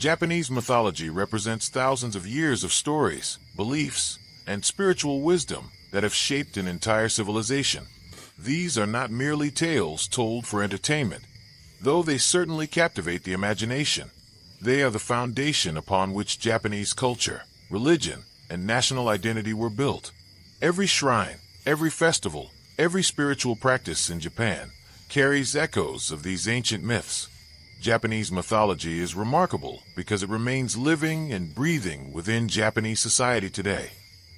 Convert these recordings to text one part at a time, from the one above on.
Japanese mythology represents thousands of years of stories, beliefs, and spiritual wisdom that have shaped an entire civilization. These are not merely tales told for entertainment, though they certainly captivate the imagination. They are the foundation upon which Japanese culture, religion, and national identity were built. Every shrine, every festival, every spiritual practice in Japan carries echoes of these ancient myths. Japanese mythology is remarkable because it remains living and breathing within Japanese society today.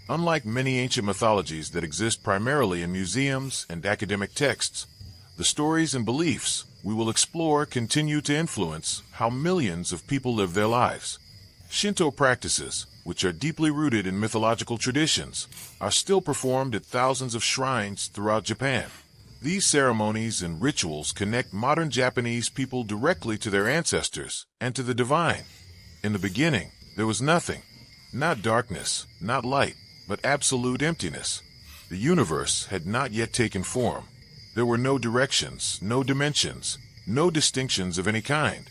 Unlike many ancient mythologies that exist primarily in museums and academic texts, the stories and beliefs we will explore continue to influence how millions of people live their lives. Shinto practices, which are deeply rooted in mythological traditions, are still performed at thousands of shrines throughout Japan. These ceremonies and rituals connect modern Japanese people directly to their ancestors and to the divine. In the beginning, there was nothing. Not darkness, not light, but absolute emptiness. The universe had not yet taken form. There were no directions, no dimensions, no distinctions of any kind.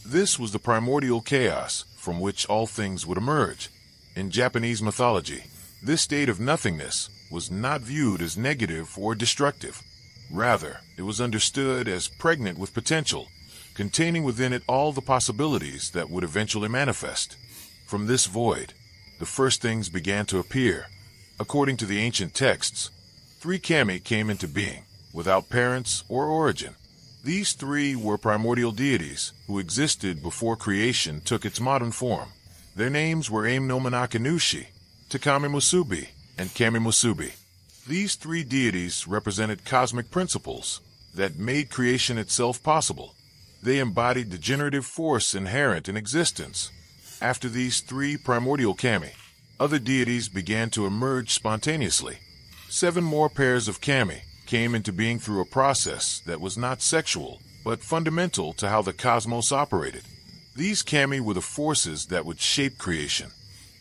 This was the primordial chaos from which all things would emerge. In Japanese mythology, this state of nothingness was not viewed as negative or destructive. Rather, it was understood as pregnant with potential, containing within it all the possibilities that would eventually manifest. From this void, the first things began to appear. According to the ancient texts, 3 kami came into being, without parents or origin. These 3 were primordial deities who existed before creation took its modern form. Their names were Ame-no-Uzume, Takami-musubi, and Kami-musubi. These 3 deities represented cosmic principles that made creation itself possible. They embodied the generative force inherent in existence. After these 3 primordial kami, other deities began to emerge spontaneously. 7 more pairs of kami came into being through a process that was not sexual, but fundamental to how the cosmos operated. These kami were the forces that would shape creation.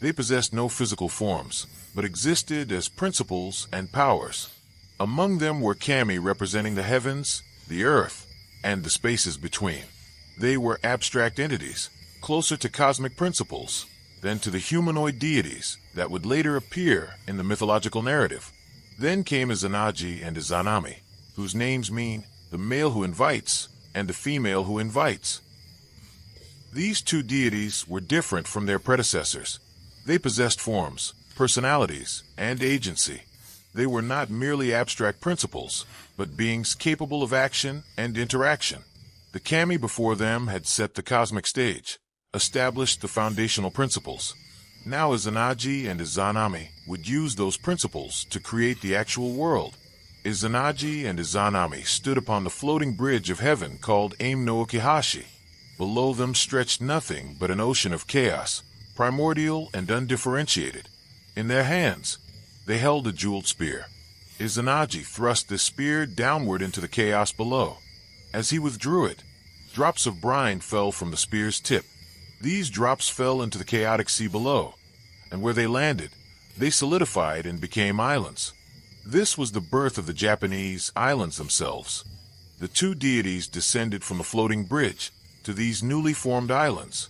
They possessed no physical forms, but existed as principles and powers. Among them were kami representing the heavens, the earth, and the spaces between. They were abstract entities, closer to cosmic principles than to the humanoid deities that would later appear in the mythological narrative. Then came Izanagi and Izanami, whose names mean the male who invites and the female who invites. These 2 deities were different from their predecessors. They possessed forms, personalities, and agency. They were not merely abstract principles, but beings capable of action and interaction. The kami before them had set the cosmic stage, established the foundational principles. Now Izanagi and Izanami would use those principles to create the actual world. Izanagi and Izanami stood upon the floating bridge of heaven called Ame-no-Uzume. Below them stretched nothing but an ocean of chaos, primordial and undifferentiated. In their hands, they held a jeweled spear. Izanagi thrust this spear downward into the chaos below. As he withdrew it, drops of brine fell from the spear's tip. These drops fell into the chaotic sea below, and where they landed, they solidified and became islands. This was the birth of the Japanese islands themselves. The 2 deities descended from the floating bridge to these newly formed islands.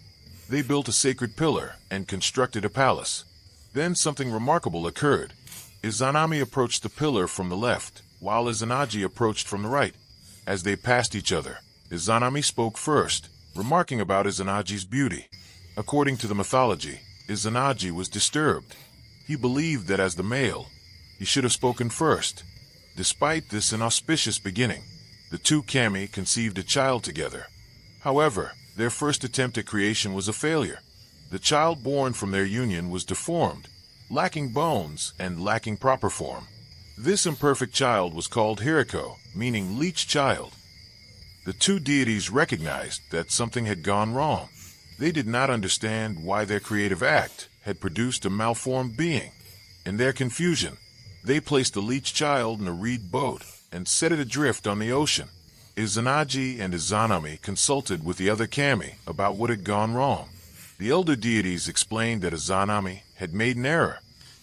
They built a sacred pillar and constructed a palace. Then something remarkable occurred. Izanami approached the pillar from the left, while Izanagi approached from the right. As they passed each other, Izanami spoke first, remarking about Izanagi's beauty. According to the mythology, Izanagi was disturbed. He believed that as the male, he should have spoken first. Despite this inauspicious beginning, the 2 kami conceived a child together. However, their first attempt at creation was a failure. The child born from their union was deformed, lacking bones and lacking proper form. This imperfect child was called Hiriko, meaning leech child. The 2 deities recognized that something had gone wrong. They did not understand why their creative act had produced a malformed being. In their confusion, they placed the leech child in a reed boat and set it adrift on the ocean. Izanagi and Izanami consulted with the other kami about what had gone wrong. The elder deities explained that Izanami had made an error.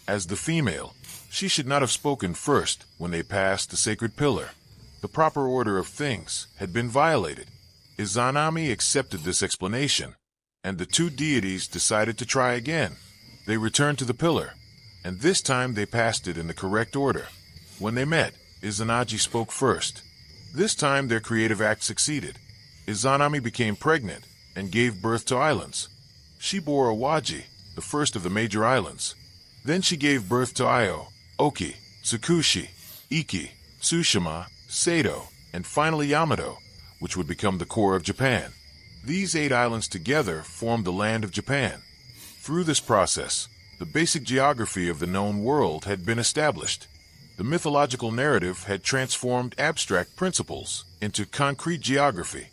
As the female, she should not have spoken first when they passed the sacred pillar. The proper order of things had been violated. Izanami accepted this explanation and the two deities decided to try again. They returned to the pillar, and this time they passed it in the correct order. When they met, Izanagi spoke first. This time their creative act succeeded. Izanami became pregnant and gave birth to islands. She bore Awaji, the first of the major islands. Then she gave birth to Io, Oki, Tsukushi, Iki, Tsushima, Sado, and finally Yamato, which would become the core of Japan. These 8 islands together formed the land of Japan. Through this process, the basic geography of the known world had been established. The mythological narrative had transformed abstract principles into concrete geography.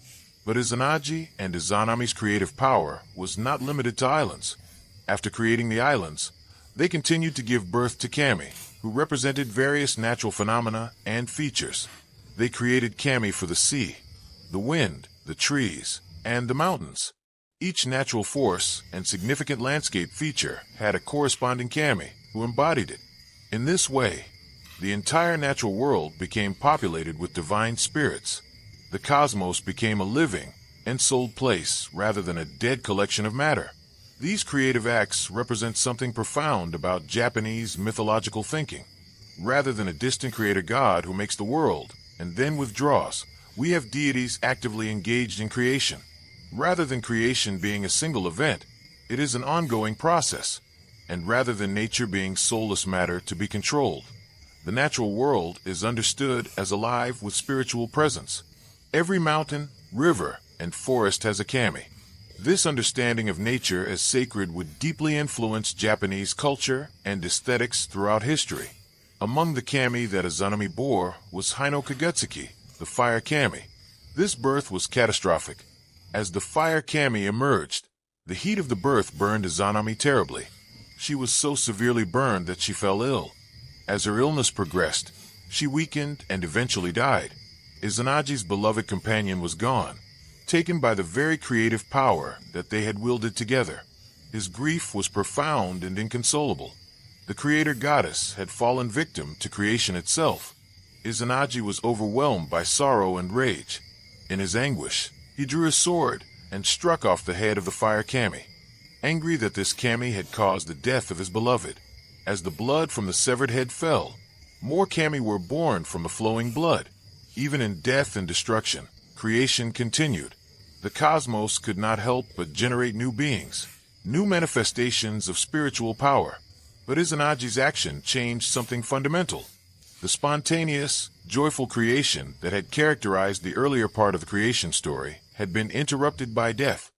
But Izanagi and Izanami's creative power was not limited to islands. After creating the islands, they continued to give birth to kami, who represented various natural phenomena and features. They created kami for the sea, the wind, the trees, and the mountains. Each natural force and significant landscape feature had a corresponding kami who embodied it. In this way, the entire natural world became populated with divine spirits. The cosmos became a living, ensouled place rather than a dead collection of matter. These creative acts represent something profound about Japanese mythological thinking. Rather than a distant creator god who makes the world and then withdraws, we have deities actively engaged in creation. Rather than creation being a single event, it is an ongoing process. And rather than nature being soulless matter to be controlled, the natural world is understood as alive with spiritual presence. Every mountain, river, and forest has a kami. This understanding of nature as sacred would deeply influence Japanese culture and aesthetics throughout history. Among the kami that Izanami bore was Kagutsuchi, the fire kami. This birth was catastrophic. As the fire kami emerged, the heat of the birth burned Izanami terribly. She was so severely burned that she fell ill. As her illness progressed, she weakened and eventually died. Izanagi's beloved companion was gone, taken by the very creative power that they had wielded together. His grief was profound and inconsolable. The creator goddess had fallen victim to creation itself. Izanagi was overwhelmed by sorrow and rage. In his anguish, he drew his sword and struck off the head of the fire kami, angry that this kami had caused the death of his beloved. As the blood from the severed head fell, more kami were born from the flowing blood. Even in death and destruction, creation continued. The cosmos could not help but generate new beings, new manifestations of spiritual power. But Izanagi's action changed something fundamental. The spontaneous, joyful creation that had characterized the earlier part of the creation story had been interrupted by death.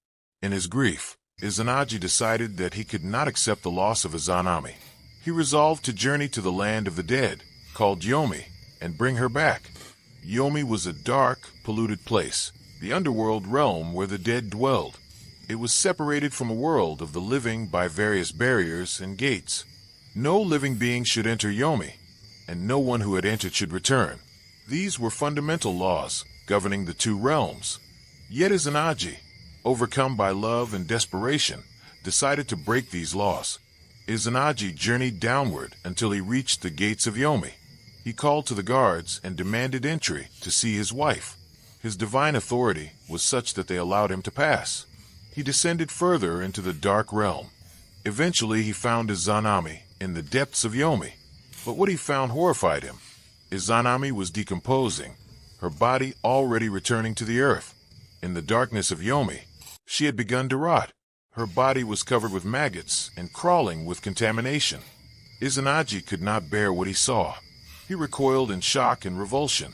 In his grief, Izanagi decided that he could not accept the loss of Izanami. He resolved to journey to the land of the dead, called Yomi, and bring her back. Yomi was a dark, polluted place, the underworld realm where the dead dwelled. It was separated from a world of the living by various barriers and gates. No living being should enter Yomi, and no one who had entered should return. These were fundamental laws governing the two realms. Yet Izanagi, overcome by love and desperation, decided to break these laws. Izanagi journeyed downward until he reached the gates of Yomi. He called to the guards and demanded entry to see his wife. His divine authority was such that they allowed him to pass. He descended further into the dark realm. Eventually he found Izanami in the depths of Yomi. But what he found horrified him. Izanami was decomposing, her body already returning to the earth. In the darkness of Yomi, she had begun to rot. Her body was covered with maggots and crawling with contamination. Izanagi could not bear what he saw. He recoiled in shock and revulsion.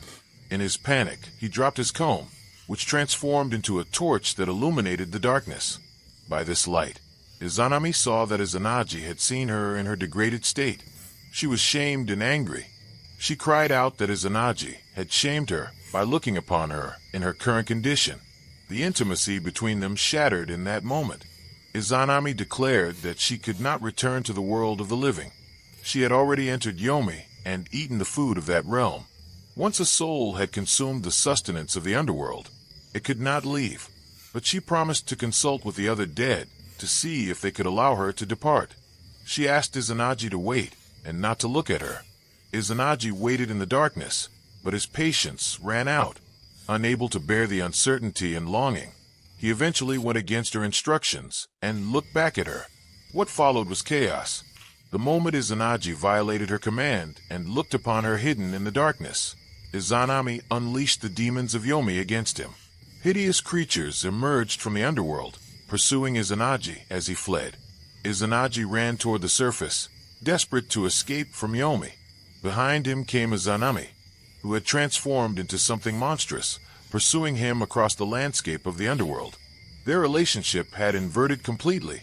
In his panic, he dropped his comb, which transformed into a torch that illuminated the darkness. By this light, Izanami saw that Izanagi had seen her in her degraded state. She was shamed and angry. She cried out that Izanagi had shamed her by looking upon her in her current condition. The intimacy between them shattered in that moment. Izanami declared that she could not return to the world of the living. She had already entered Yomi and eaten the food of that realm. Once a soul had consumed the sustenance of the underworld, it could not leave. But she promised to consult with the other dead to see if they could allow her to depart. She asked Izanagi to wait and not to look at her. Izanagi waited in the darkness, but his patience ran out. Unable to bear the uncertainty and longing, He eventually went against her instructions and looked back at her. What followed was chaos. The moment Izanagi violated her command and looked upon her hidden in the darkness, Izanami unleashed the demons of Yomi against him. Hideous creatures emerged from the underworld, pursuing Izanagi as he fled. Izanagi ran toward the surface, desperate to escape from Yomi. Behind him came Izanami, who had transformed into something monstrous, pursuing him across the landscape of the underworld. Their relationship had inverted completely.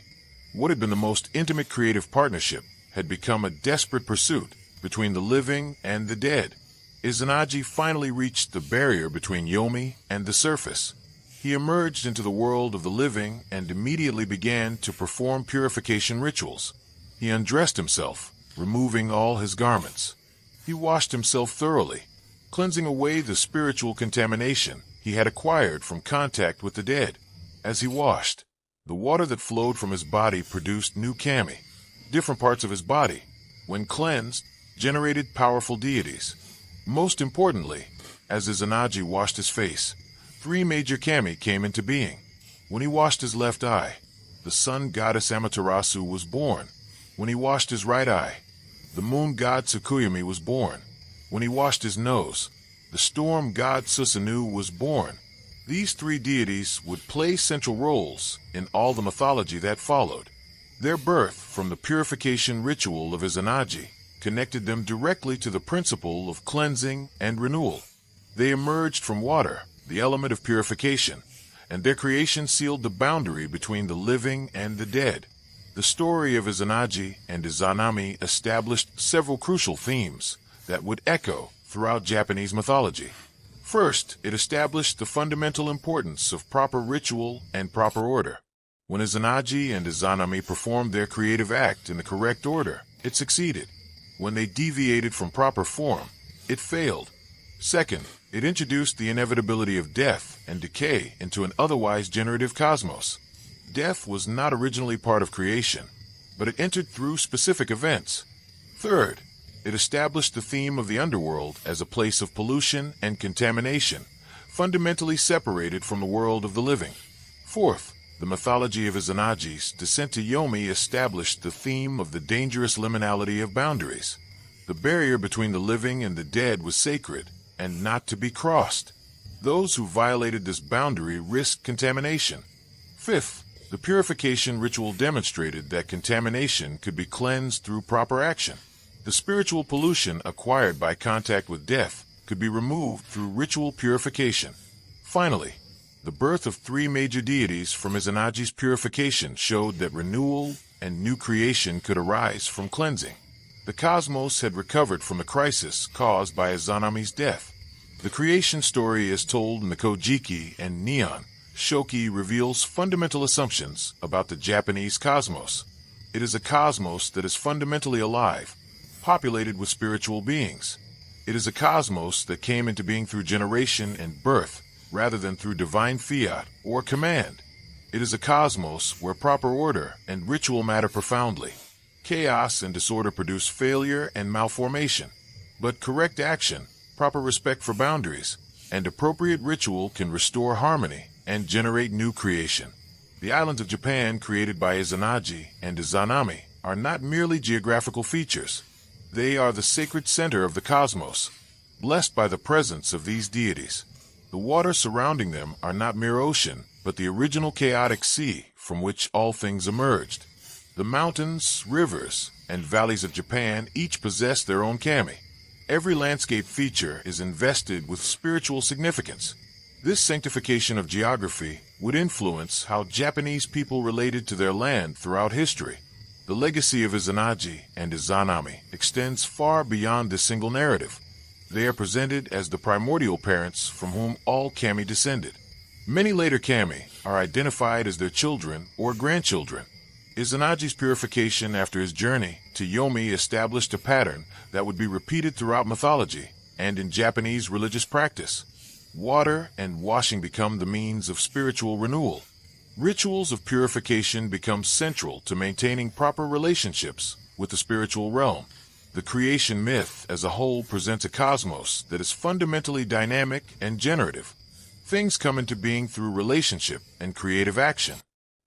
What had been the most intimate creative partnership had become a desperate pursuit between the living and the dead. Izanagi finally reached the barrier between Yomi and the surface. He emerged into the world of the living and immediately began to perform purification rituals. He undressed himself, removing all his garments. He washed himself thoroughly, cleansing away the spiritual contamination he had acquired from contact with the dead. As he washed, the water that flowed from his body produced new kami. Different parts of his body, when cleansed, generated powerful deities. Most importantly, as Izanagi washed his face, 3 major kami came into being. When he washed his left eye, the sun goddess Amaterasu was born. When he washed his right eye, the moon god Tsukuyomi was born. When he washed his nose, the storm god Susanoo was born. These 3 deities would play central roles in all the mythology that followed. Their birth from the purification ritual of Izanagi connected them directly to the principle of cleansing and renewal. They emerged from water, the element of purification, and their creation sealed the boundary between the living and the dead. The story of Izanagi and Izanami established several crucial themes that would echo throughout Japanese mythology. First, it established the fundamental importance of proper ritual and proper order. When Izanagi and Izanami performed their creative act in the correct order, it succeeded. When they deviated from proper form, it failed. Second, it introduced the inevitability of death and decay into an otherwise generative cosmos. Death was not originally part of creation, but it entered through specific events. Third, it established the theme of the underworld as a place of pollution and contamination, fundamentally separated from the world of the living. Fourth, the mythology of Izanagi's descent to Yomi established the theme of the dangerous liminality of boundaries. The barrier between the living and the dead was sacred and not to be crossed. Those who violated this boundary risked contamination. Fifth, the purification ritual demonstrated that contamination could be cleansed through proper action. The spiritual pollution acquired by contact with death could be removed through ritual purification. Finally, the birth of 3 major deities from Izanagi's purification showed that renewal and new creation could arise from cleansing. The cosmos had recovered from the crisis caused by Izanami's death. The creation story as told in the Kojiki and Neon Shoki reveals fundamental assumptions about the Japanese cosmos. It is a cosmos that is fundamentally alive, populated with spiritual beings. It is a cosmos that came into being through generation and birth, rather than through divine fiat or command. It is a cosmos where proper order and ritual matter profoundly. Chaos and disorder produce failure and malformation. But correct action, proper respect for boundaries, and appropriate ritual can restore harmony and generate new creation. The islands of Japan created by Izanagi and Izanami are not merely geographical features. They are the sacred center of the cosmos, blessed by the presence of these deities. The waters surrounding them are not mere ocean, but the original chaotic sea from which all things emerged. The mountains, rivers, and valleys of Japan each possess their own kami. Every landscape feature is invested with spiritual significance. This sanctification of geography would influence how Japanese people related to their land throughout history. The legacy of Izanagi and Izanami extends far beyond this single narrative. They are presented as the primordial parents from whom all kami descended. Many later kami are identified as their children or grandchildren. Izanagi's purification after his journey to Yomi established a pattern that would be repeated throughout mythology and in Japanese religious practice. Water and washing become the means of spiritual renewal. Rituals of purification become central to maintaining proper relationships with the spiritual realm. The creation myth as a whole presents a cosmos that is fundamentally dynamic and generative. Things come into being through relationship and creative action.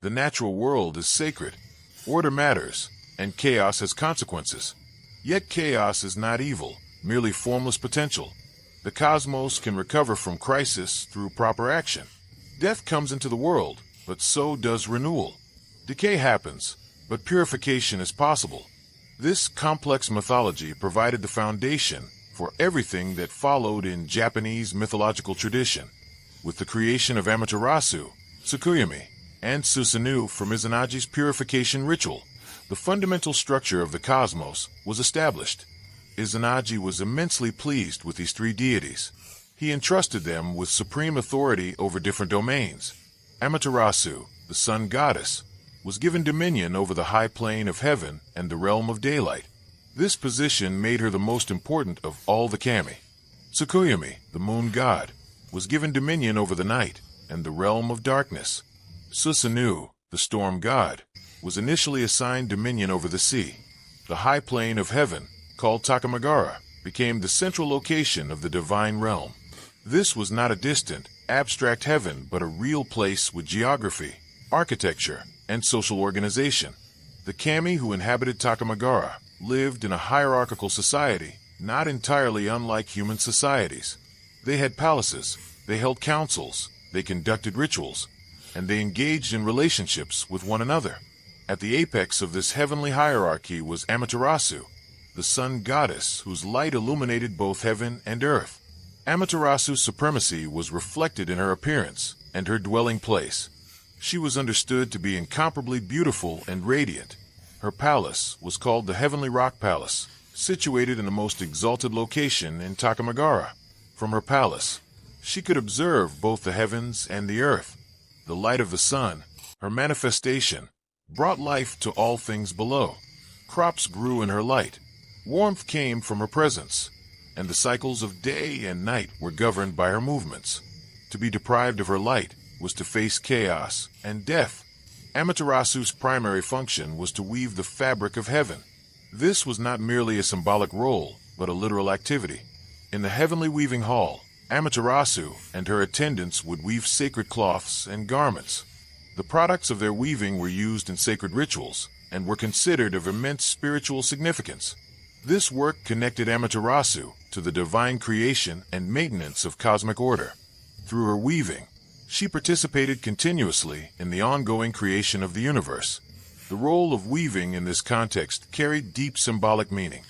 The natural world is sacred. Order matters, and chaos has consequences. Yet chaos is not evil, merely formless potential. The cosmos can recover from crisis through proper action. Death comes into the world, but so does renewal. Decay happens, but purification is possible. This complex mythology provided the foundation for everything that followed in Japanese mythological tradition. With the creation of Amaterasu, Tsukuyomi, and Susanoo from Izanagi's purification ritual, the fundamental structure of the cosmos was established. Izanagi was immensely pleased with these three deities. He entrusted them with supreme authority over different domains. Amaterasu, the sun goddess, was given dominion over the high plane of heaven and the realm of daylight. This position made her the most important of all the kami. Tsukuyomi, the moon god, was given dominion over the night and the realm of darkness. Susanoo, the storm god, was initially assigned dominion over the sea. The high plane of heaven, called Takamagara, became the central location of the divine realm. This was not a distant, abstract heaven, but a real place with geography, architecture, and social organization. The kami who inhabited Takamagara lived in a hierarchical society, not entirely unlike human societies. They had palaces, they held councils, they conducted rituals, and they engaged in relationships with one another. At the apex of this heavenly hierarchy was Amaterasu, the sun goddess whose light illuminated both heaven and earth. Amaterasu's supremacy was reflected in her appearance and her dwelling place. She was understood to be incomparably beautiful and radiant. Her palace was called the Heavenly Rock Palace, situated in the most exalted location in Takamagara. From her palace, she could observe both the heavens and the earth. The light of the sun, her manifestation, brought life to all things below. Crops grew in her light. Warmth came from her presence, and the cycles of day and night were governed by her movements. To be deprived of her light was to face chaos and death. Amaterasu's primary function was to weave the fabric of heaven. This was not merely a symbolic role, but a literal activity. In the heavenly weaving hall, Amaterasu and her attendants would weave sacred cloths and garments. The products of their weaving were used in sacred rituals and were considered of immense spiritual significance. This work connected Amaterasu to the divine creation and maintenance of cosmic order. Through her weaving, she participated continuously in the ongoing creation of the universe. The role of weaving in this context carried deep symbolic meaning.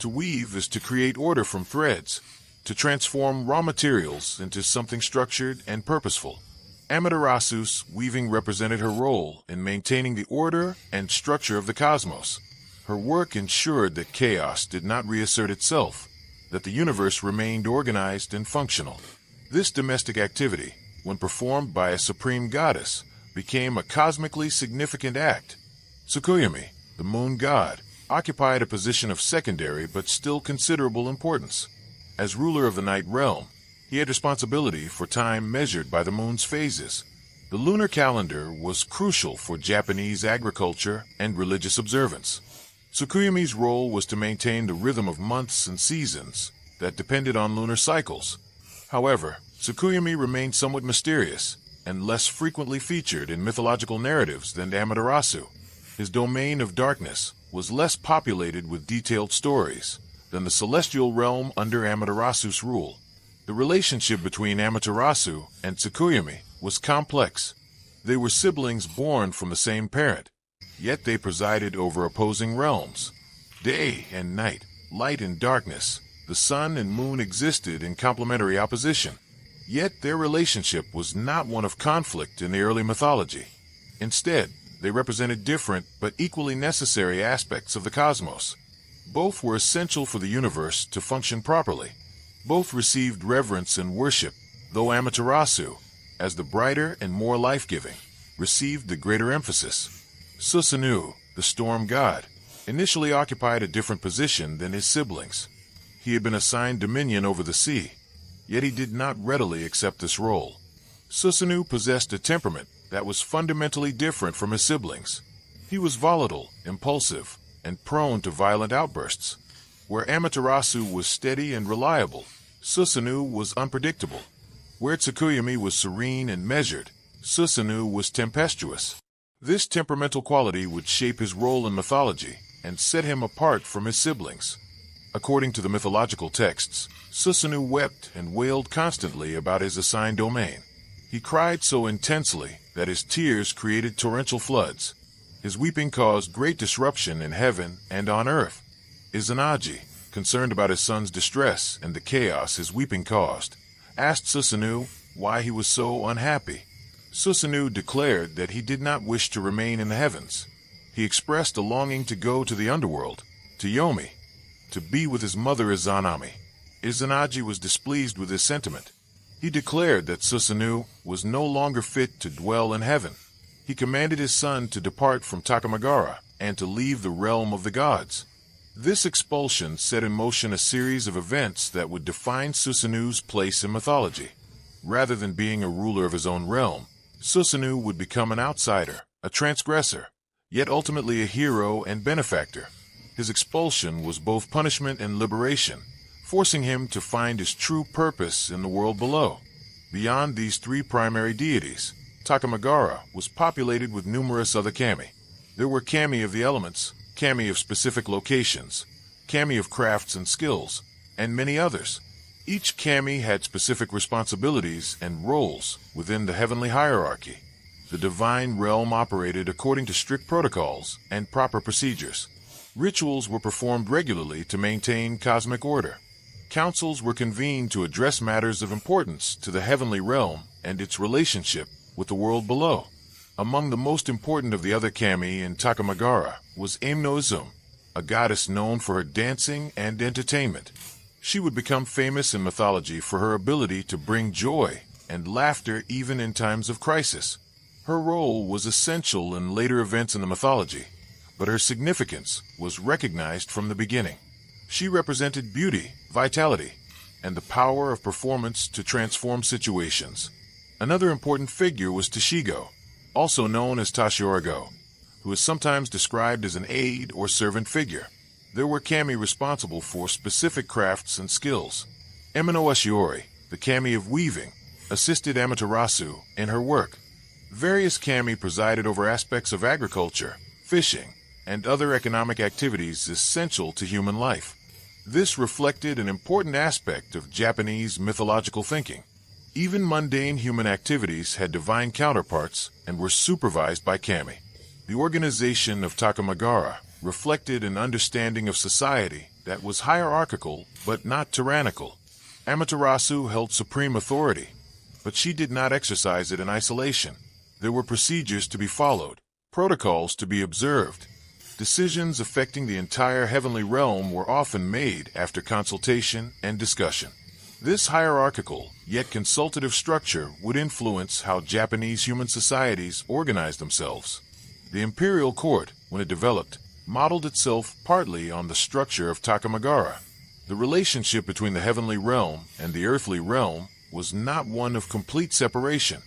To weave is to create order from threads, to transform raw materials into something structured and purposeful. Amaterasu's weaving represented her role in maintaining the order and structure of the cosmos. Her work ensured that chaos did not reassert itself, that the universe remained organized and functional. This domestic activity, when performed by a supreme goddess, became a cosmically significant act. Tsukuyomi, the moon god, occupied a position of secondary but still considerable importance. As ruler of the night realm, he had responsibility for time measured by the moon's phases. The lunar calendar was crucial for Japanese agriculture and religious observance. Tsukuyomi's role was to maintain the rhythm of months and seasons that depended on lunar cycles. However, Tsukuyomi remained somewhat mysterious and less frequently featured in mythological narratives than Amaterasu. His domain of darkness was less populated with detailed stories than the celestial realm under Amaterasu's rule. The relationship between Amaterasu and Tsukuyomi was complex. They were siblings born from the same parent, yet they presided over opposing realms. Day and night, light and darkness, the sun and moon existed in complementary opposition. Yet their relationship was not one of conflict in the early mythology. Instead, they represented different but equally necessary aspects of the cosmos. Both were essential for the universe to function properly. Both received reverence and worship, though Amaterasu, as the brighter and more life-giving, received the greater emphasis. Susanoo, the storm god, initially occupied a different position than his siblings. He had been assigned dominion over the sea, yet he did not readily accept this role. Susanoo possessed a temperament that was fundamentally different from his siblings. He was volatile, impulsive, and prone to violent outbursts. Where Amaterasu was steady and reliable, Susanoo was unpredictable. Where Tsukuyomi was serene and measured, Susanoo was tempestuous. This temperamental quality would shape his role in mythology and set him apart from his siblings. According to the mythological texts, Susanoo wept and wailed constantly about his assigned domain. He cried so intensely that his tears created torrential floods. His weeping caused great disruption in heaven and on earth. Izanagi, concerned about his son's distress and the chaos his weeping caused, asked Susanoo why he was so unhappy. Susanoo declared that he did not wish to remain in the heavens. He expressed a longing to go to the underworld, to Yomi, to be with his mother Izanami. Izanagi was displeased with his sentiment. He declared that Susanoo was no longer fit to dwell in heaven. He commanded his son to depart from Takamagara and to leave the realm of the gods. This expulsion set in motion a series of events that would define Susanoo's place in mythology. Rather than being a ruler of his own realm, Susanoo would become an outsider, a transgressor, yet ultimately a hero and benefactor. His expulsion was both punishment and liberation, forcing him to find his true purpose in the world below. Beyond these three primary deities, Takamagara was populated with numerous other kami. There were kami of the elements, kami of specific locations, kami of crafts and skills, and many others. Each kami had specific responsibilities and roles within the heavenly hierarchy. The divine realm operated according to strict protocols and proper procedures. Rituals were performed regularly to maintain cosmic order. Councils were convened to address matters of importance to the heavenly realm and its relationship with the world below. Among the most important of the other kami in Takamagara was Ame-no-Uzume, a goddess known for her dancing and entertainment. She would become famous in mythology for her ability to bring joy and laughter even in times of crisis. Her role was essential in later events in the mythology, but her significance was recognized from the beginning. She represented beauty, vitality, and the power of performance to transform situations. Another important figure was Tashigo, also known as Tashiorago, who is sometimes described as an aide or servant figure. There were kami responsible for specific crafts and skills. Ame-no-Uzume, the kami of weaving, assisted Amaterasu in her work. Various kami presided over aspects of agriculture, fishing, and other economic activities essential to human life. This reflected an important aspect of Japanese mythological thinking. Even mundane human activities had divine counterparts and were supervised by kami. The organization of Takamagara reflected an understanding of society that was hierarchical but not tyrannical. Amaterasu held supreme authority, but she did not exercise it in isolation. There were procedures to be followed, protocols to be observed. Decisions affecting the entire heavenly realm were often made after consultation and discussion. This hierarchical, yet consultative structure would influence how Japanese human societies organized themselves. The imperial court, when it developed, modeled itself partly on the structure of Takamagara. The relationship between the heavenly realm and the earthly realm was not one of complete separation.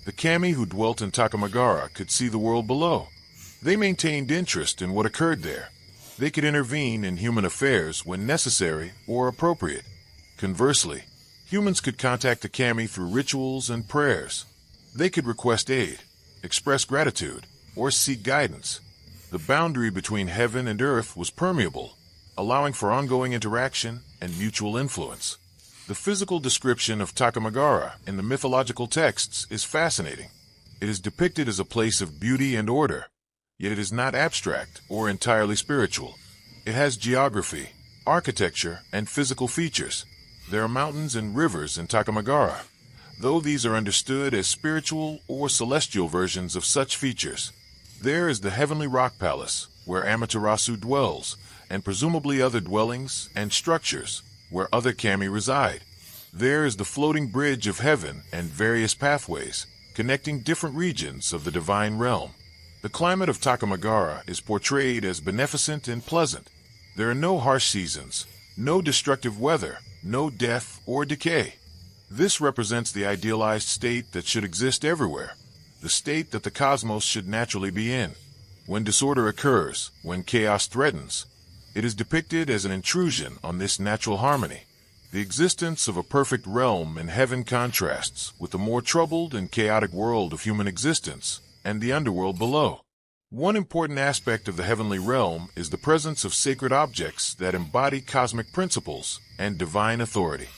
The kami who dwelt in Takamagara could see the world below. They maintained interest in what occurred there. They could intervene in human affairs when necessary or appropriate. Conversely, humans could contact the kami through rituals and prayers. They could request aid, express gratitude, or seek guidance. The boundary between heaven and earth was permeable, allowing for ongoing interaction and mutual influence. The physical description of Takamagara in the mythological texts is fascinating. It is depicted as a place of beauty and order, yet it is not abstract or entirely spiritual. It has geography, architecture, and physical features. There are mountains and rivers in Takamagara, though these are understood as spiritual or celestial versions of such features. There is the heavenly rock palace, where Amaterasu dwells, and presumably other dwellings and structures, where other kami reside. There is the floating bridge of heaven and various pathways, connecting different regions of the divine realm. The climate of Takamagara is portrayed as beneficent and pleasant. There are no harsh seasons, no destructive weather, no death or decay. This represents the idealized state that should exist everywhere, the state that the cosmos should naturally be in. When disorder occurs, when chaos threatens, it is depicted as an intrusion on this natural harmony. The existence of a perfect realm in heaven contrasts with the more troubled and chaotic world of human existence and the underworld below. One important aspect of the heavenly realm is the presence of sacred objects that embody cosmic principles and divine authority.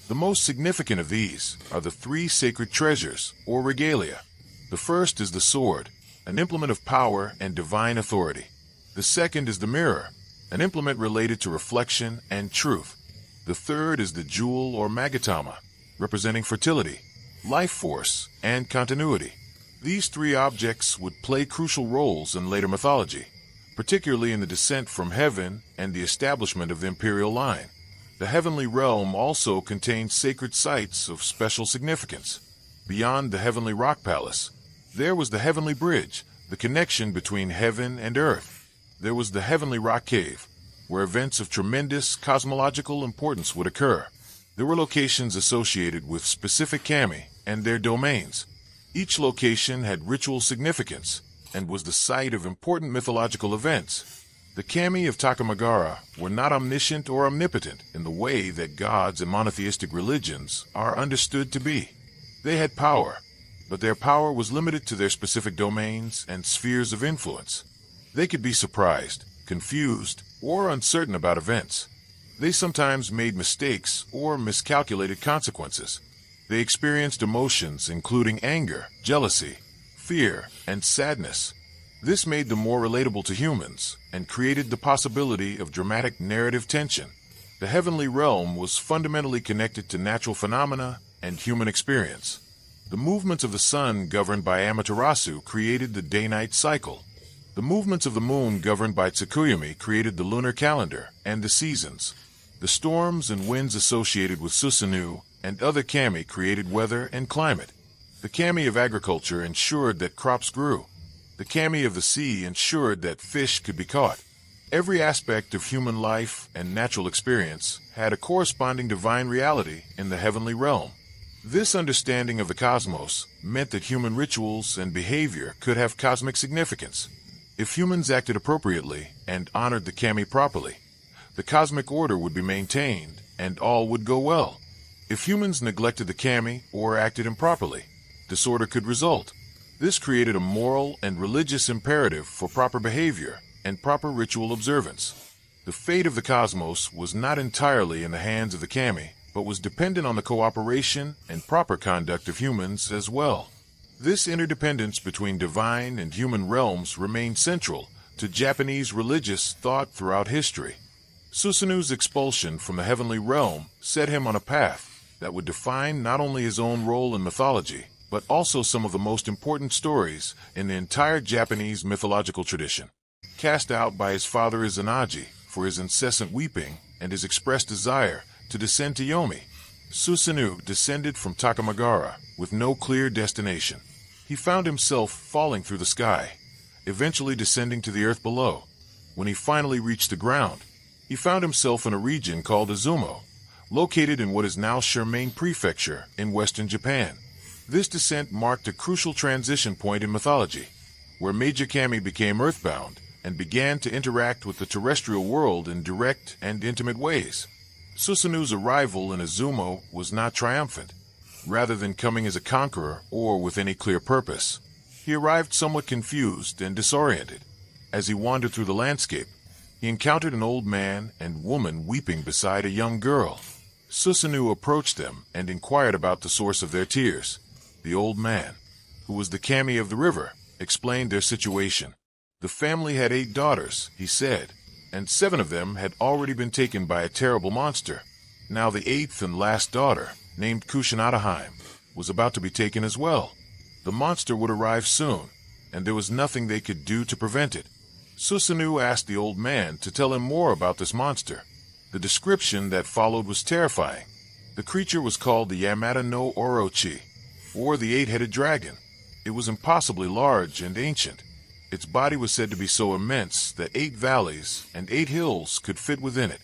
The most significant of these are the three sacred treasures, or regalia. The first is the sword, an implement of power and divine authority. The second is the mirror, an implement related to reflection and truth. The third is the jewel or magatama, representing fertility, life force, and continuity. These three objects would play crucial roles in later mythology, particularly in the descent from heaven and the establishment of the imperial line. The heavenly realm also contains sacred sites of special significance. Beyond the heavenly rock palace, there was the heavenly bridge, the connection between heaven and earth. There was the heavenly rock cave, where events of tremendous cosmological importance would occur. There were locations associated with specific kami and their domains. Each location had ritual significance and was the site of important mythological events. The kami of Takamagara were not omniscient or omnipotent in the way that gods in monotheistic religions are understood to be. They had power, but their power was limited to their specific domains and spheres of influence. They could be surprised, confused, or uncertain about events. They sometimes made mistakes or miscalculated consequences. They experienced emotions including anger, jealousy, fear, and sadness. This made them more relatable to humans and created the possibility of dramatic narrative tension. The heavenly realm was fundamentally connected to natural phenomena and human experience. The movements of the sun governed by Amaterasu created the day-night cycle. The movements of the moon governed by Tsukuyomi created the lunar calendar and the seasons. The storms and winds associated with Susanoo and other kami created weather and climate. The kami of agriculture ensured that crops grew. The kami of the sea ensured that fish could be caught. Every aspect of human life and natural experience had a corresponding divine reality in the heavenly realm. This understanding of the cosmos meant that human rituals and behavior could have cosmic significance. If humans acted appropriately and honored the kami properly, the cosmic order would be maintained and all would go well. If humans neglected the kami or acted improperly, disorder could result. This created a moral and religious imperative for proper behavior and proper ritual observance. The fate of the cosmos was not entirely in the hands of the kami, but was dependent on the cooperation and proper conduct of humans as well. This interdependence between divine and human realms remained central to Japanese religious thought throughout history. Susanoo's expulsion from the heavenly realm set him on a path that would define not only his own role in mythology, but also some of the most important stories in the entire Japanese mythological tradition. Cast out by his father Izanagi for his incessant weeping and his expressed desire to descend to Yomi, Susanoo descended from Takamagara with no clear destination. He found himself falling through the sky, eventually descending to the earth below. When he finally reached the ground, he found himself in a region called Izumo, located in what is now Shirmane Prefecture in western Japan. This descent marked a crucial transition point in mythology, where major kami became earthbound and began to interact with the terrestrial world in direct and intimate ways. Susanoo's arrival in Izumo was not triumphant. Rather than coming as a conqueror or with any clear purpose, he arrived somewhat confused and disoriented. As he wandered through the landscape, he encountered an old man and woman weeping beside a young girl. Susanoo approached them and inquired about the source of their tears. The old man, who was the kami of the river, explained their situation. The family had 8 daughters, he said, and 7 of them had already been taken by a terrible monster. Now the 8th and last daughter, named Kushinadaheim, was about to be taken as well. The monster would arrive soon, and there was nothing they could do to prevent it. Susanoo asked the old man to tell him more about this monster. The description that followed was terrifying. The creature was called the Yamata-no-Orochi, or the 8-headed dragon. It was impossibly large and ancient. Its body was said to be so immense that 8 valleys and 8 hills could fit within it.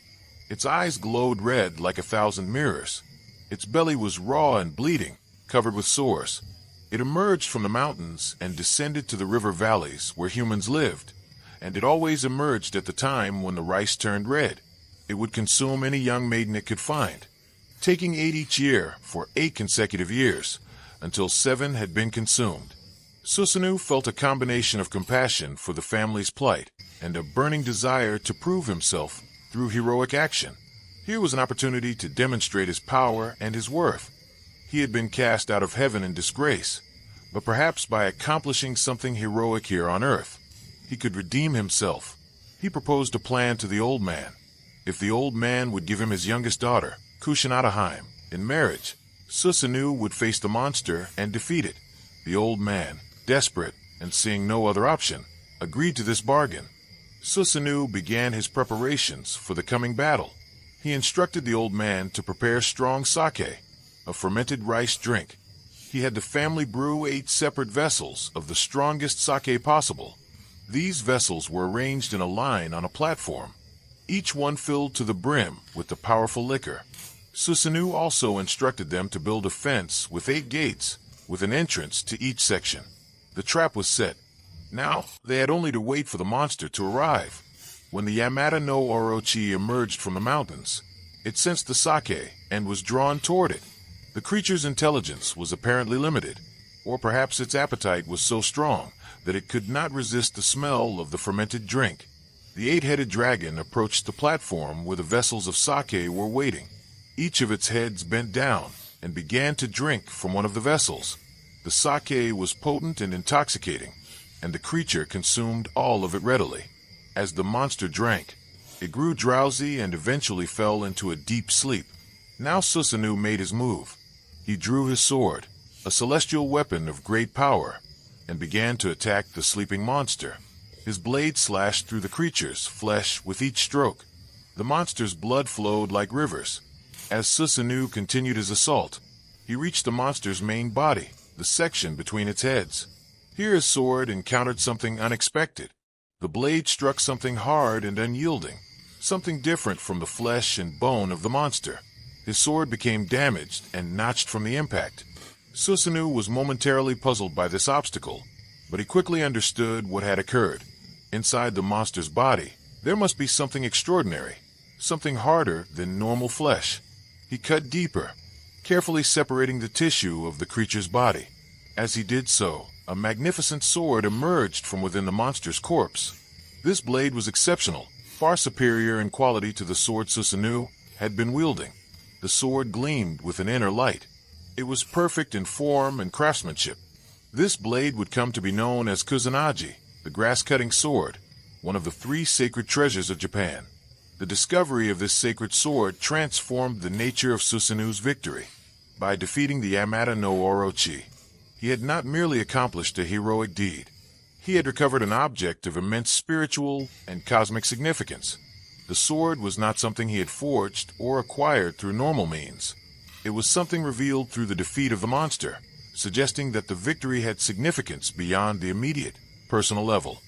Its eyes glowed red like 1,000 mirrors. Its belly was raw and bleeding, covered with sores. It emerged from the mountains and descended to the river valleys where humans lived, and it always emerged at the time when the rice turned red. It would consume any young maiden it could find. taking 8 each year for 8 consecutive years, until 7 had been consumed. Susanoo felt a combination of compassion for the family's plight and a burning desire to prove himself through heroic action. Here was an opportunity to demonstrate his power and his worth. He had been cast out of heaven in disgrace, but perhaps by accomplishing something heroic here on earth, he could redeem himself. He proposed a plan to the old man. If the old man would give him his youngest daughter, Kusanadaheim, in marriage, Susanoo would face the monster and defeat it. The old man, desperate and seeing no other option, agreed to this bargain. Susanoo began his preparations for the coming battle. He instructed the old man to prepare strong sake, a fermented rice drink. He had the family brew 8 separate vessels of the strongest sake possible. These vessels were arranged in a line on a platform, each one filled to the brim with the powerful liquor. Susanoo also instructed them to build a fence with 8 gates, with an entrance to each section. The trap was set. Now, they had only to wait for the monster to arrive. When the Yamata-no-Orochi emerged from the mountains, it sensed the sake and was drawn toward it. The creature's intelligence was apparently limited, or perhaps its appetite was so strong that it could not resist the smell of the fermented drink. The 8-headed dragon approached the platform where the vessels of sake were waiting. Each of its heads bent down and began to drink from one of the vessels. The sake was potent and intoxicating, and the creature consumed all of it readily. As the monster drank, it grew drowsy and eventually fell into a deep sleep. Now Susanoo made his move. He drew his sword, a celestial weapon of great power, and began to attack the sleeping monster. His blade slashed through the creature's flesh with each stroke. The monster's blood flowed like rivers. As Susanoo continued his assault, he reached the monster's main body, the section between its heads. Here his sword encountered something unexpected. The blade struck something hard and unyielding, something different from the flesh and bone of the monster. His sword became damaged and notched from the impact. Susanoo was momentarily puzzled by this obstacle, but he quickly understood what had occurred. Inside the monster's body, there must be something extraordinary, something harder than normal flesh. He cut deeper, carefully separating the tissue of the creature's body. As he did so, a magnificent sword emerged from within the monster's corpse. This blade was exceptional, far superior in quality to the sword Susanoo had been wielding. The sword gleamed with an inner light. It was perfect in form and craftsmanship. This blade would come to be known as Kusanagi, the grass-cutting sword, one of the 3 sacred treasures of Japan. The discovery of this sacred sword transformed the nature of Susanoo's victory. By defeating the Yamata-no-Orochi, he had not merely accomplished a heroic deed. He had recovered an object of immense spiritual and cosmic significance. The sword was not something he had forged or acquired through normal means. It was something revealed through the defeat of the monster, suggesting that the victory had significance beyond the immediate, personal level.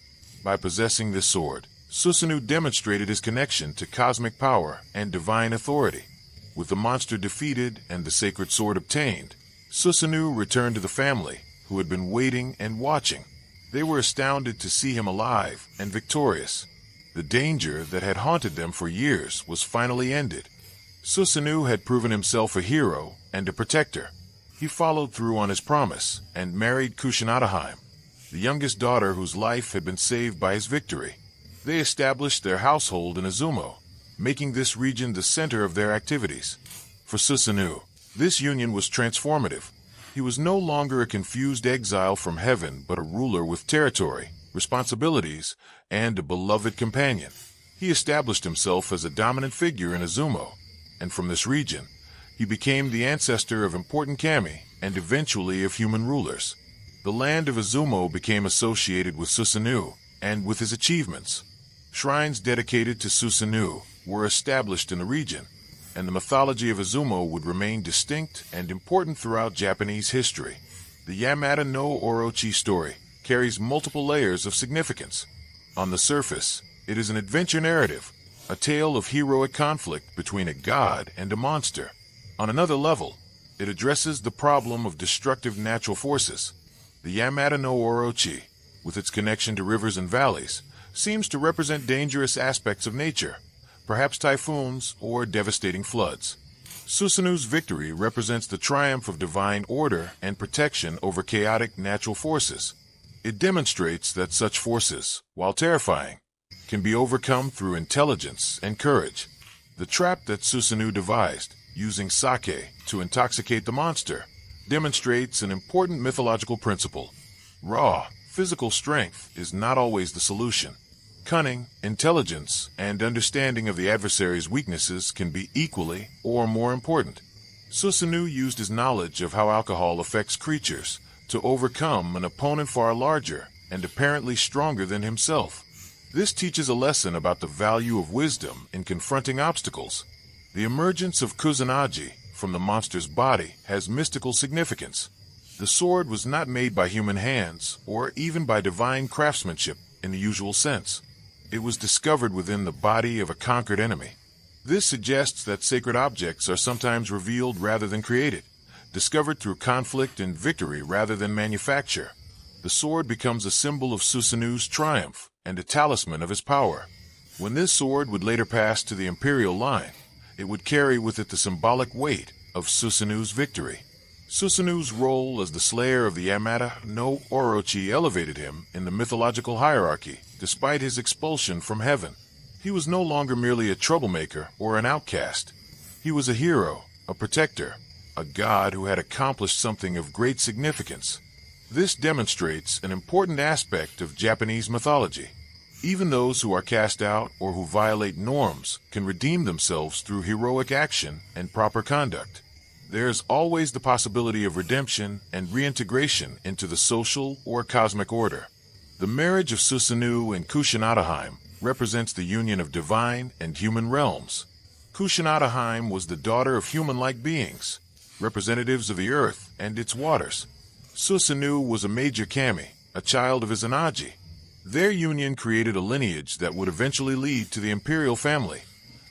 By possessing this sword, Susanoo demonstrated his connection to cosmic power and divine authority. With the monster defeated and the sacred sword obtained, Susanoo returned to the family, who had been waiting and watching. They were astounded to see him alive and victorious. The danger that had haunted them for years was finally ended. Susanoo had proven himself a hero and a protector. He followed through on his promise and married Kusanadaheim, the youngest daughter whose life had been saved by his victory. They established their household in Izumo, making this region the center of their activities. For Susanoo, this union was transformative. He was no longer a confused exile from heaven, but a ruler with territory, responsibilities, and a beloved companion. He established himself as a dominant figure in Izumo, and from this region, he became the ancestor of important kami and eventually of human rulers. The land of Izumo became associated with Susanoo and with his achievements. Shrines dedicated to Susanoo were established in the region, and the mythology of Izumo would remain distinct and important throughout Japanese history. The Yamata-no-Orochi story carries multiple layers of significance. On the surface, it is an adventure narrative, a tale of heroic conflict between a god and a monster. On another level, it addresses the problem of destructive natural forces. The Yamata-no-Orochi, with its connection to rivers and valleys, seems to represent dangerous aspects of nature, perhaps typhoons or devastating floods. Susanoo's victory represents the triumph of divine order and protection over chaotic natural forces. It demonstrates that such forces, while terrifying, can be overcome through intelligence and courage. The trap that Susanoo devised, using sake to intoxicate the monster, demonstrates an important mythological principle. Raw, physical strength is not always the solution. Cunning, intelligence, and understanding of the adversary's weaknesses can be equally or more important. Susanoo used his knowledge of how alcohol affects creatures to overcome an opponent far larger and apparently stronger than himself. This teaches a lesson about the value of wisdom in confronting obstacles. The emergence of Kusanagi from the monster's body has mystical significance. The sword was not made by human hands or even by divine craftsmanship in the usual sense. It was discovered within the body of a conquered enemy. This suggests that sacred objects are sometimes revealed rather than created, discovered through conflict and victory rather than manufacture. The sword becomes a symbol of Susanoo's triumph and a talisman of his power. When this sword would later pass to the imperial line, it would carry with it the symbolic weight of Susanoo's victory. Susanoo's role as the slayer of the Ame-no-Uzume elevated him in the mythological hierarchy, despite his expulsion from heaven. He was no longer merely a troublemaker or an outcast. He was a hero, a protector, a god who had accomplished something of great significance. This demonstrates an important aspect of Japanese mythology. Even those who are cast out or who violate norms can redeem themselves through heroic action and proper conduct. There is always the possibility of redemption and reintegration into the social or cosmic order. The marriage of Susanoo and Kusanoo represents the union of divine and human realms. Kusanoo was the daughter of human-like beings, representatives of the earth and its waters. Susanoo was a major kami, a child of Izanagi. Their union created a lineage that would eventually lead to the imperial family,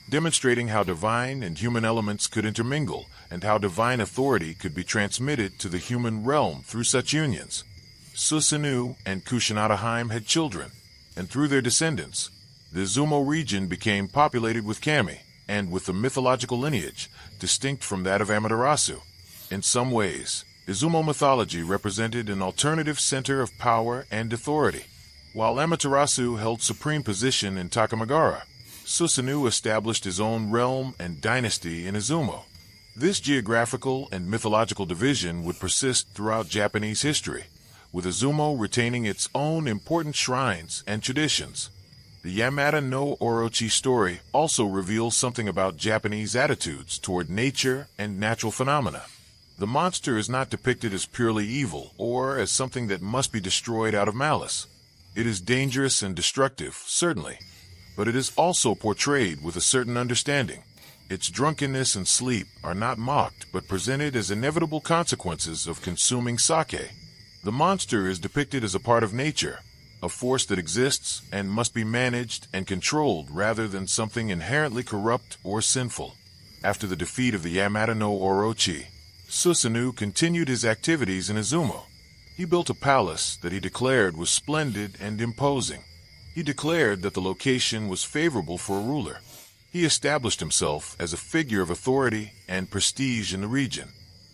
demonstrating how divine and human elements could intermingle and how divine authority could be transmitted to the human realm through such unions. Susanoo and Kusanoo had children, and through their descendants, the Izumo region became populated with kami, and with a mythological lineage distinct from that of Amaterasu. In some ways, Izumo mythology represented an alternative center of power and authority. While Amaterasu held supreme position in Takamagara, Susanoo established his own realm and dynasty in Izumo. This geographical and mythological division would persist throughout Japanese history, with Izumo retaining its own important shrines and traditions. The Ame-no-Uzume story also reveals something about Japanese attitudes toward nature and natural phenomena. The monster is not depicted as purely evil or as something that must be destroyed out of malice. It is dangerous and destructive, certainly, but it is also portrayed with a certain understanding. Its drunkenness and sleep are not mocked but presented as inevitable consequences of consuming sake. The monster is depicted as a part of nature, a force that exists and must be managed and controlled rather than something inherently corrupt or sinful. After the defeat of the Ame-no-Uzume, Susanoo continued his activities in Izumo. He built a palace that he declared was splendid and imposing. He declared that the location was favorable for a ruler. He established himself as a figure of authority and prestige in the region.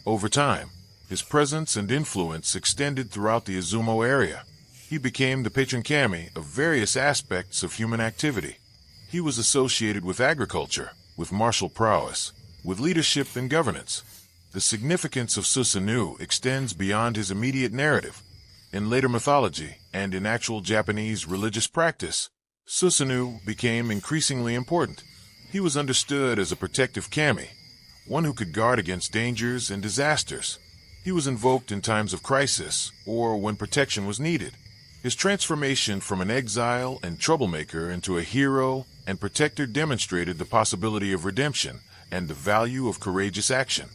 Over time, his presence and influence extended throughout the Izumo area. He became the patron kami of various aspects of human activity. He was associated with agriculture, with martial prowess, with leadership and governance. The significance of Susanoo extends beyond his immediate narrative. In later mythology and in actual Japanese religious practice, Susanoo became increasingly important. He was understood as a protective kami, one who could guard against dangers and disasters. He was invoked in times of crisis or when protection was needed. His transformation from an exile and troublemaker into a hero and protector demonstrated the possibility of redemption and the value of courageous action.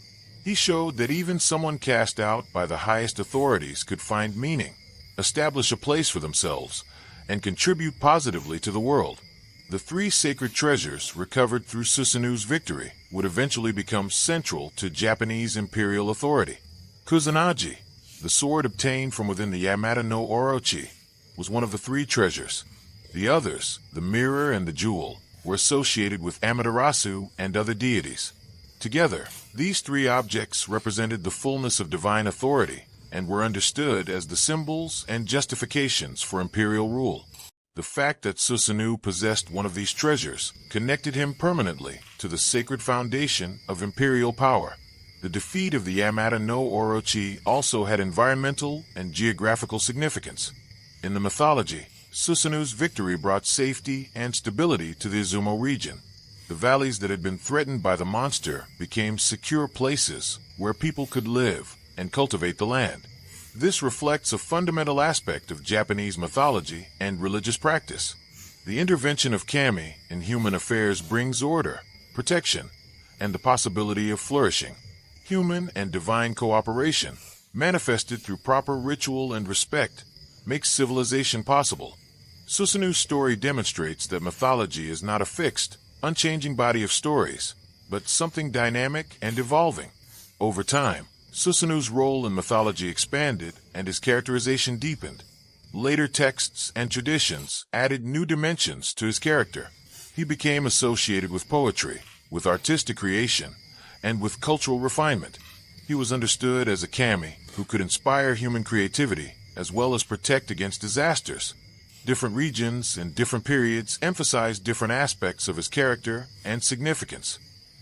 He showed that even someone cast out by the highest authorities could find meaning, establish a place for themselves, and contribute positively to the world. The three sacred treasures recovered through Susanoo's victory would eventually become central to Japanese imperial authority. Kusanagi, the sword obtained from within the Ame-no-Uzume, was one of the three treasures. The others, the mirror and the jewel, were associated with Amaterasu and other deities. Together, these three objects represented the fullness of divine authority and were understood as the symbols and justifications for imperial rule. The fact that Susanoo possessed one of these treasures connected him permanently to the sacred foundation of imperial power. The defeat of the Yamata-no-Orochi also had environmental and geographical significance. In the mythology, Susanoo's victory brought safety and stability to the Izumo region. The valleys that had been threatened by the monster became secure places where people could live and cultivate the land. This reflects a fundamental aspect of Japanese mythology and religious practice. The intervention of kami in human affairs brings order, protection, and the possibility of flourishing. Human and divine cooperation, manifested through proper ritual and respect, makes civilization possible. Susanoo's story demonstrates that mythology is not a fixed, unchanging body of stories, but something dynamic and evolving. Over time, Susanoo's role in mythology expanded and his characterization deepened. Later texts and traditions added new dimensions to his character. He became associated with poetry, with artistic creation, and with cultural refinement. He was understood as a kami who could inspire human creativity as well as protect against disasters. Different regions and different periods emphasized different aspects of his character and significance.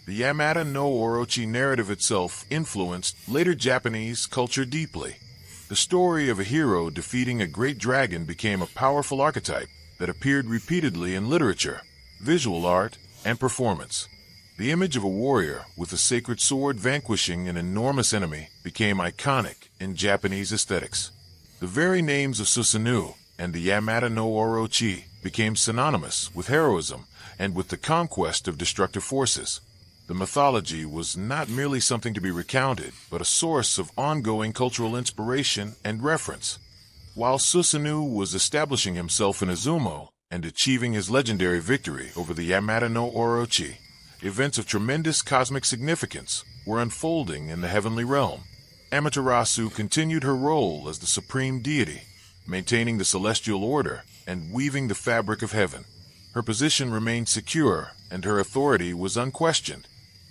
The Yamata-no-Orochi narrative itself influenced later Japanese culture deeply. The story of a hero defeating a great dragon became a powerful archetype that appeared repeatedly in literature, visual art, and performance. The image of a warrior with a sacred sword vanquishing an enormous enemy became iconic in Japanese aesthetics. The very names of Susanoo and the Yamata-no-Orochi became synonymous with heroism and with the conquest of destructive forces. The mythology was not merely something to be recounted, but a source of ongoing cultural inspiration and reference. While Susanoo was establishing himself in Izumo and achieving his legendary victory over the Yamata-no-Orochi, events of tremendous cosmic significance were unfolding in the heavenly realm. Amaterasu continued her role as the supreme deity, maintaining the celestial order and weaving the fabric of heaven. Her position remained secure, and her authority was unquestioned.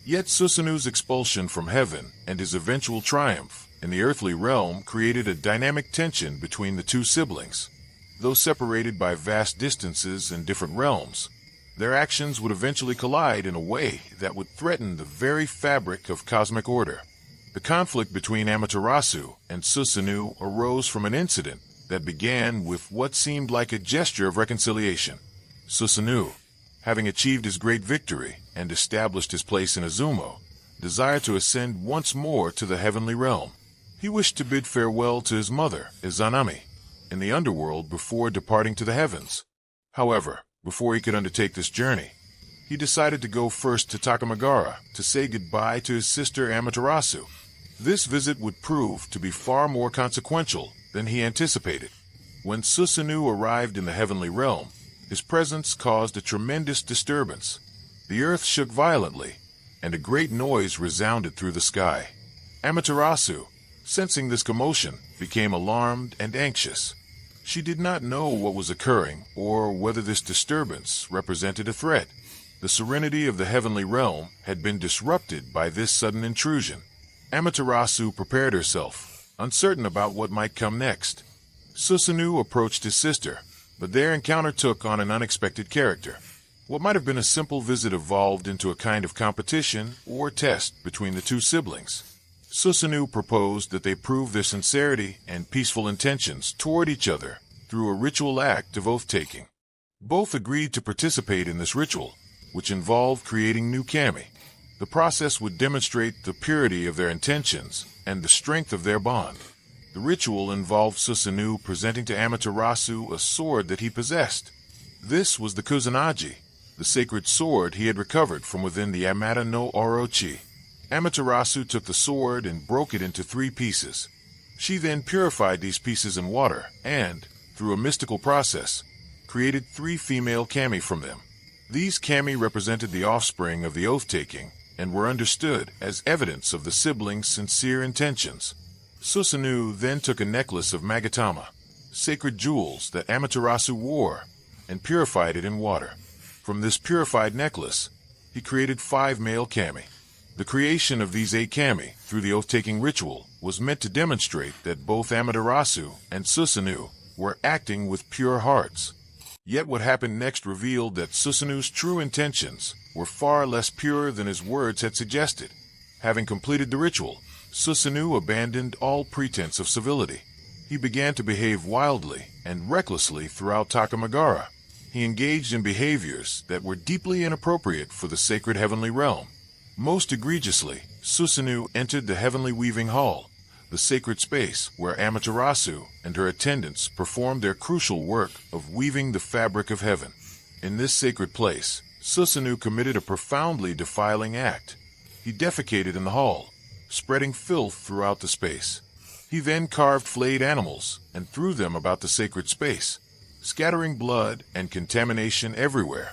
Yet Susanoo's expulsion from heaven and his eventual triumph in the earthly realm created a dynamic tension between the two siblings. Though separated by vast distances in different realms, their actions would eventually collide in a way that would threaten the very fabric of cosmic order. The conflict between Amaterasu and Susanoo arose from an incident that began with what seemed like a gesture of reconciliation. Susanoo, having achieved his great victory and established his place in Izumo, desired to ascend once more to the heavenly realm. He wished to bid farewell to his mother, Izanami, in the underworld before departing to the heavens. However, before he could undertake this journey, he decided to go first to Takamagara to say goodbye to his sister Amaterasu. This visit would prove to be far more consequential than he anticipated. When Susanoo arrived in the heavenly realm, his presence caused a tremendous disturbance. The earth shook violently, and a great noise resounded through the sky. Amaterasu, sensing this commotion, became alarmed and anxious. She did not know what was occurring or whether this disturbance represented a threat. The serenity of the heavenly realm had been disrupted by this sudden intrusion. Amaterasu prepared herself, uncertain about what might come next. Susanoo approached his sister, but their encounter took on an unexpected character. What might have been a simple visit evolved into a kind of competition or test between the two siblings. Susanoo proposed that they prove their sincerity and peaceful intentions toward each other through a ritual act of oath-taking. Both agreed to participate in this ritual, which involved creating new kami. The process would demonstrate the purity of their intentions and the strength of their bond. The ritual involved Susanoo presenting to Amaterasu a sword that he possessed. This was the Kusanagi, the sacred sword he had recovered from within the Yamata-no-Orochi. Amaterasu took the sword and broke it into 3 pieces. She then purified these pieces in water and, through a mystical process, created 3 female kami from them. These kami represented the offspring of the oath-taking and were understood as evidence of the siblings' sincere intentions. Susanoo then took a necklace of magatama, sacred jewels that Amaterasu wore, and purified it in water. From this purified necklace, he created 5 male kami. The creation of these 8 kami through the oath-taking ritual was meant to demonstrate that both Amaterasu and Susanoo were acting with pure hearts. Yet what happened next revealed that Susanoo's true intentions were far less pure than his words had suggested. Having completed the ritual, Susanoo abandoned all pretense of civility. He began to behave wildly and recklessly throughout Takamagara. He engaged in behaviors that were deeply inappropriate for the sacred heavenly realm. Most egregiously, Susanoo entered the heavenly weaving hall, the sacred space where Amaterasu and her attendants performed their crucial work of weaving the fabric of heaven. In this sacred place, Susanoo committed a profoundly defiling act. He defecated in the hall, spreading filth throughout the space. He then carved flayed animals and threw them about the sacred space, scattering blood and contamination everywhere.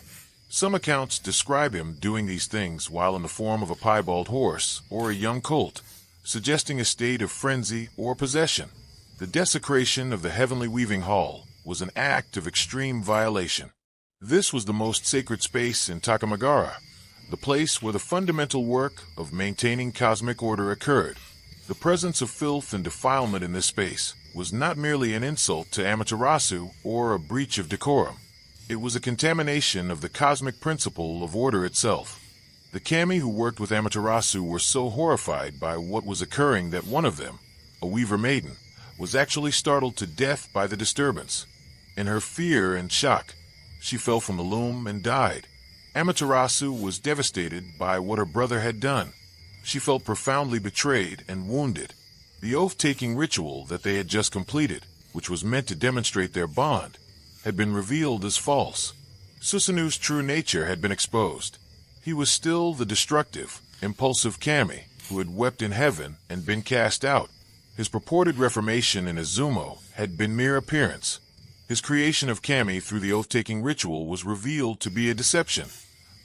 Some accounts describe him doing these things while in the form of a piebald horse or a young colt, suggesting a state of frenzy or possession. The desecration of the heavenly weaving hall was an act of extreme violation. This was the most sacred space in Takamagara, the place where the fundamental work of maintaining cosmic order occurred. The presence of filth and defilement in this space was not merely an insult to Amaterasu or a breach of decorum. It was a contamination of the cosmic principle of order itself. The kami who worked with Amaterasu were so horrified by what was occurring that one of them, a weaver maiden, was actually startled to death by the disturbance. In her fear and shock, she fell from the loom and died. Amaterasu was devastated by what her brother had done. She felt profoundly betrayed and wounded. The oath-taking ritual that they had just completed, which was meant to demonstrate their bond, had been revealed as false. Susanoo's true nature had been exposed. He was still the destructive, impulsive kami who had wept in heaven and been cast out. His purported reformation in Izumo had been mere appearance. His creation of kami through the oath-taking ritual was revealed to be a deception,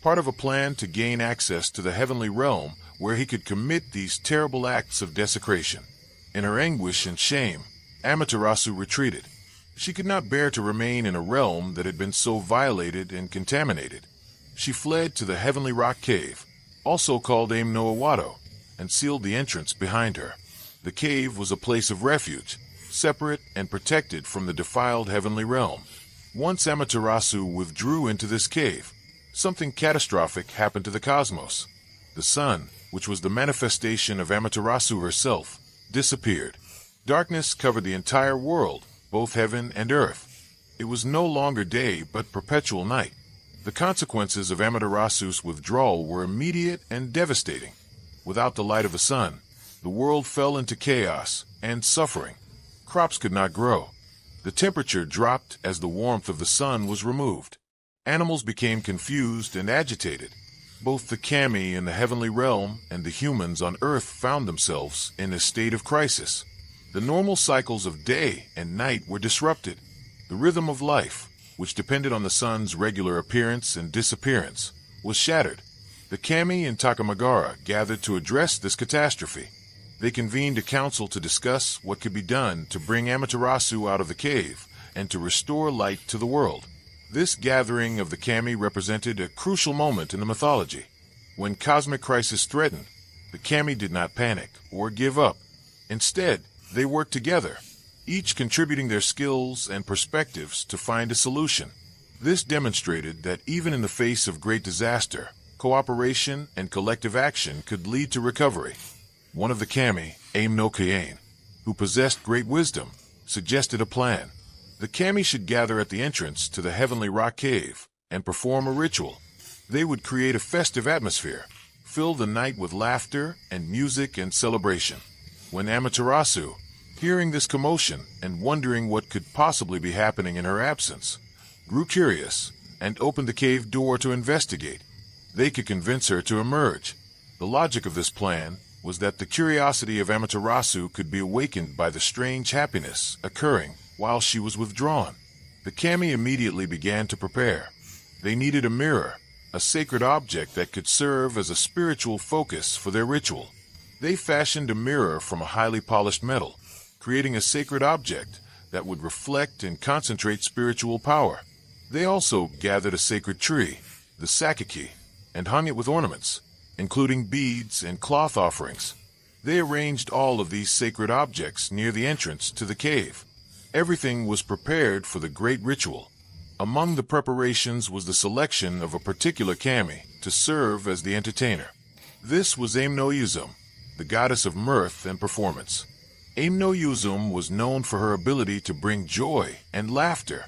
part of a plan to gain access to the heavenly realm where he could commit these terrible acts of desecration. In her anguish and shame, Amaterasu retreated. She could not bear to remain in a realm that had been so violated and contaminated. She fled to the heavenly rock cave, also called Ame-no-Uzume, and sealed the entrance behind her. The cave was a place of refuge, separate and protected from the defiled heavenly realm. Once Amaterasu withdrew into this cave, something catastrophic happened to the cosmos. The sun, which was the manifestation of Amaterasu herself, disappeared. Darkness covered the entire world, both heaven and earth. It was no longer day, but perpetual night. The consequences of Amaterasu's withdrawal were immediate and devastating. Without the light of the sun, the world fell into chaos and suffering. Crops could not grow. The temperature dropped as the warmth of the sun was removed. Animals became confused and agitated. Both the kami in the heavenly realm and the humans on earth found themselves in a state of crisis. The normal cycles of day and night were disrupted. The rhythm of life, which depended on the sun's regular appearance and disappearance, was shattered. The kami in Takamagara gathered to address this catastrophe. They convened a council to discuss what could be done to bring Amaterasu out of the cave and to restore light to the world. This gathering of the kami represented a crucial moment in the mythology. When cosmic crisis threatened, the kami did not panic or give up. Instead, they worked together, each contributing their skills and perspectives to find a solution. This demonstrated that even in the face of great disaster, cooperation and collective action could lead to recovery. One of the kami, Ame-no-Tajikarao, who possessed great wisdom, suggested a plan. The kami should gather at the entrance to the heavenly rock cave and perform a ritual. They would create a festive atmosphere, fill the night with laughter and music and celebration. When Amaterasu, hearing this commotion and wondering what could possibly be happening in her absence, grew curious and opened the cave door to investigate, they could convince her to emerge. The logic of this plan was that the curiosity of Amaterasu could be awakened by the strange happiness occurring while she was withdrawn. The kami immediately began to prepare. They needed a mirror, a sacred object that could serve as a spiritual focus for their ritual. They fashioned a mirror from a highly polished metal, creating a sacred object that would reflect and concentrate spiritual power. They also gathered a sacred tree, the sakaki, and hung it with ornaments. including beads and cloth offerings. They arranged all of these sacred objects near the entrance to the cave. Everything was prepared for the great ritual. Among the preparations was the selection of a particular kami to serve as the entertainer. This was Ame-no-Uzume, the goddess of mirth and performance. Ame-no-Uzume was known for her ability to bring joy and laughter.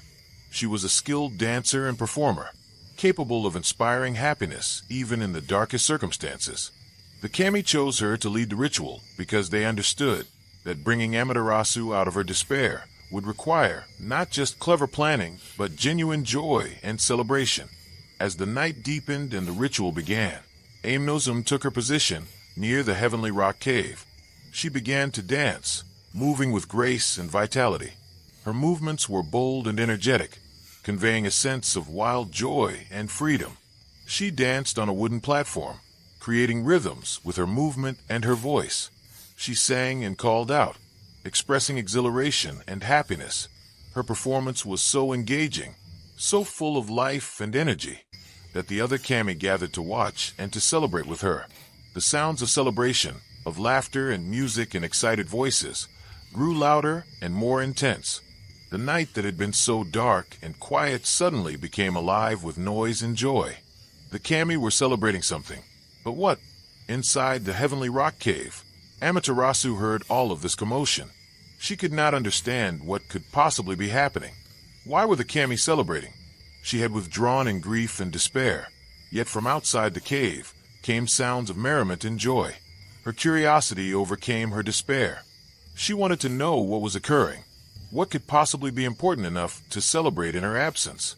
She was a skilled dancer and performer, capable of inspiring happiness even in the darkest circumstances. The kami chose her to lead the ritual because they understood that bringing Amaterasu out of her despair would require not just clever planning, but genuine joy and celebration. As the night deepened and the ritual began, Ame-no-Uzume took her position near the heavenly rock cave. She began to dance, moving with grace and vitality. Her movements were bold and energetic, conveying a sense of wild joy and freedom. She danced on a wooden platform, creating rhythms with her movement and her voice. She sang and called out, expressing exhilaration and happiness. Her performance was so engaging, so full of life and energy, that the other kami gathered to watch and to celebrate with her. The sounds of celebration, of laughter and music and excited voices, grew louder and more intense. The night that had been so dark and quiet suddenly became alive with noise and joy. The kami were celebrating something. But what? Inside the heavenly rock cave, Amaterasu heard all of this commotion. She could not understand what could possibly be happening. Why were the kami celebrating? She had withdrawn in grief and despair, yet from outside the cave came sounds of merriment and joy. Her curiosity overcame her despair. She wanted to know what was occurring. What could possibly be important enough to celebrate in her absence?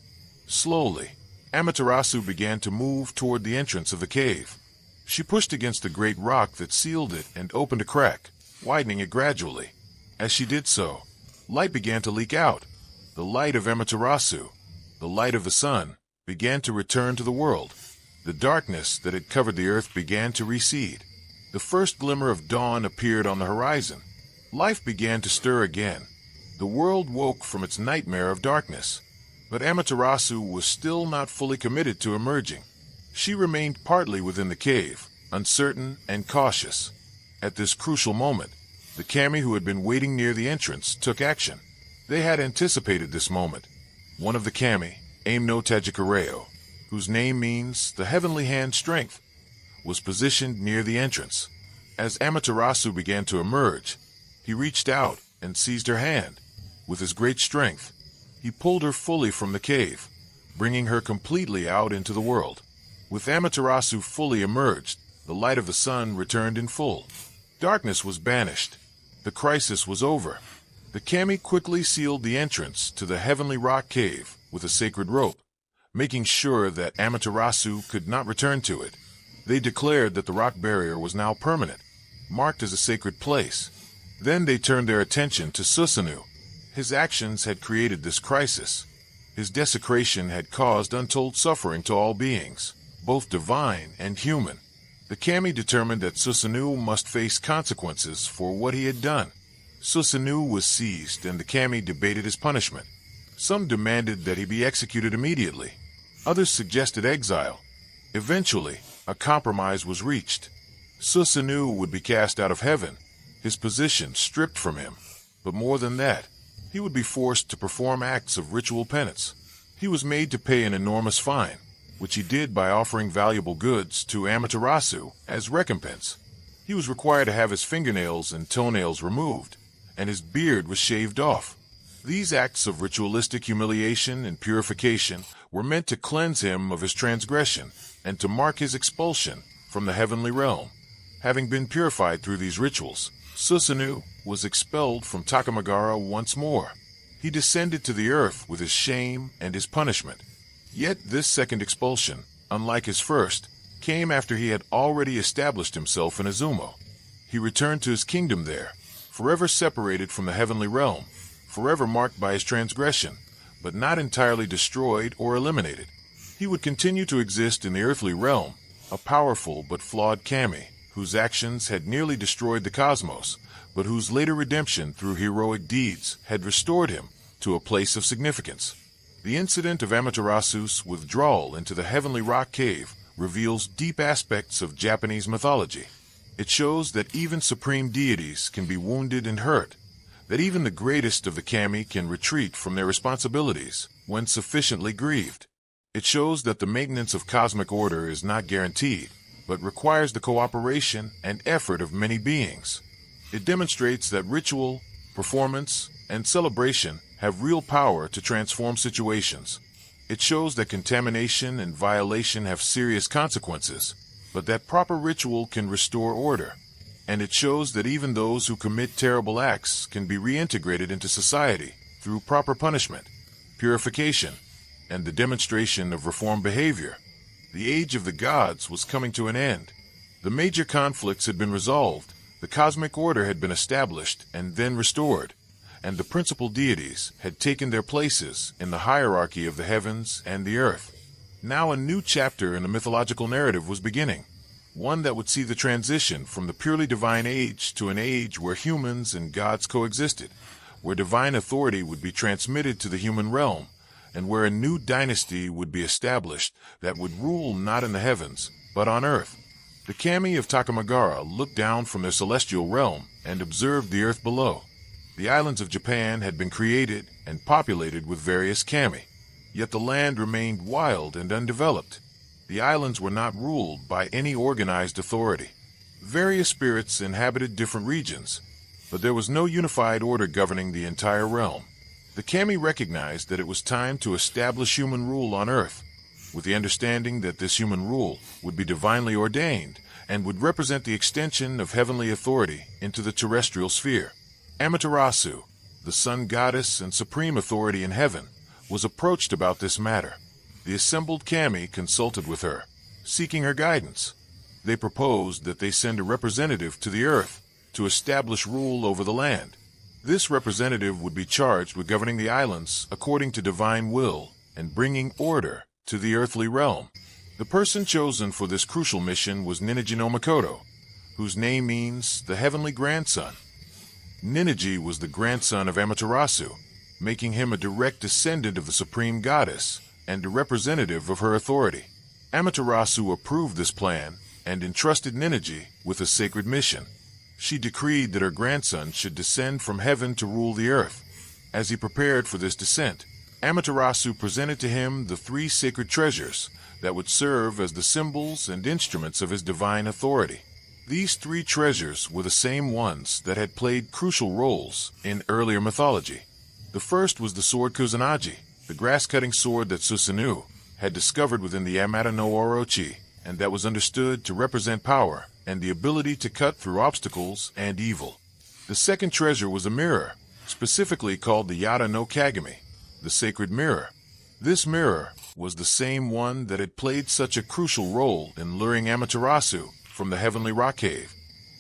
Slowly, Amaterasu began to move toward the entrance of the cave. She pushed against the great rock that sealed it and opened a crack, widening it gradually. As she did so, light began to leak out. The light of Amaterasu, the light of the sun, began to return to the world. The darkness that had covered the earth began to recede. The first glimmer of dawn appeared on the horizon. Life began to stir again. The world woke from its nightmare of darkness. But Amaterasu was still not fully committed to emerging. She remained partly within the cave, uncertain and cautious. At this crucial moment, the kami who had been waiting near the entrance took action. They had anticipated this moment. One of the kami, Ame-no-Tajikarao, whose name means the heavenly hand strength, was positioned near the entrance. As Amaterasu began to emerge, he reached out and seized her hand. With his great strength, he pulled her fully from the cave, bringing her completely out into the world. With Amaterasu fully emerged, the light of the sun returned in full. Darkness was banished. The crisis was over. The kami quickly sealed the entrance to the heavenly rock cave with a sacred rope, making sure that Amaterasu could not return to it. They declared that the rock barrier was now permanent, marked as a sacred place. Then they turned their attention to Susanoo. His actions had created this crisis. His desecration had caused untold suffering to all beings, both divine and human. The kami determined that Susanoo must face consequences for what he had done. Susanoo was seized, and the kami debated his punishment. Some demanded that he be executed immediately. Others suggested exile. Eventually, a compromise was reached. Susanoo would be cast out of heaven, his position stripped from him. But more than that, he would be forced to perform acts of ritual penance. He was made to pay an enormous fine, which he did by offering valuable goods to Amaterasu as recompense. He was required to have his fingernails and toenails removed, and his beard was shaved off. These acts of ritualistic humiliation and purification were meant to cleanse him of his transgression and to mark his expulsion from the heavenly realm. Having been purified through these rituals, Susanoo was expelled from Takamagara once more. He descended to the earth with his shame and his punishment. Yet this second expulsion, unlike his first, came after he had already established himself in Izumo. He returned to his kingdom there, forever separated from the heavenly realm, forever marked by his transgression, but not entirely destroyed or eliminated. He would continue to exist in the earthly realm, a powerful but flawed kami, whose actions had nearly destroyed the cosmos, but whose later redemption through heroic deeds had restored him to a place of significance. The incident of Amaterasu's withdrawal into the heavenly rock cave reveals deep aspects of Japanese mythology. It shows that even supreme deities can be wounded and hurt, that even the greatest of the kami can retreat from their responsibilities when sufficiently grieved. It shows that the maintenance of cosmic order is not guaranteed, but requires the cooperation and effort of many beings. It demonstrates that ritual, performance, and celebration have real power to transform situations. It shows that contamination and violation have serious consequences, but that proper ritual can restore order. And it shows that even those who commit terrible acts can be reintegrated into society through proper punishment, purification, and the demonstration of reformed behavior. The age of the gods was coming to an end. The major conflicts had been resolved, the cosmic order had been established and then restored, and the principal deities had taken their places in the hierarchy of the heavens and the earth. Now a new chapter in the mythological narrative was beginning, one that would see the transition from the purely divine age to an age where humans and gods coexisted, where divine authority would be transmitted to the human realm, and where a new dynasty would be established that would rule not in the heavens, but on earth. The kami of Takamagara looked down from their celestial realm and observed the earth below. The islands of Japan had been created and populated with various kami, yet the land remained wild and undeveloped. The islands were not ruled by any organized authority. Various spirits inhabited different regions, but there was no unified order governing the entire realm. The kami recognized that it was time to establish human rule on earth, with the understanding that this human rule would be divinely ordained and would represent the extension of heavenly authority into the terrestrial sphere. Amaterasu, the sun goddess and supreme authority in heaven, was approached about this matter. The assembled kami consulted with her, seeking her guidance. They proposed that they send a representative to the earth to establish rule over the land. This representative would be charged with governing the islands according to divine will and bringing order to the earthly realm. The person chosen for this crucial mission was Ninigi-no-Mikoto, whose name means the heavenly grandson. Ninigi was the grandson of Amaterasu, making him a direct descendant of the supreme goddess and a representative of her authority. Amaterasu approved this plan and entrusted Ninigi with a sacred mission. She decreed that her grandson should descend from heaven to rule the earth. As he prepared for this descent, Amaterasu presented to him the 3 sacred treasures that would serve as the symbols and instruments of his divine authority. These 3 treasures were the same ones that had played crucial roles in earlier mythology. The first was the sword Kusanagi, the grass-cutting sword that Susanoo had discovered within the Ame-no-Uzume, and that was understood to represent power and the ability to cut through obstacles and evil. The second treasure was a mirror, specifically called the Yata no Kagami, the sacred mirror. This mirror was the same one that had played such a crucial role in luring Amaterasu from the heavenly rock cave.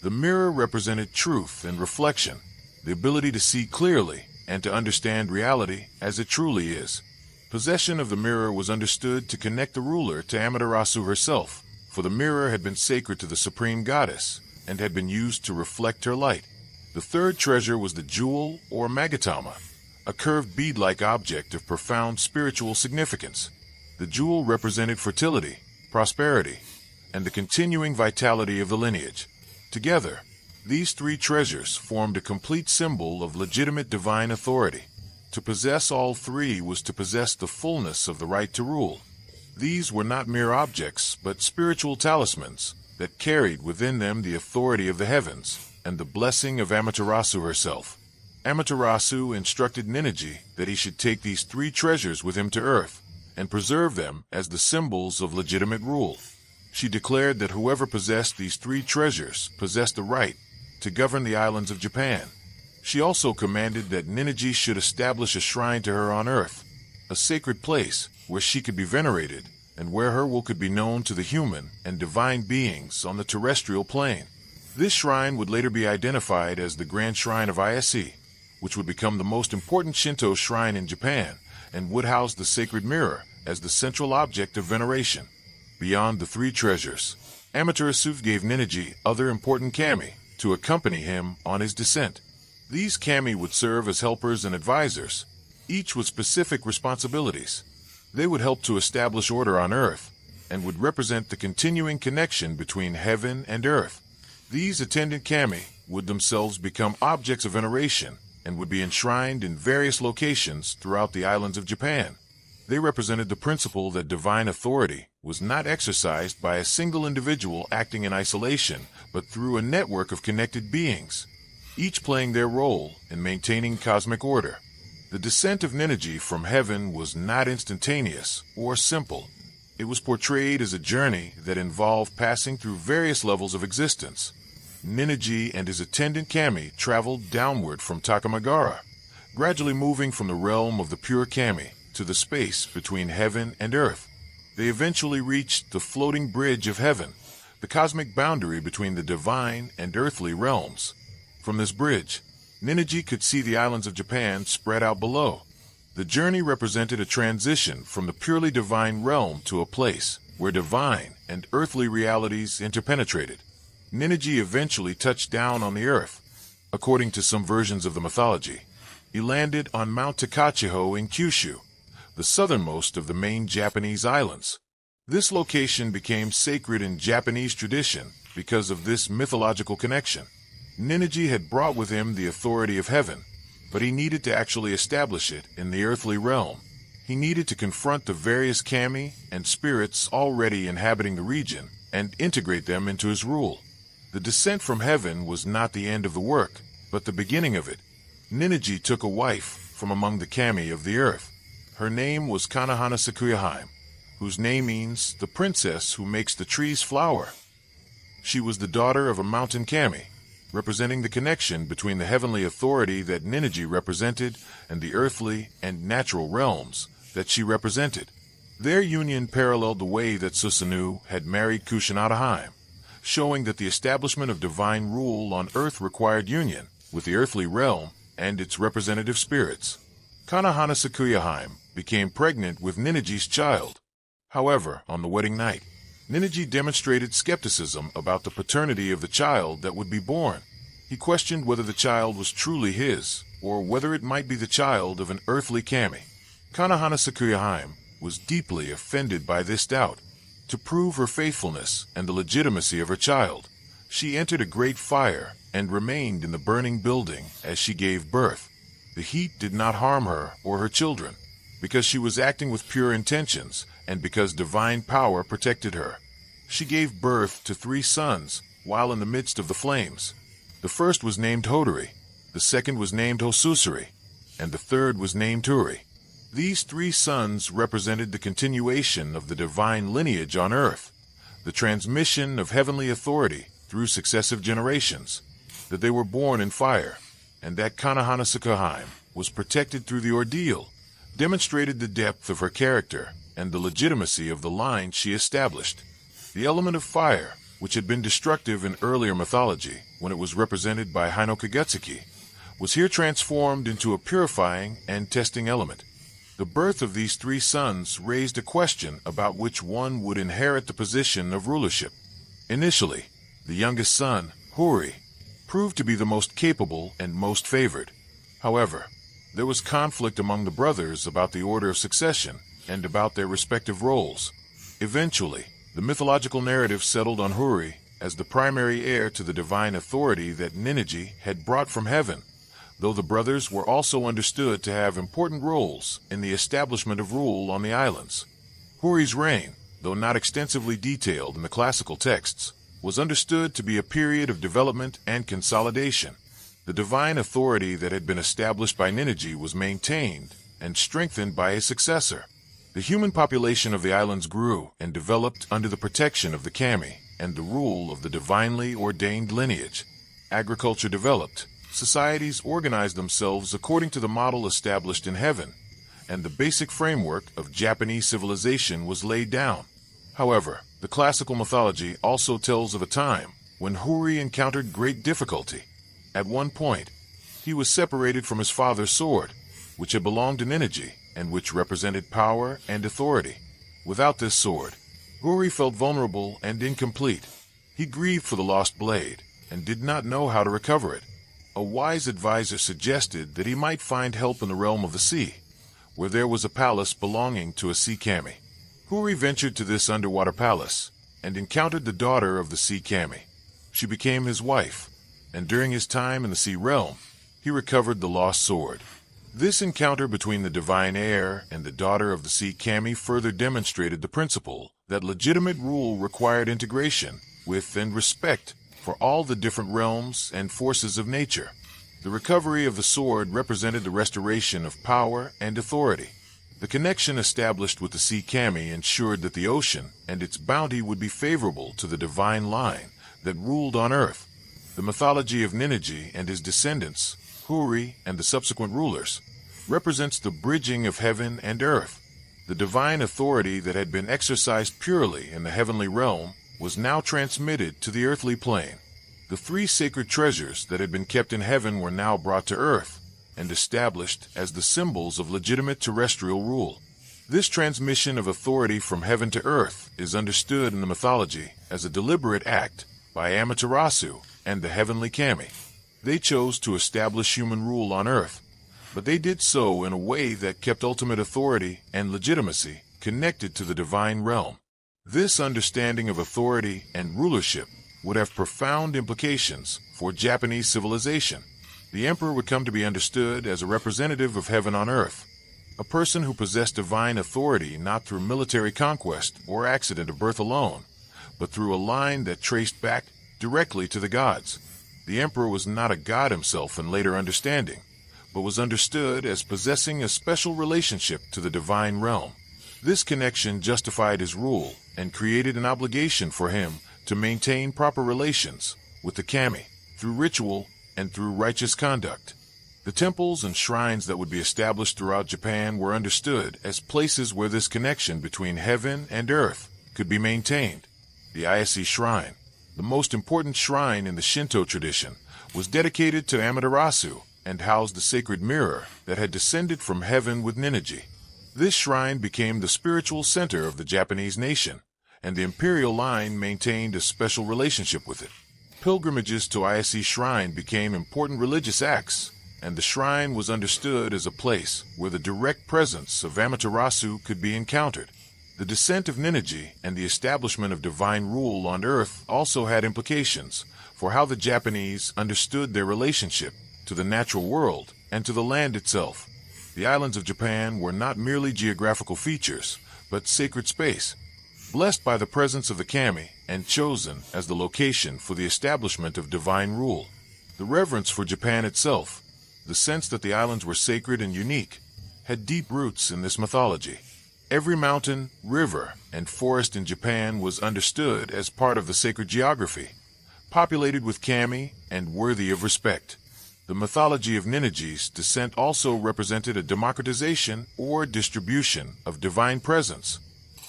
The mirror represented truth and reflection, the ability to see clearly and to understand reality as it truly is. Possession of the mirror was understood to connect the ruler to Amaterasu herself, for the mirror had been sacred to the supreme goddess and had been used to reflect her light. The third treasure was the jewel or magatama, a curved bead-like object of profound spiritual significance. The jewel represented fertility, prosperity, and the continuing vitality of the lineage. Together, these 3 treasures formed a complete symbol of legitimate divine authority. To possess all 3 was to possess the fullness of the right to rule. These were not mere objects, but spiritual talismans that carried within them the authority of the heavens and the blessing of Amaterasu herself. Amaterasu instructed Ninigi that he should take these 3 treasures with him to earth and preserve them as the symbols of legitimate rule. She declared that whoever possessed these 3 treasures possessed the right to govern the islands of Japan. She also commanded that Ninigi should establish a shrine to her on earth, a sacred place where she could be venerated and where her will could be known to the human and divine beings on the terrestrial plane. This shrine would later be identified as the Grand Shrine of Ise, which would become the most important Shinto shrine in Japan and would house the sacred mirror as the central object of veneration. Beyond the 3 treasures, Amaterasu gave Ninigi other important kami to accompany him on his descent. These kami would serve as helpers and advisors, each with specific responsibilities. They would help to establish order on earth and would represent the continuing connection between heaven and earth. These attendant kami would themselves become objects of veneration and would be enshrined in various locations throughout the islands of Japan. They represented the principle that divine authority was not exercised by a single individual acting in isolation, but through a network of connected beings, each playing their role in maintaining cosmic order. The descent of Ninigi from heaven was not instantaneous or simple. It was portrayed as a journey that involved passing through various levels of existence. Ninigi and his attendant kami traveled downward from Takamagara, gradually moving from the realm of the pure kami to the space between heaven and earth. They eventually reached the floating bridge of heaven, the cosmic boundary between the divine and earthly realms. From this bridge, Ninigi could see the islands of Japan spread out below. The journey represented a transition from the purely divine realm to a place where divine and earthly realities interpenetrated. Ninigi eventually touched down on the earth. According to some versions of the mythology, he landed on Mount Takachiho in Kyushu, the southernmost of the main Japanese islands. This location became sacred in Japanese tradition because of this mythological connection. Ninigi had brought with him the authority of heaven, but he needed to actually establish it in the earthly realm. He needed to confront the various kami and spirits already inhabiting the region and integrate them into his rule. The descent from heaven was not the end of the work, but the beginning of it. Ninigi took a wife from among the kami of the earth. Her name was Kanahana Sakuyaheim, whose name means the princess who makes the trees flower. She was the daughter of a mountain kami, representing the connection between the heavenly authority that Ninigi represented and the earthly and natural realms that she represented. Their union paralleled the way that Susanoo had married Kushinadaheim, showing that the establishment of divine rule on earth required union with the earthly realm and its representative spirits. Kanahana Sakuyaheim became pregnant with Ninigi's child. However, on the wedding night, Ninigi demonstrated skepticism about the paternity of the child that would be born. He questioned whether the child was truly his, or whether it might be the child of an earthly kami. Kanahana Sakuyaheim was deeply offended by this doubt. To prove her faithfulness and the legitimacy of her child, she entered a great fire and remained in the burning building as she gave birth. The heat did not harm her or her children, because she was acting with pure intentions and because divine power protected her. She gave birth to 3 sons while in the midst of the flames. The first was named Hodori, the second was named Hosusuri, and the third was named Turi. These 3 sons represented the continuation of the divine lineage on earth, the transmission of heavenly authority through successive generations, that they were born in fire, and that Kanahana Sakuyaheim was protected through the ordeal, demonstrated the depth of her character and the legitimacy of the line she established. The element of fire, which had been destructive in earlier mythology when it was represented by Hino Kagutsuchi, was here transformed into a purifying and testing element. The birth of these 3 sons raised a question about which one would inherit the position of rulership. Initially, the youngest son, Hori, proved to be the most capable and most favored. However, there was conflict among the brothers about the order of succession and about their respective roles. Eventually, the mythological narrative settled on Hori as the primary heir to the divine authority that Ninigi had brought from heaven, though the brothers were also understood to have important roles in the establishment of rule on the islands. Hori's reign, though not extensively detailed in the classical texts, was understood to be a period of development and consolidation. The divine authority that had been established by Ninigi was maintained and strengthened by his successor. The human population of the islands grew and developed under the protection of the kami and the rule of the divinely ordained lineage. Agriculture developed. Societies organized themselves according to the model established in heaven, and the basic framework of Japanese civilization was laid down. However, the classical mythology also tells of a time when Hori encountered great difficulty. At one point, he was separated from his father's sword, which had belonged to Ninigi and which represented power and authority. Without this sword, Hori felt vulnerable and incomplete. He grieved for the lost blade and did not know how to recover it. A wise advisor suggested that he might find help in the realm of the sea, where there was a palace belonging to a sea kami. Huri ventured to this underwater palace and encountered the daughter of the sea kami. She became his wife, and during his time in the sea realm, he recovered the lost sword. This encounter between the divine heir and the daughter of the sea kami further demonstrated the principle that legitimate rule required integration with and respect for all the different realms and forces of nature. The recovery of the sword represented the restoration of power and authority. The connection established with the sea kami ensured that the ocean and its bounty would be favorable to the divine line that ruled on earth. The mythology of Ninigi and his descendants, Huri and the subsequent rulers, represents the bridging of heaven and earth. The divine authority that had been exercised purely in the heavenly realm was now transmitted to the earthly plane. The three sacred treasures that had been kept in heaven were now brought to earth and established as the symbols of legitimate terrestrial rule. This transmission of authority from heaven to earth is understood in the mythology as a deliberate act by Amaterasu and the heavenly kami. They chose to establish human rule on earth, but they did so in a way that kept ultimate authority and legitimacy connected to the divine realm. This understanding of authority and rulership would have profound implications for Japanese civilization. The emperor would come to be understood as a representative of heaven on earth, a person who possessed divine authority not through military conquest or accident of birth alone, but through a line that traced back directly to the gods. The emperor was not a god himself in later understanding, but was understood as possessing a special relationship to the divine realm. This connection justified his rule and created an obligation for him to maintain proper relations with the kami through ritual and through righteous conduct. The temples and shrines that would be established throughout Japan were understood as places where this connection between heaven and earth could be maintained. The Ayase Shrine, the most important shrine in the Shinto tradition, was dedicated to Amaterasu and housed the sacred mirror that had descended from heaven with Ninigi. This shrine became the spiritual center of the Japanese nation, and the imperial line maintained a special relationship with it. Pilgrimages to Ayase Shrine became important religious acts, and the shrine was understood as a place where the direct presence of Amaterasu could be encountered. The descent of Ninigi and the establishment of divine rule on earth also had implications for how the Japanese understood their relationship to the natural world and to the land itself. The islands of Japan were not merely geographical features, but sacred space, blessed by the presence of the kami and chosen as the location for the establishment of divine rule. The reverence for Japan itself, the sense that the islands were sacred and unique, had deep roots in this mythology. Every mountain, river, and forest in Japan was understood as part of the sacred geography, populated with kami and worthy of respect. The mythology of Ninigi's descent also represented a democratization or distribution of divine presence.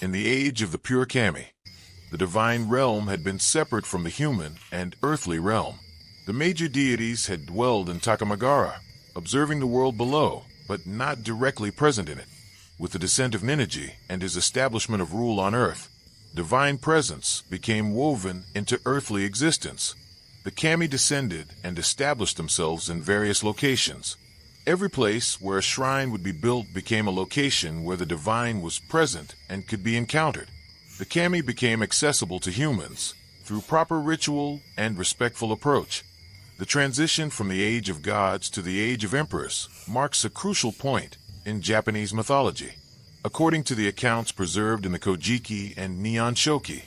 In the age of the pure kami, the divine realm had been separate from the human and earthly realm. The major deities had dwelled in Takamagara, observing the world below, but not directly present in it. With the descent of Ninigi and his establishment of rule on earth, divine presence became woven into earthly existence. The kami descended and established themselves in various locations. Every place where a shrine would be built became a location where the divine was present and could be encountered. The kami became accessible to humans through proper ritual and respectful approach. The transition from the age of gods to the age of emperors marks a crucial point in Japanese mythology. According to the accounts preserved in the Kojiki and Nihon Shoki,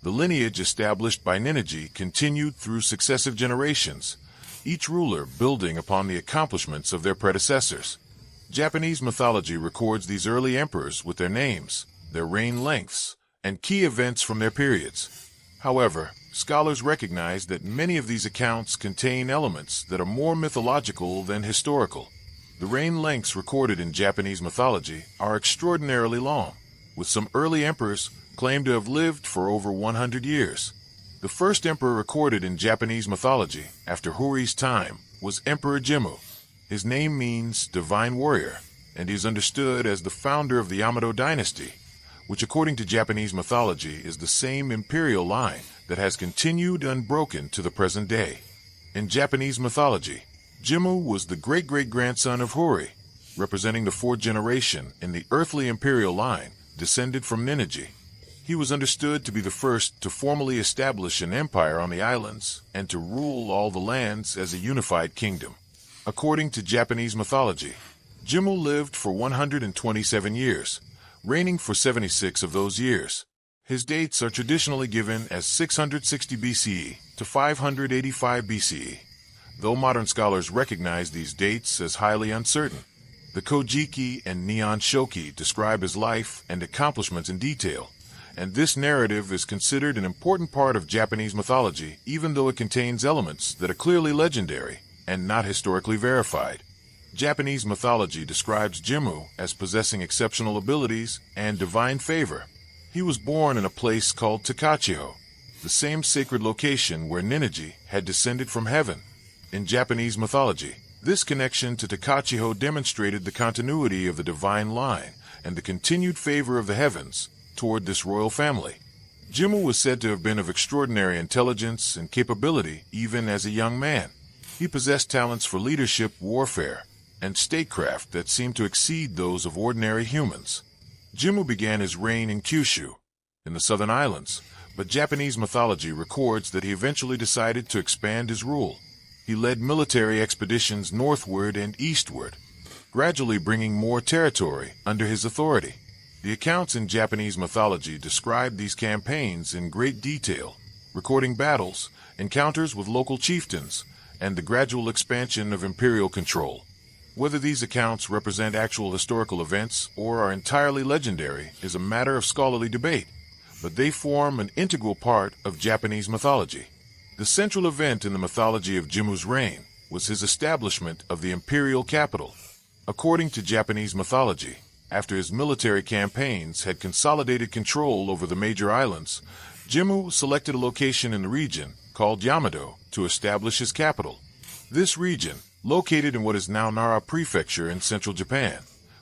the lineage established by Ninigi continued through successive generations, each ruler building upon the accomplishments of their predecessors. Japanese mythology records these early emperors with their names, their reign lengths, and key events from their periods. However, scholars recognize that many of these accounts contain elements that are more mythological than historical. The reign lengths recorded in Japanese mythology are extraordinarily long, with some early emperors claimed to have lived for over 100 years. The first emperor recorded in Japanese mythology after Huri's time was Emperor Jimmu. His name means divine warrior, and he is understood as the founder of the Yamato dynasty, which according to Japanese mythology is the same imperial line that has continued unbroken to the present day. In Japanese mythology, Jimmu was the great-great-grandson of Huri, representing the fourth generation in the earthly imperial line descended from Ninigi. He was understood to be the first to formally establish an empire on the islands and to rule all the lands as a unified kingdom. According to Japanese mythology, Jimmu lived for 127 years, reigning for 76 of those years. His dates are traditionally given as 660 BCE to 585 BCE, though modern scholars recognize these dates as highly uncertain. The Kojiki and Nihon Shoki describe his life and accomplishments in detail, and this narrative is considered an important part of Japanese mythology, even though it contains elements that are clearly legendary and not historically verified. Japanese mythology describes Jimmu as possessing exceptional abilities and divine favor. He was born in a place called Takachiho, the same sacred location where Ninigi had descended from heaven. In Japanese mythology, this connection to Takachiho demonstrated the continuity of the divine line and the continued favor of the heavens toward this royal family. Jimmu was said to have been of extraordinary intelligence and capability even as a young man. He possessed talents for leadership, warfare, and statecraft that seemed to exceed those of ordinary humans. Jimmu began his reign in Kyushu, in the southern islands, but Japanese mythology records that he eventually decided to expand his rule. He led military expeditions northward and eastward, gradually bringing more territory under his authority. The accounts in Japanese mythology describe these campaigns in great detail, recording battles, encounters with local chieftains, and the gradual expansion of imperial control. Whether these accounts represent actual historical events or are entirely legendary is a matter of scholarly debate, but they form an integral part of Japanese mythology. The central event in the mythology of Jimmu's reign was his establishment of the imperial capital. According to Japanese mythology, after his military campaigns had consolidated control over the major islands, Jimmu selected a location in the region called Yamato to establish his capital. This region, located in what is now Nara Prefecture in central Japan,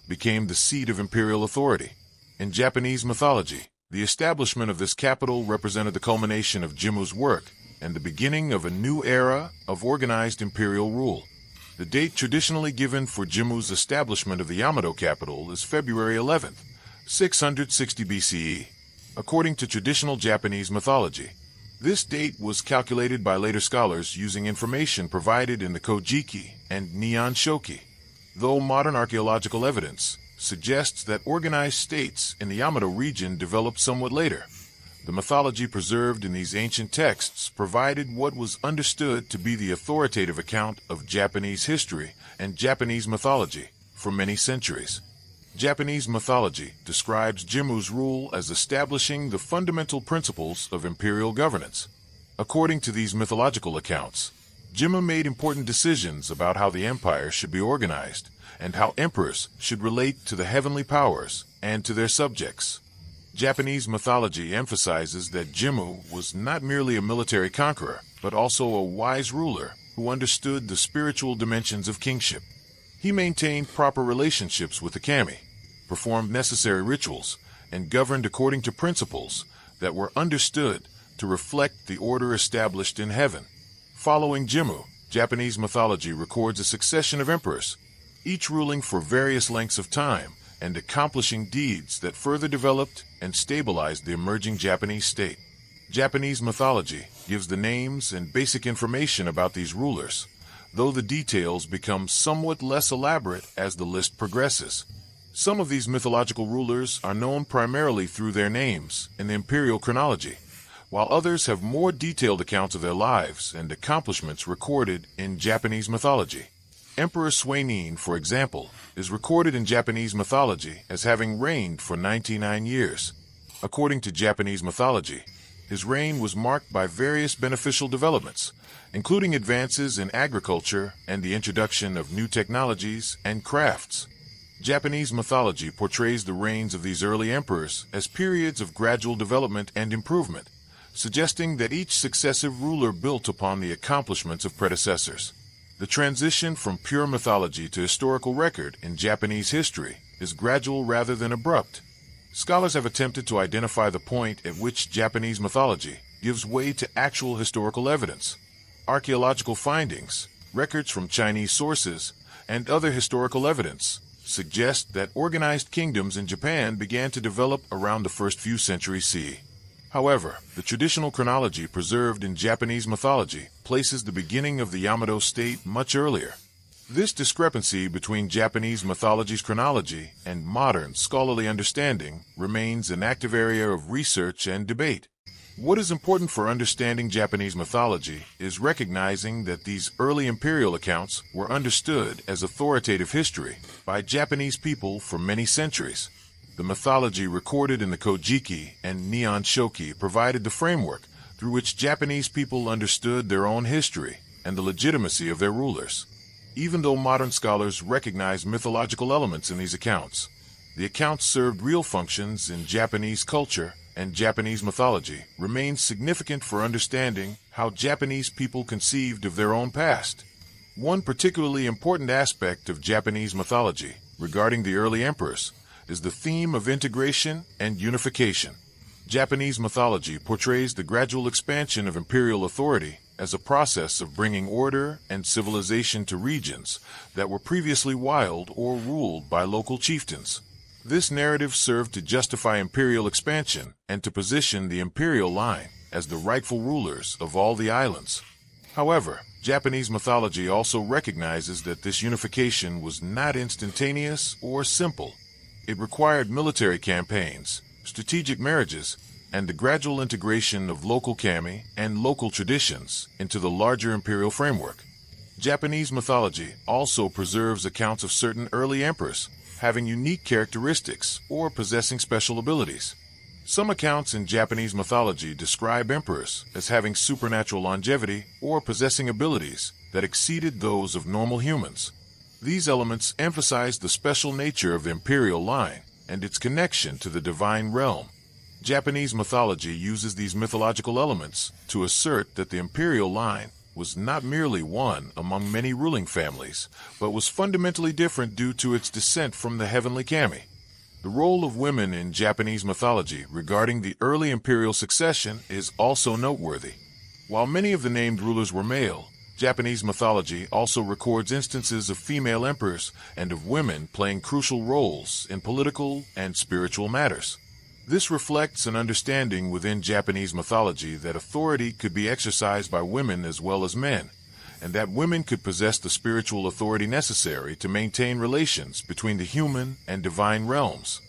became the seat of imperial authority. In Japanese mythology, the establishment of this capital represented the culmination of Jimmu's work and the beginning of a new era of organized imperial rule. The date traditionally given for Jimmu's establishment of the Yamato capital is February 11th, 660 BCE. According to traditional Japanese mythology, this date was calculated by later scholars using information provided in the Kojiki and Nihon Shoki, though modern archaeological evidence suggests that organized states in the Yamato region developed somewhat later. The mythology preserved in these ancient texts provided what was understood to be the authoritative account of Japanese history and Japanese mythology for many centuries. Japanese mythology describes Jimmu's rule as establishing the fundamental principles of imperial governance. According to these mythological accounts, Jimmu made important decisions about how the empire should be organized and how emperors should relate to the heavenly powers and to their subjects. Japanese mythology emphasizes that Jimmu was not merely a military conqueror, but also a wise ruler who understood the spiritual dimensions of kingship. He maintained proper relationships with the kami, performed necessary rituals, and governed according to principles that were understood to reflect the order established in heaven. Following Jimmu, Japanese mythology records a succession of emperors, each ruling for various lengths of time and accomplishing deeds that further developed and stabilized the emerging Japanese state. Japanese mythology gives the names and basic information about these rulers, though the details become somewhat less elaborate as the list progresses. Some of these mythological rulers are known primarily through their names in the imperial chronology, while others have more detailed accounts of their lives and accomplishments recorded in Japanese mythology. Emperor Susanoo, for example, is recorded in Japanese mythology as having reigned for 99 years. According to Japanese mythology, his reign was marked by various beneficial developments, including advances in agriculture and the introduction of new technologies and crafts. Japanese mythology portrays the reigns of these early emperors as periods of gradual development and improvement, suggesting that each successive ruler built upon the accomplishments of predecessors. The transition from pure mythology to historical record in Japanese history is gradual rather than abrupt. Scholars have attempted to identify the point at which Japanese mythology gives way to actual historical evidence. Archaeological findings, records from Chinese sources, and other historical evidence suggest that organized kingdoms in Japan began to develop around the first few centuries CE. However, the traditional chronology preserved in Japanese mythology places the beginning of the Yamato state much earlier. This discrepancy between Japanese mythology's chronology and modern scholarly understanding remains an active area of research and debate. What is important for understanding Japanese mythology is recognizing that these early imperial accounts were understood as authoritative history by Japanese people for many centuries. The mythology recorded in the Kojiki and Nihon Shoki provided the framework through which Japanese people understood their own history and the legitimacy of their rulers. Even though modern scholars recognize mythological elements in these accounts, the accounts served real functions in Japanese culture, and Japanese mythology remains significant for understanding how Japanese people conceived of their own past. One particularly important aspect of Japanese mythology regarding the early emperors is the theme of integration and unification. Japanese mythology portrays the gradual expansion of imperial authority as a process of bringing order and civilization to regions that were previously wild or ruled by local chieftains. This narrative served to justify imperial expansion and to position the imperial line as the rightful rulers of all the islands. However, Japanese mythology also recognizes that this unification was not instantaneous or simple. It required military campaigns, strategic marriages, and the gradual integration of local kami and local traditions into the larger imperial framework. Japanese mythology also preserves accounts of certain early emperors having unique characteristics or possessing special abilities. Some accounts in Japanese mythology describe emperors as having supernatural longevity or possessing abilities that exceeded those of normal humans. These elements emphasize the special nature of the imperial line and its connection to the divine realm. Japanese mythology uses these mythological elements to assert that the imperial line was not merely one among many ruling families, but was fundamentally different due to its descent from the heavenly kami. The role of women in Japanese mythology regarding the early imperial succession is also noteworthy. While many of the named rulers were male, Japanese mythology also records instances of female emperors and of women playing crucial roles in political and spiritual matters. This reflects an understanding within Japanese mythology that authority could be exercised by women as well as men, and that women could possess the spiritual authority necessary to maintain relations between the human and divine realms.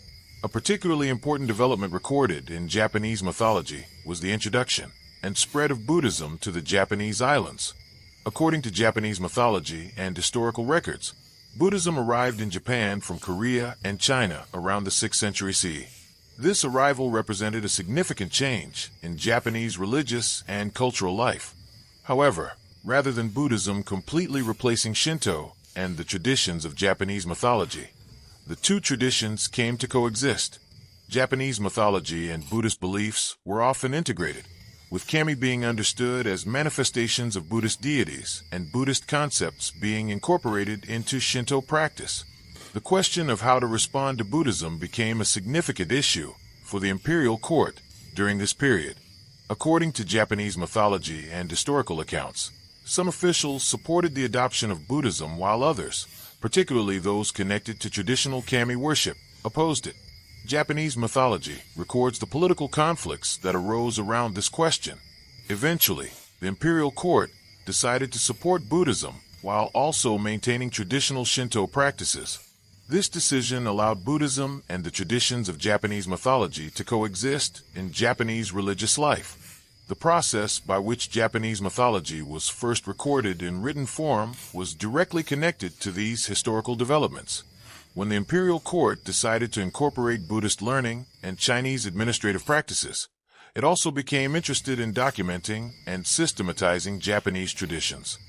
A particularly important development recorded in Japanese mythology was the introduction and spread of Buddhism to the Japanese islands. According to Japanese mythology and historical records, Buddhism arrived in Japan from Korea and China around the 6th century CE. This arrival represented a significant change in Japanese religious and cultural life. However, rather than Buddhism completely replacing Shinto and the traditions of Japanese mythology, the two traditions came to coexist. Japanese mythology and Buddhist beliefs were often integrated, with kami being understood as manifestations of Buddhist deities and Buddhist concepts being incorporated into Shinto practice. The question of how to respond to Buddhism became a significant issue for the imperial court during this period. According to Japanese mythology and historical accounts, some officials supported the adoption of Buddhism while others, particularly those connected to traditional kami worship, opposed it. Japanese mythology records the political conflicts that arose around this question. Eventually, the imperial court decided to support Buddhism while also maintaining traditional Shinto practices. This decision allowed Buddhism and the traditions of Japanese mythology to coexist in Japanese religious life. The process by which Japanese mythology was first recorded in written form was directly connected to these historical developments. When the imperial court decided to incorporate Buddhist learning and Chinese administrative practices, it also became interested in documenting and systematizing Japanese traditions.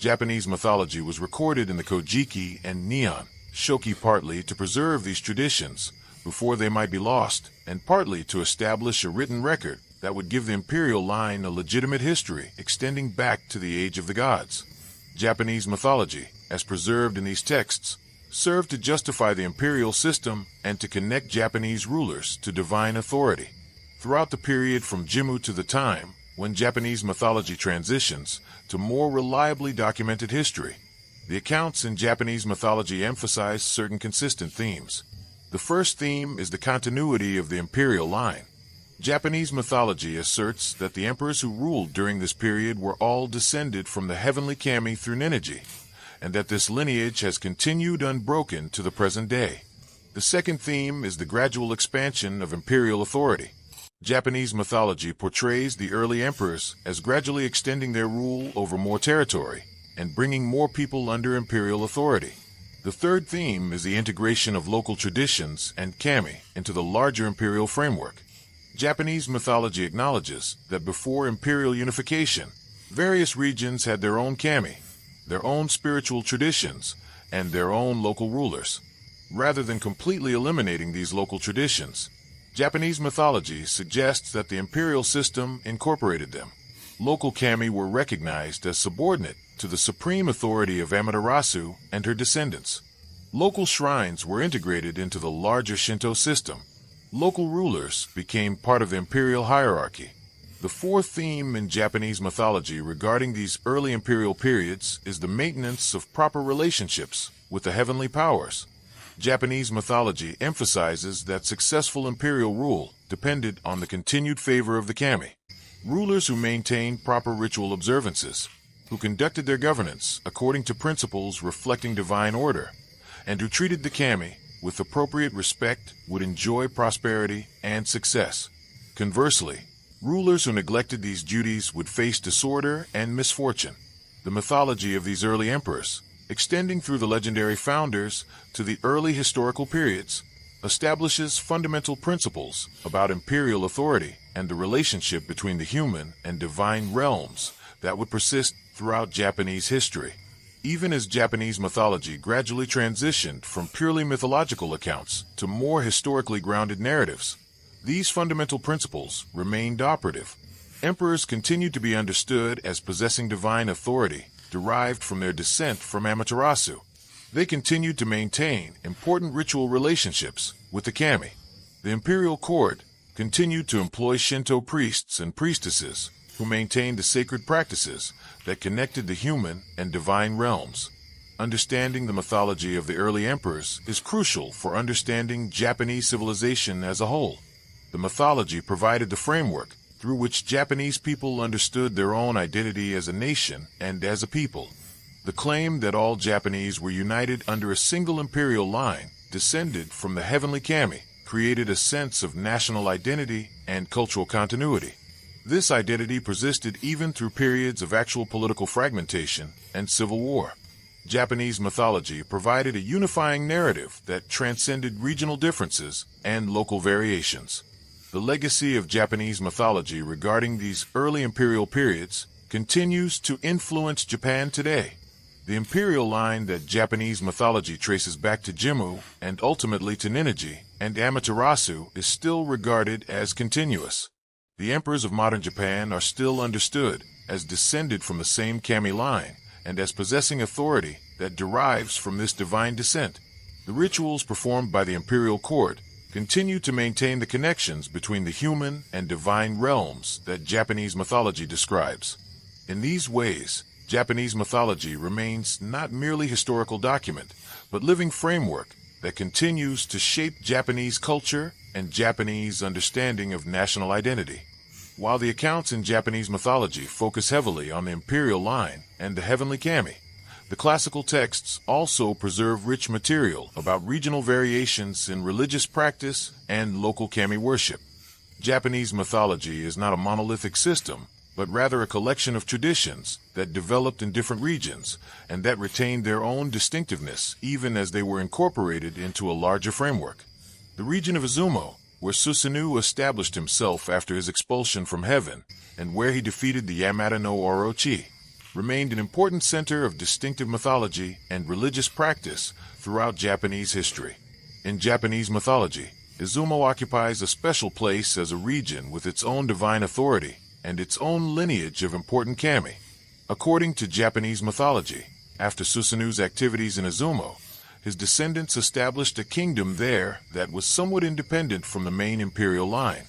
Japanese mythology was recorded in the Kojiki and Nihon Shoki partly to preserve these traditions before they might be lost, and partly to establish a written record that would give the imperial line a legitimate history extending back to the age of the gods. Japanese mythology, as preserved in these texts, served to justify the imperial system and to connect Japanese rulers to divine authority. Throughout the period from Jimmu to the time when Japanese mythology transitions to more reliably documented history, The accounts in Japanese mythology emphasize certain consistent themes. The first theme is the continuity of the imperial line. Japanese mythology asserts that the emperors who ruled during this period were all descended from the heavenly kami through Ninigi, and that this lineage has continued unbroken to the present day. The second theme is the gradual expansion of imperial authority. Japanese mythology portrays the early emperors as gradually extending their rule over more territory and bringing more people under imperial authority. The third theme is the integration of local traditions and kami into the larger imperial framework. Japanese mythology acknowledges that before imperial unification, various regions had their own kami, their own spiritual traditions, and their own local rulers. Rather than completely eliminating these local traditions, Japanese mythology suggests that the imperial system incorporated them. Local kami were recognized as subordinate to the supreme authority of Amaterasu and her descendants. Local shrines were integrated into the larger Shinto system. Local rulers became part of the imperial hierarchy. The fourth theme in Japanese mythology regarding these early imperial periods is the maintenance of proper relationships with the heavenly powers. Japanese mythology emphasizes that successful imperial rule depended on the continued favor of the kami. Rulers who maintained proper ritual observances, who conducted their governance according to principles reflecting divine order, and who treated the kami with appropriate respect would enjoy prosperity and success. Conversely, rulers who neglected these duties would face disorder and misfortune. The mythology of these early emperors, extending through the legendary founders to the early historical periods, establishes fundamental principles about imperial authority and the relationship between the human and divine realms that would persist throughout Japanese history. Even as Japanese mythology gradually transitioned from purely mythological accounts to more historically grounded narratives, these fundamental principles remained operative. Emperors continued to be understood as possessing divine authority derived from their descent from Amaterasu. They continued to maintain important ritual relationships with the kami. The imperial court continued to employ Shinto priests and priestesses who maintained the sacred practices that connected the human and divine realms. Understanding the mythology of the early emperors is crucial for understanding Japanese civilization as a whole. The mythology provided the framework through which Japanese people understood their own identity as a nation and as a people. The claim that all Japanese were united under a single imperial line, descended from the heavenly kami, created a sense of national identity and cultural continuity. This identity persisted even through periods of actual political fragmentation and civil war. Japanese mythology provided a unifying narrative that transcended regional differences and local variations. The legacy of Japanese mythology regarding these early imperial periods continues to influence Japan today. The imperial line that Japanese mythology traces back to Jimmu and ultimately to Ninigi and Amaterasu is still regarded as continuous. The emperors of modern Japan are still understood as descended from the same kami line and as possessing authority that derives from this divine descent. The rituals performed by the imperial court continue to maintain the connections between the human and divine realms that Japanese mythology describes. In these ways, Japanese mythology remains not merely historical document, but living framework that continues to shape Japanese culture and Japanese understanding of national identity. While the accounts in Japanese mythology focus heavily on the imperial line and the heavenly kami, the classical texts also preserve rich material about regional variations in religious practice and local kami worship. Japanese mythology is not a monolithic system, but rather a collection of traditions that developed in different regions and that retained their own distinctiveness even as they were incorporated into a larger framework. The region of Izumo, where Susanoo established himself after his expulsion from heaven and where he defeated the Yamata-no-Orochi, remained an important center of distinctive mythology and religious practice throughout Japanese history. In Japanese mythology, Izumo occupies a special place as a region with its own divine authority and its own lineage of important kami. According to Japanese mythology, after Susanoo's activities in Izumo, his descendants established a kingdom there that was somewhat independent from the main imperial line.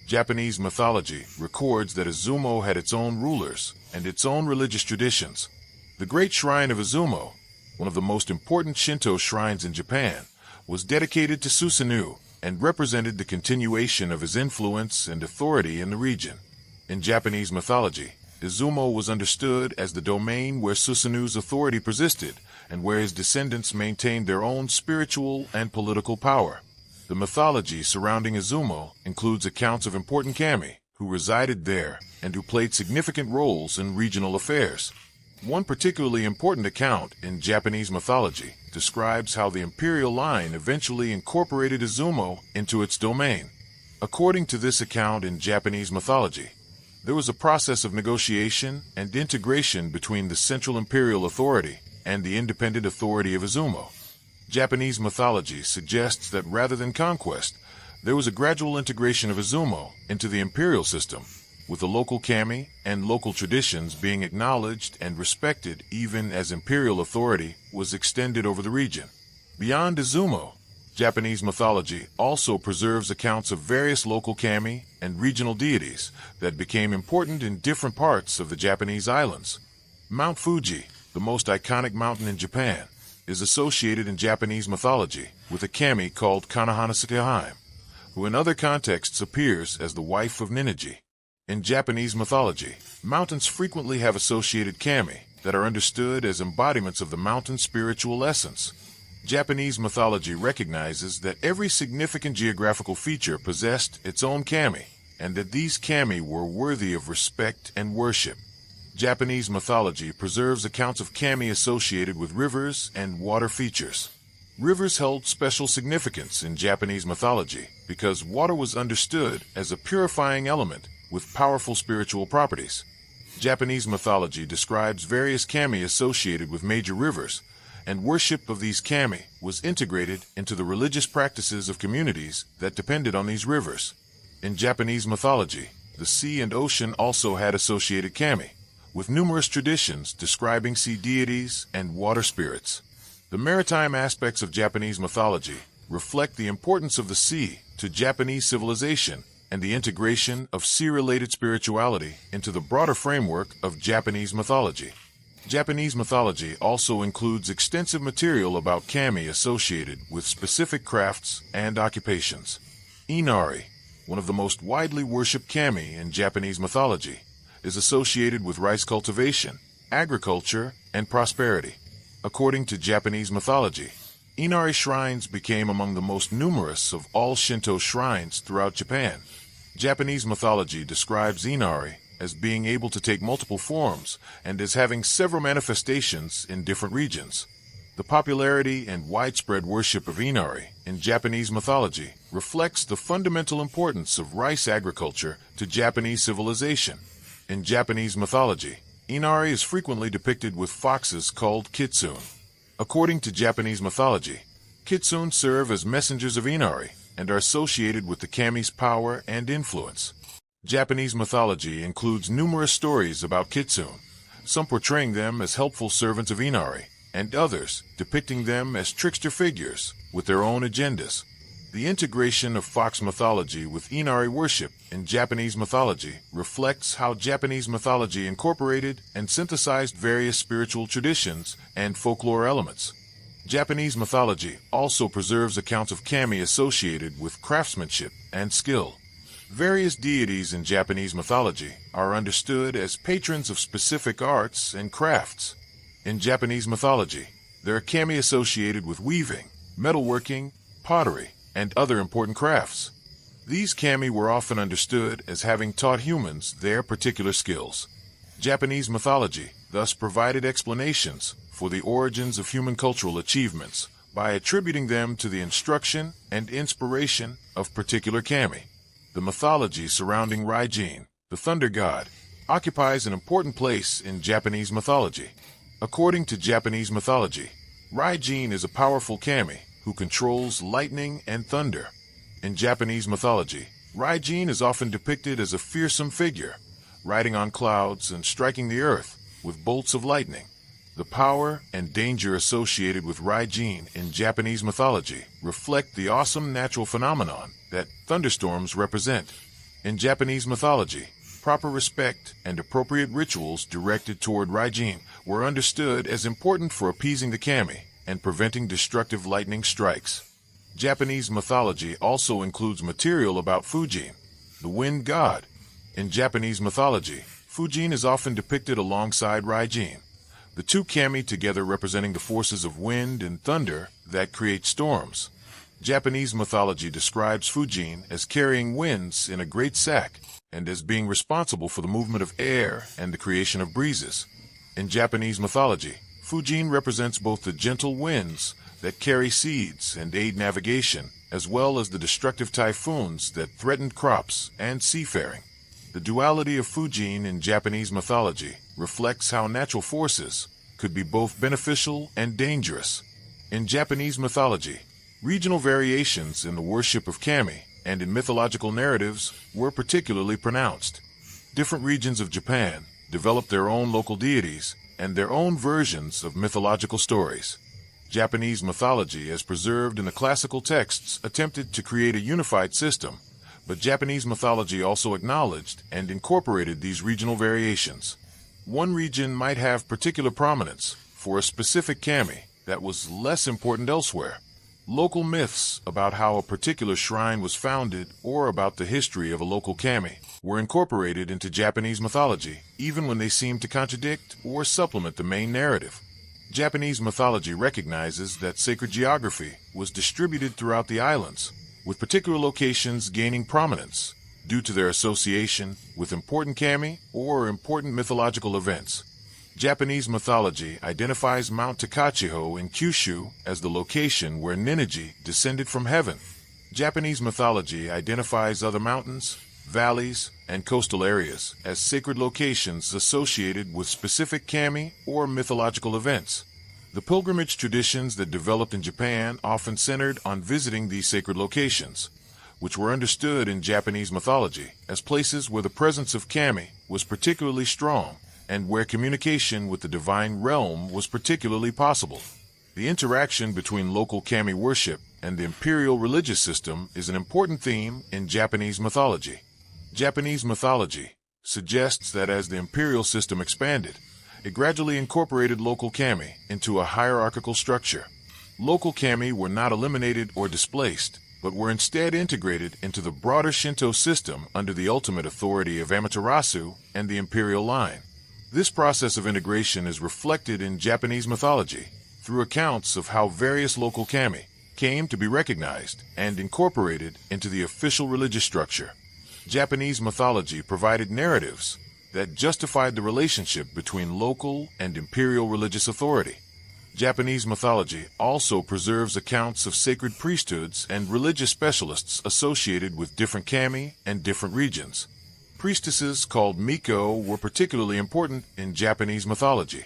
Japanese mythology records that Izumo had its own rulers and its own religious traditions. The Great Shrine of Izumo, one of the most important Shinto shrines in Japan, was dedicated to Susanoo and represented the continuation of his influence and authority in the region. In Japanese mythology, Izumo was understood as the domain where Susanoo's authority persisted and where his descendants maintained their own spiritual and political power. The mythology surrounding Izumo includes accounts of important kami who resided there and who played significant roles in regional affairs. One particularly important account in Japanese mythology describes how the imperial line eventually incorporated Izumo into its domain. According to this account in Japanese mythology, there was a process of negotiation and integration between the central imperial authority and the independent authority of Izumo. Japanese mythology suggests that rather than conquest, there was a gradual integration of Izumo into the imperial system, with the local kami and local traditions being acknowledged and respected even as imperial authority was extended over the region. Beyond Izumo, Japanese mythology also preserves accounts of various local kami and regional deities that became important in different parts of the Japanese islands. Mount Fuji, the most iconic mountain in Japan, is associated in Japanese mythology with a kami called Kanohana-Sakahime, who in other contexts appears as the wife of Ninigi. In Japanese mythology, mountains frequently have associated kami that are understood as embodiments of the mountain's spiritual essence. Japanese mythology recognizes that every significant geographical feature possessed its own kami, and that these kami were worthy of respect and worship. Japanese mythology preserves accounts of kami associated with rivers and water features. Rivers held special significance in Japanese mythology because water was understood as a purifying element with powerful spiritual properties. Japanese mythology describes various kami associated with major rivers, and worship of these kami was integrated into the religious practices of communities that depended on these rivers. In Japanese mythology, the sea and ocean also had associated kami, with numerous traditions describing sea deities and water spirits. The maritime aspects of Japanese mythology reflect the importance of the sea to Japanese civilization and the integration of sea-related spirituality into the broader framework of Japanese mythology. Japanese mythology also includes extensive material about kami associated with specific crafts and occupations. Inari, one of the most widely worshipped kami in Japanese mythology, is associated with rice cultivation, agriculture, and prosperity. According to Japanese mythology, Inari shrines became among the most numerous of all Shinto shrines throughout Japan. Japanese mythology describes Inari as being able to take multiple forms and as having several manifestations in different regions. The popularity and widespread worship of Inari in Japanese mythology reflects the fundamental importance of rice agriculture to Japanese civilization. In Japanese mythology, Inari is frequently depicted with foxes called kitsune. According to Japanese mythology, kitsune serve as messengers of Inari and are associated with the kami's power and influence. Japanese mythology includes numerous stories about kitsune, some portraying them as helpful servants of Inari, and others depicting them as trickster figures with their own agendas. The integration of fox mythology with Inari worship in Japanese mythology reflects how Japanese mythology incorporated and synthesized various spiritual traditions and folklore elements. Japanese mythology also preserves accounts of kami associated with craftsmanship and skill. Various deities in Japanese mythology are understood as patrons of specific arts and crafts. In Japanese mythology, there are kami associated with weaving, metalworking, pottery, and other important crafts. These kami were often understood as having taught humans their particular skills. Japanese mythology thus provided explanations for the origins of human cultural achievements by attributing them to the instruction and inspiration of particular kami. The mythology surrounding Raijin, the thunder god, occupies an important place in Japanese mythology. According to Japanese mythology, Raijin is a powerful kami who controls lightning and thunder. In Japanese mythology, Raijin is often depicted as a fearsome figure, riding on clouds and striking the earth with bolts of lightning. The power and danger associated with Raijin in Japanese mythology reflect the awesome natural phenomenon that thunderstorms represent. In Japanese mythology, proper respect and appropriate rituals directed toward Raijin were understood as important for appeasing the kami and preventing destructive lightning strikes. Japanese mythology also includes material about Fujin, the wind god. In Japanese mythology, Fujin is often depicted alongside Raijin, the two kami together representing the forces of wind and thunder that create storms. Japanese mythology describes Fujin as carrying winds in a great sack and as being responsible for the movement of air and the creation of breezes. In Japanese mythology, Fujin represents both the gentle winds that carry seeds and aid navigation, as well as the destructive typhoons that threaten crops and seafaring. The duality of Fujin in Japanese mythology reflects how natural forces could be both beneficial and dangerous. In Japanese mythology, regional variations in the worship of kami and in mythological narratives were particularly pronounced. Different regions of Japan developed their own local deities and their own versions of mythological stories. Japanese mythology, as preserved in the classical texts, attempted to create a unified system, but Japanese mythology also acknowledged and incorporated these regional variations. One region might have particular prominence for a specific kami that was less important elsewhere. Local myths about how a particular shrine was founded or about the history of a local kami were incorporated into Japanese mythology, even when they seemed to contradict or supplement the main narrative. Japanese mythology recognizes that sacred geography was distributed throughout the islands, with particular locations gaining prominence due to their association with important kami or important mythological events. Japanese mythology identifies Mount Takachiho in Kyushu as the location where Ninigi descended from heaven. Japanese mythology identifies other mountains, valleys, and coastal areas as sacred locations associated with specific kami or mythological events. The pilgrimage traditions that developed in Japan often centered on visiting these sacred locations, which were understood in Japanese mythology as places where the presence of kami was particularly strong and where communication with the divine realm was particularly possible. The interaction between local kami worship and the imperial religious system is an important theme in Japanese mythology. Japanese mythology suggests that as the imperial system expanded, it gradually incorporated local kami into a hierarchical structure. Local kami were not eliminated or displaced, but were instead integrated into the broader Shinto system under the ultimate authority of Amaterasu and the imperial line. This process of integration is reflected in Japanese mythology through accounts of how various local kami came to be recognized and incorporated into the official religious structure. Japanese mythology provided narratives that justified the relationship between local and imperial religious authority. Japanese mythology also preserves accounts of sacred priesthoods and religious specialists associated with different kami and different regions. Priestesses called Miko were particularly important in Japanese mythology.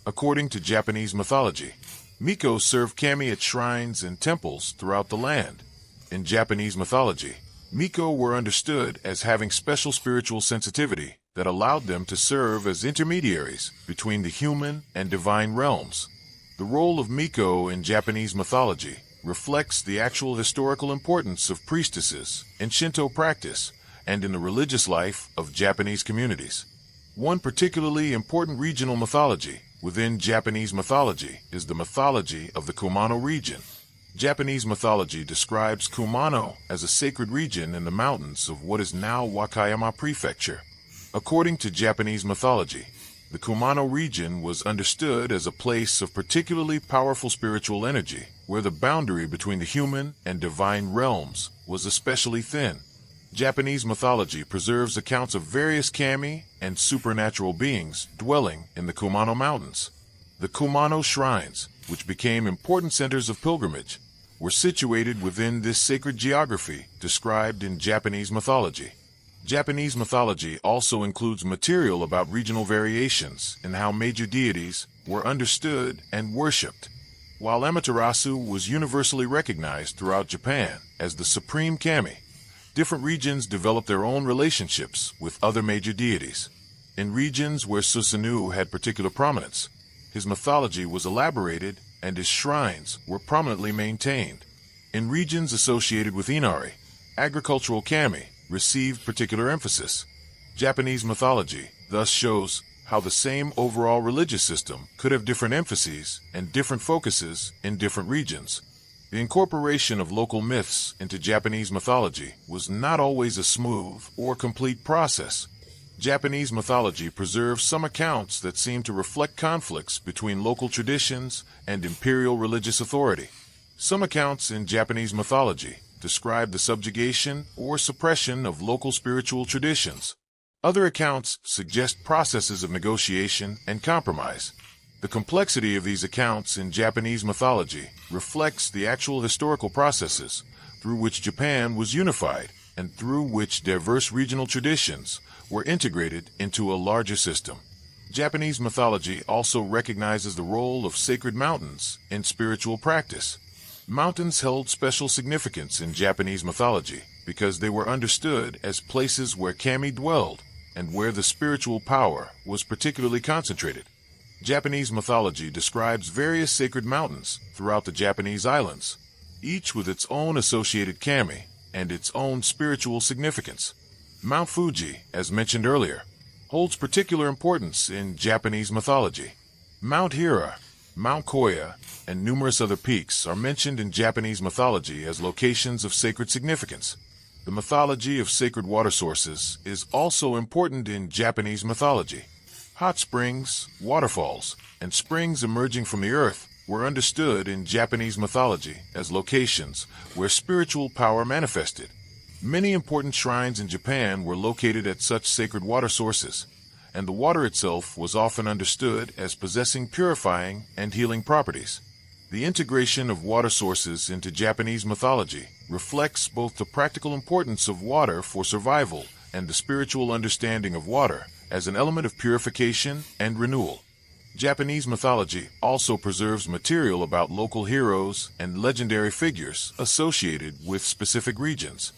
According to Japanese mythology, Miko served kami at shrines and temples throughout the land. In Japanese mythology, Miko were understood as having special spiritual sensitivity that allowed them to serve as intermediaries between the human and divine realms. The role of Miko in Japanese mythology reflects the actual historical importance of priestesses in Shinto practice and in the religious life of Japanese communities. One particularly important regional mythology within Japanese mythology is the mythology of the Kumano region. Japanese mythology describes Kumano as a sacred region in the mountains of what is now Wakayama Prefecture. According to Japanese mythology, the Kumano region was understood as a place of particularly powerful spiritual energy, where the boundary between the human and divine realms was especially thin. Japanese mythology preserves accounts of various kami and supernatural beings dwelling in the Kumano Mountains. The Kumano shrines, which became important centers of pilgrimage, were situated within this sacred geography described in Japanese mythology. Japanese mythology also includes material about regional variations in how major deities were understood and worshipped. While Amaterasu was universally recognized throughout Japan as the supreme kami, different regions developed their own relationships with other major deities. In regions where Susanoo had particular prominence, his mythology was elaborated and his shrines were prominently maintained. In regions associated with Inari, agricultural kami received particular emphasis. Japanese mythology thus shows how the same overall religious system could have different emphases and different focuses in different regions. The incorporation of local myths into Japanese mythology was not always a smooth or complete process. Japanese mythology preserves some accounts that seem to reflect conflicts between local traditions and imperial religious authority. Some accounts in Japanese mythology describe the subjugation or suppression of local spiritual traditions. Other accounts suggest processes of negotiation and compromise. The complexity of these accounts in Japanese mythology reflects the actual historical processes through which Japan was unified and through which diverse regional traditions were integrated into a larger system. Japanese mythology also recognizes the role of sacred mountains in spiritual practice. Mountains held special significance in Japanese mythology because they were understood as places where kami dwelled and where the spiritual power was particularly concentrated. Japanese mythology describes various sacred mountains throughout the Japanese islands, each with its own associated kami and its own spiritual significance. Mount Fuji, as mentioned earlier, holds particular importance in Japanese mythology. Mount Hira, Mount Koya, and numerous other peaks are mentioned in Japanese mythology as locations of sacred significance. The mythology of sacred water sources is also important in Japanese mythology. Hot springs, waterfalls, and springs emerging from the earth were understood in Japanese mythology as locations where spiritual power manifested. Many important shrines in Japan were located at such sacred water sources, and the water itself was often understood as possessing purifying and healing properties. The integration of water sources into Japanese mythology reflects both the practical importance of water for survival and the spiritual understanding of water as an element of purification and renewal. Japanese mythology also preserves material about local heroes and legendary figures associated with specific regions.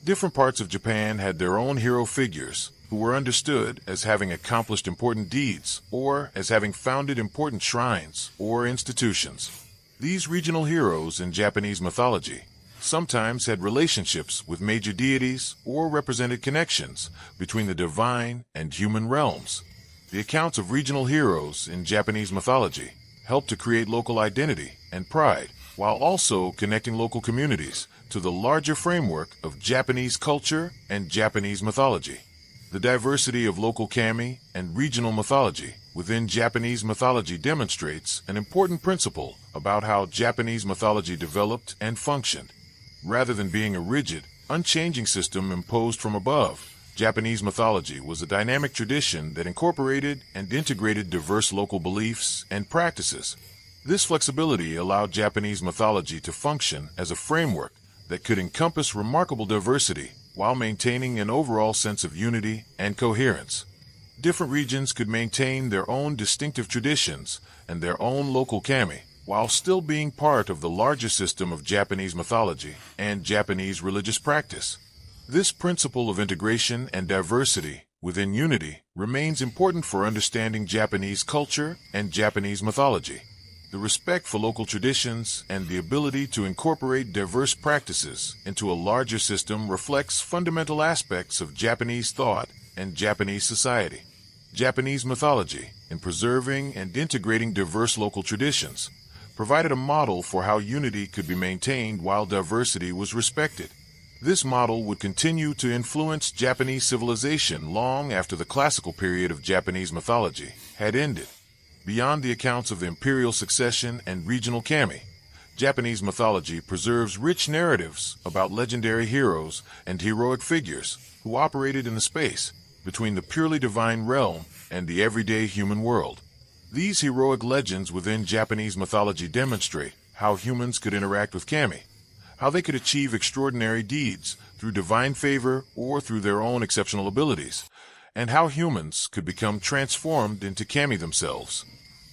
Different parts of Japan had their own hero figures who were understood as having accomplished important deeds or as having founded important shrines or institutions. These regional heroes in Japanese mythology sometimes had relationships with major deities or represented connections between the divine and human realms. The accounts of regional heroes in Japanese mythology help to create local identity and pride, while also connecting local communities to the larger framework of Japanese culture and Japanese mythology. The diversity of local kami and regional mythology within Japanese mythology demonstrates an important principle about how Japanese mythology developed and functioned. Rather than being a rigid, unchanging system imposed from above, Japanese mythology was a dynamic tradition that incorporated and integrated diverse local beliefs and practices. This flexibility allowed Japanese mythology to function as a framework that could encompass remarkable diversity while maintaining an overall sense of unity and coherence. Different regions could maintain their own distinctive traditions and their own local kami, while still being part of the larger system of Japanese mythology and Japanese religious practice. This principle of integration and diversity within unity remains important for understanding Japanese culture and Japanese mythology. The respect for local traditions and the ability to incorporate diverse practices into a larger system reflects fundamental aspects of Japanese thought and Japanese society. Japanese mythology, in preserving and integrating diverse local traditions, provided a model for how unity could be maintained while diversity was respected. This model would continue to influence Japanese civilization long after the classical period of Japanese mythology had ended. Beyond the accounts of imperial succession and regional kami, Japanese mythology preserves rich narratives about legendary heroes and heroic figures who operated in the space between the purely divine realm and the everyday human world. These heroic legends within Japanese mythology demonstrate how humans could interact with kami, how they could achieve extraordinary deeds through divine favor or through their own exceptional abilities, and how humans could become transformed into kami themselves.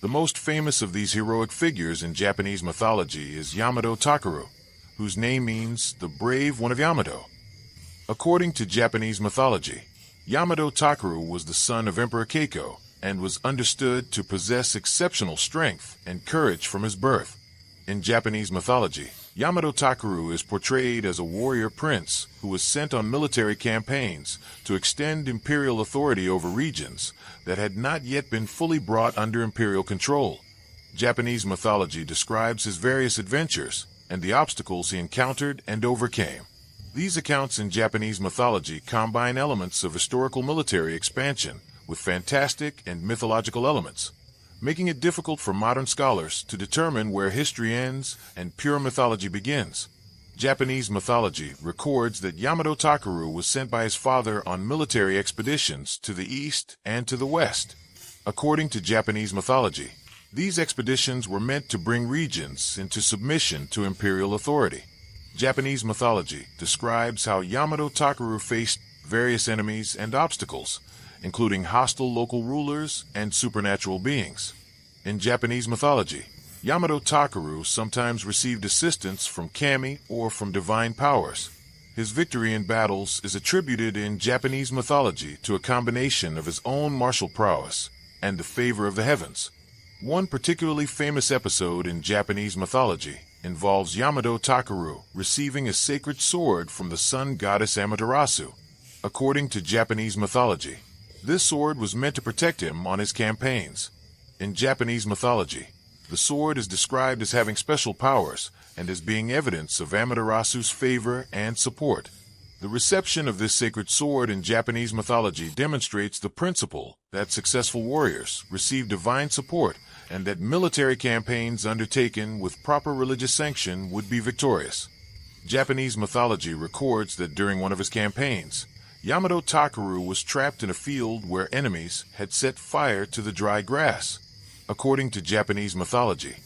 The most famous of these heroic figures in Japanese mythology is Yamato-Takeru, whose name means the brave one of Yamato. According to Japanese mythology, Yamato-Takeru was the son of Emperor Keiko and was understood to possess exceptional strength and courage from his birth. In Japanese mythology, Yamato-Takeru is portrayed as a warrior prince who was sent on military campaigns to extend imperial authority over regions that had not yet been fully brought under imperial control. Japanese mythology describes his various adventures and the obstacles he encountered and overcame. These accounts in Japanese mythology combine elements of historical military expansion with fantastic and mythological elements, making it difficult for modern scholars to determine where history ends and pure mythology begins. Japanese mythology records that Yamato-Takeru was sent by his father on military expeditions to the east and to the west. According to Japanese mythology, these expeditions were meant to bring regions into submission to imperial authority. Japanese mythology describes how Yamato-Takeru faced various enemies and obstacles, including hostile local rulers and supernatural beings. In Japanese mythology, Yamato-Takeru sometimes received assistance from kami or from divine powers. His victory in battles is attributed in Japanese mythology to a combination of his own martial prowess and the favor of the heavens. One particularly famous episode in Japanese mythology involves Yamato-Takeru receiving a sacred sword from the sun goddess Amaterasu. According to Japanese mythology, this sword was meant to protect him on his campaigns. In Japanese mythology, the sword is described as having special powers and as being evidence of Amaterasu's favor and support. The reception of this sacred sword in Japanese mythology demonstrates the principle that successful warriors receive divine support and that military campaigns undertaken with proper religious sanction would be victorious. Japanese mythology records that during one of his campaigns, Yamato-Takeru was trapped in a field where enemies had set fire to the dry grass. According to Japanese mythology,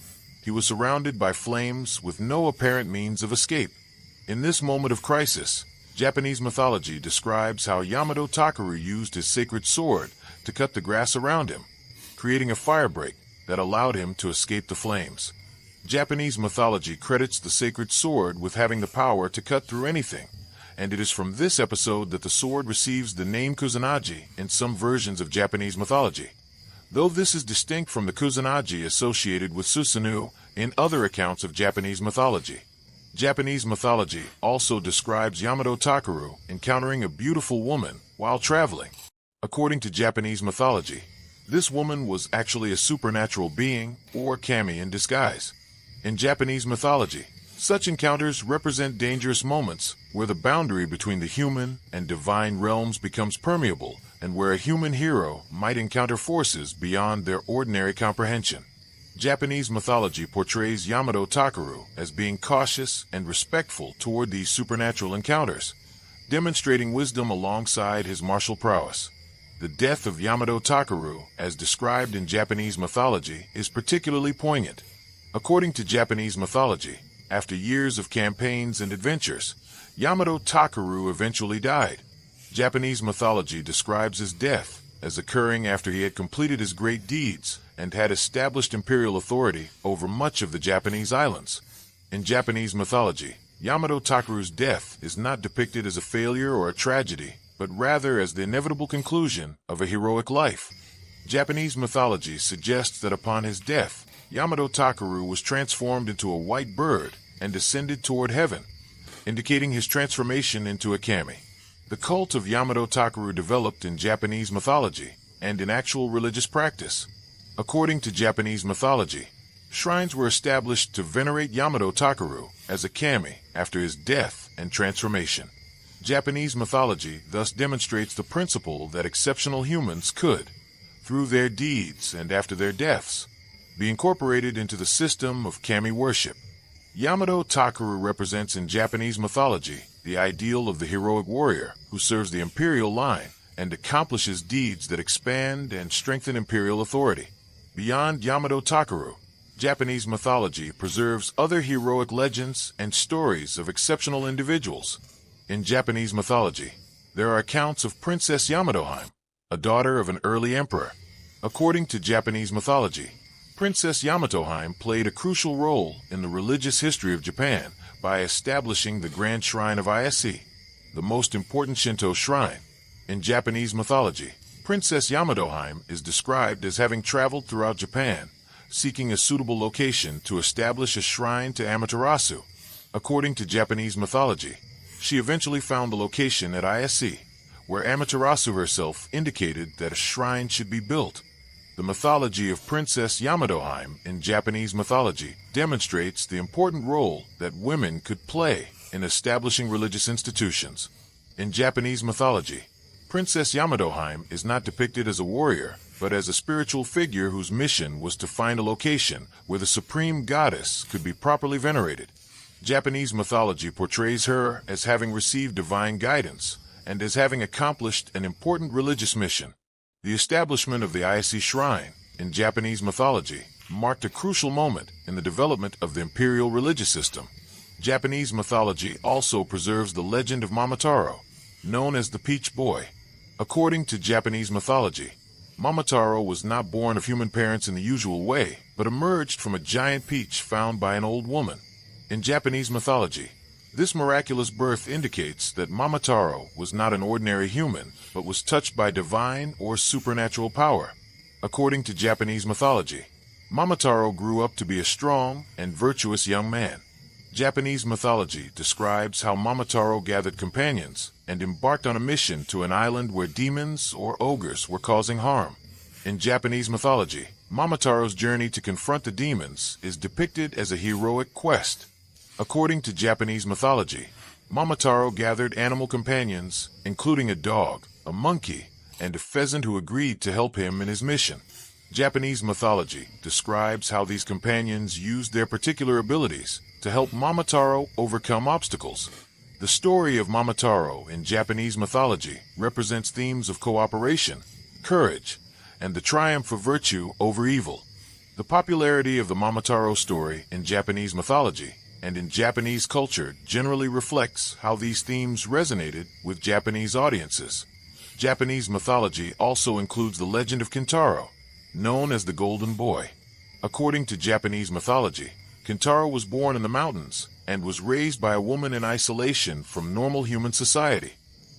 he was surrounded by flames with no apparent means of escape. In this moment of crisis, Japanese mythology describes how Yamato-Takeru used his sacred sword to cut the grass around him, creating a firebreak that allowed him to escape the flames. Japanese mythology credits the sacred sword with having the power to cut through anything, and it is from this episode that the sword receives the name Kusanagi in some versions of Japanese mythology, though this is distinct from the Kusanagi associated with Susanoo in other accounts of Japanese mythology. Japanese mythology also describes Yamato-Takeru encountering a beautiful woman while traveling. According to Japanese mythology, this woman was actually a supernatural being or kami in disguise. In Japanese mythology, such encounters represent dangerous moments where the boundary between the human and divine realms becomes permeable and where a human hero might encounter forces beyond their ordinary comprehension. Japanese mythology portrays Yamato-Takeru as being cautious and respectful toward these supernatural encounters, demonstrating wisdom alongside his martial prowess. The death of Yamato-Takeru, as described in Japanese mythology, is particularly poignant. According to Japanese mythology, after years of campaigns and adventures, Yamato-Takeru eventually died. Japanese mythology describes his death as occurring after he had completed his great deeds and had established imperial authority over much of the Japanese islands. In Japanese mythology, Yamato-Takeru's death is not depicted as a failure or a tragedy, but rather as the inevitable conclusion of a heroic life. Japanese mythology suggests that upon his death, Yamato-Takeru was transformed into a white bird and descended toward heaven, indicating his transformation into a kami. The cult of Yamato-Takeru developed in Japanese mythology and in actual religious practice. According to Japanese mythology, shrines were established to venerate Yamato-Takeru as a kami after his death and transformation. Japanese mythology thus demonstrates the principle that exceptional humans could, through their deeds and after their deaths, be incorporated into the system of kami worship. Yamato-Takeru represents in Japanese mythology the ideal of the heroic warrior who serves the imperial line and accomplishes deeds that expand and strengthen imperial authority. Beyond Yamato-Takeru, Japanese mythology preserves other heroic legends and stories of exceptional individuals. In Japanese mythology, there are accounts of Princess Yamato-hime, a daughter of an early emperor. According to Japanese mythology, Princess Yamato-hime played a crucial role in the religious history of Japan by establishing the Grand Shrine of Ise, the most important Shinto shrine. In Japanese mythology, Princess Yamato-hime is described as having traveled throughout Japan, seeking a suitable location to establish a shrine to Amaterasu. According to Japanese mythology, she eventually found the location at Ise, where Amaterasu herself indicated that a shrine should be built. The mythology of Princess Yamato in Japanese mythology demonstrates the important role that women could play in establishing religious institutions. In Japanese mythology, Princess Yamato is not depicted as a warrior, but as a spiritual figure whose mission was to find a location where the supreme goddess could be properly venerated. Japanese mythology portrays her as having received divine guidance and as having accomplished an important religious mission. The establishment of the Ise Shrine in Japanese mythology marked a crucial moment in the development of the imperial religious system. Japanese mythology also preserves the legend of Momotaro, known as the Peach Boy. According to Japanese mythology, Momotaro was not born of human parents in the usual way, but emerged from a giant peach found by an old woman. In Japanese mythology, this miraculous birth indicates that Momotaro was not an ordinary human, but was touched by divine or supernatural power. According to Japanese mythology, Momotaro grew up to be a strong and virtuous young man. Japanese mythology describes how Momotaro gathered companions and embarked on a mission to an island where demons or ogres were causing harm. In Japanese mythology, Momotaro's journey to confront the demons is depicted as a heroic quest. According to Japanese mythology, Momotaro gathered animal companions, including a dog, a monkey, and a pheasant who agreed to help him in his mission. Japanese mythology describes how these companions used their particular abilities to help Momotaro overcome obstacles. The story of Momotaro in Japanese mythology represents themes of cooperation, courage, and the triumph of virtue over evil. The popularity of the Momotaro story in Japanese mythology and in Japanese culture generally reflects how these themes resonated with Japanese audiences. Japanese mythology also includes the legend of Kintaro, known as the Golden Boy. According to Japanese mythology, Kintaro was born in the mountains and was raised by a woman in isolation from normal human society.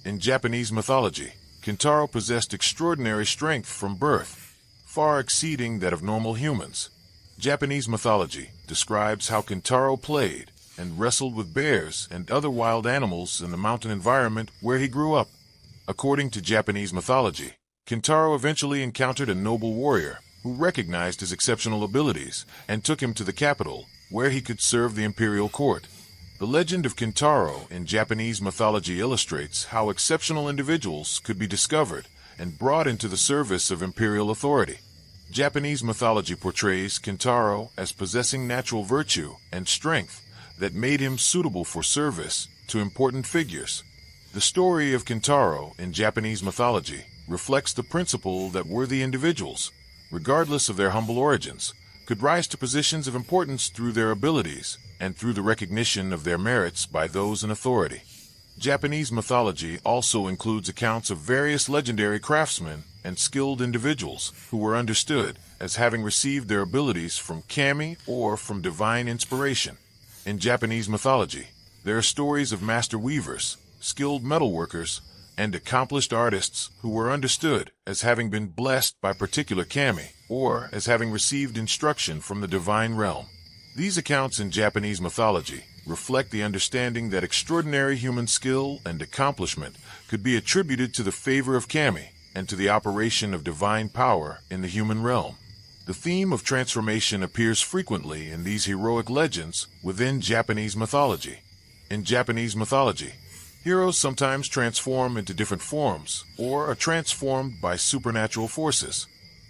In Japanese mythology, Kintaro possessed extraordinary strength from birth, far exceeding that of normal humans. Japanese mythology describes how Kintaro played and wrestled with bears and other wild animals in the mountain environment where he grew up. According to Japanese mythology, Kintaro eventually encountered a noble warrior who recognized his exceptional abilities and took him to the capital, where he could serve the imperial court. The legend of Kintaro in Japanese mythology illustrates how exceptional individuals could be discovered and brought into the service of imperial authority. Japanese mythology portrays Kintaro as possessing natural virtue and strength that made him suitable for service to important figures. The story of Kintaro in Japanese mythology reflects the principle that worthy individuals, regardless of their humble origins, could rise to positions of importance through their abilities and through the recognition of their merits by those in authority. Japanese mythology also includes accounts of various legendary craftsmen and skilled individuals who were understood as having received their abilities from kami or from divine inspiration. In Japanese mythology, there are stories of master weavers, skilled metalworkers, and accomplished artists who were understood as having been blessed by particular kami, or as having received instruction from the divine realm. These accounts in Japanese mythology reflect the understanding that extraordinary human skill and accomplishment could be attributed to the favor of kami and to the operation of divine power in the human realm. The theme of transformation appears frequently in these heroic legends within Japanese mythology. In Japanese mythology, heroes sometimes transform into different forms or are transformed by supernatural forces.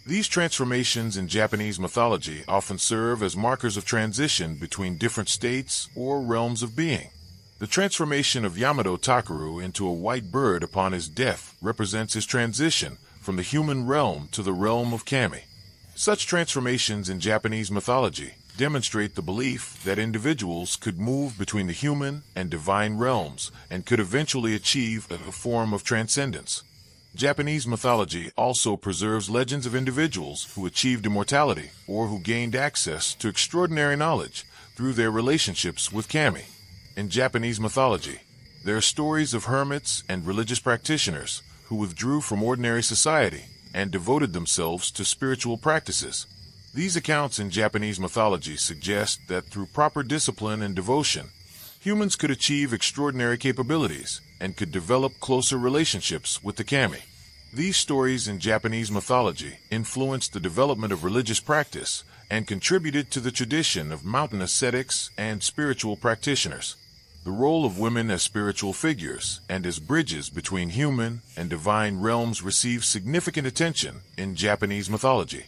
These transformations in Japanese mythology often serve as markers of transition between different states or realms of being. The transformation of Yamato-Takeru into a white bird upon his death represents his transition from the human realm to the realm of kami. Such transformations in Japanese mythology demonstrate the belief that individuals could move between the human and divine realms and could eventually achieve a form of transcendence. Japanese mythology also preserves legends of individuals who achieved immortality or who gained access to extraordinary knowledge through their relationships with kami. In Japanese mythology, there are stories of hermits and religious practitioners who withdrew from ordinary society and devoted themselves to spiritual practices. These accounts in Japanese mythology suggest that through proper discipline and devotion, humans could achieve extraordinary capabilities and could develop closer relationships with the kami. These stories in Japanese mythology influenced the development of religious practice and contributed to the tradition of mountain ascetics and spiritual practitioners. The role of women as spiritual figures and as bridges between human and divine realms receives significant attention in Japanese mythology.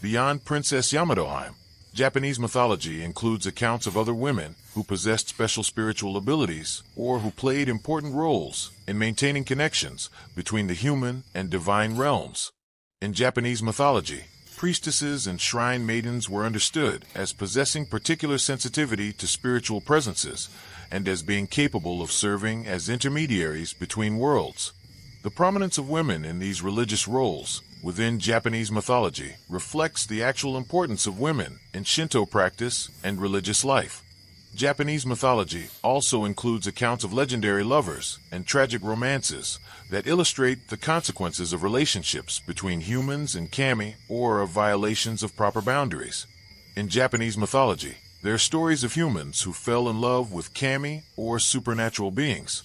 Beyond Princess Yamato, Japanese mythology includes accounts of other women who possessed special spiritual abilities or who played important roles in maintaining connections between the human and divine realms. In Japanese mythology, priestesses and shrine maidens were understood as possessing particular sensitivity to spiritual presences and as being capable of serving as intermediaries between worlds. The prominence of women in these religious roles within Japanese mythology reflects the actual importance of women in Shinto practice and religious life. Japanese mythology also includes accounts of legendary lovers and tragic romances that illustrate the consequences of relationships between humans and kami or of violations of proper boundaries. In Japanese mythology, there are stories of humans who fell in love with kami or supernatural beings,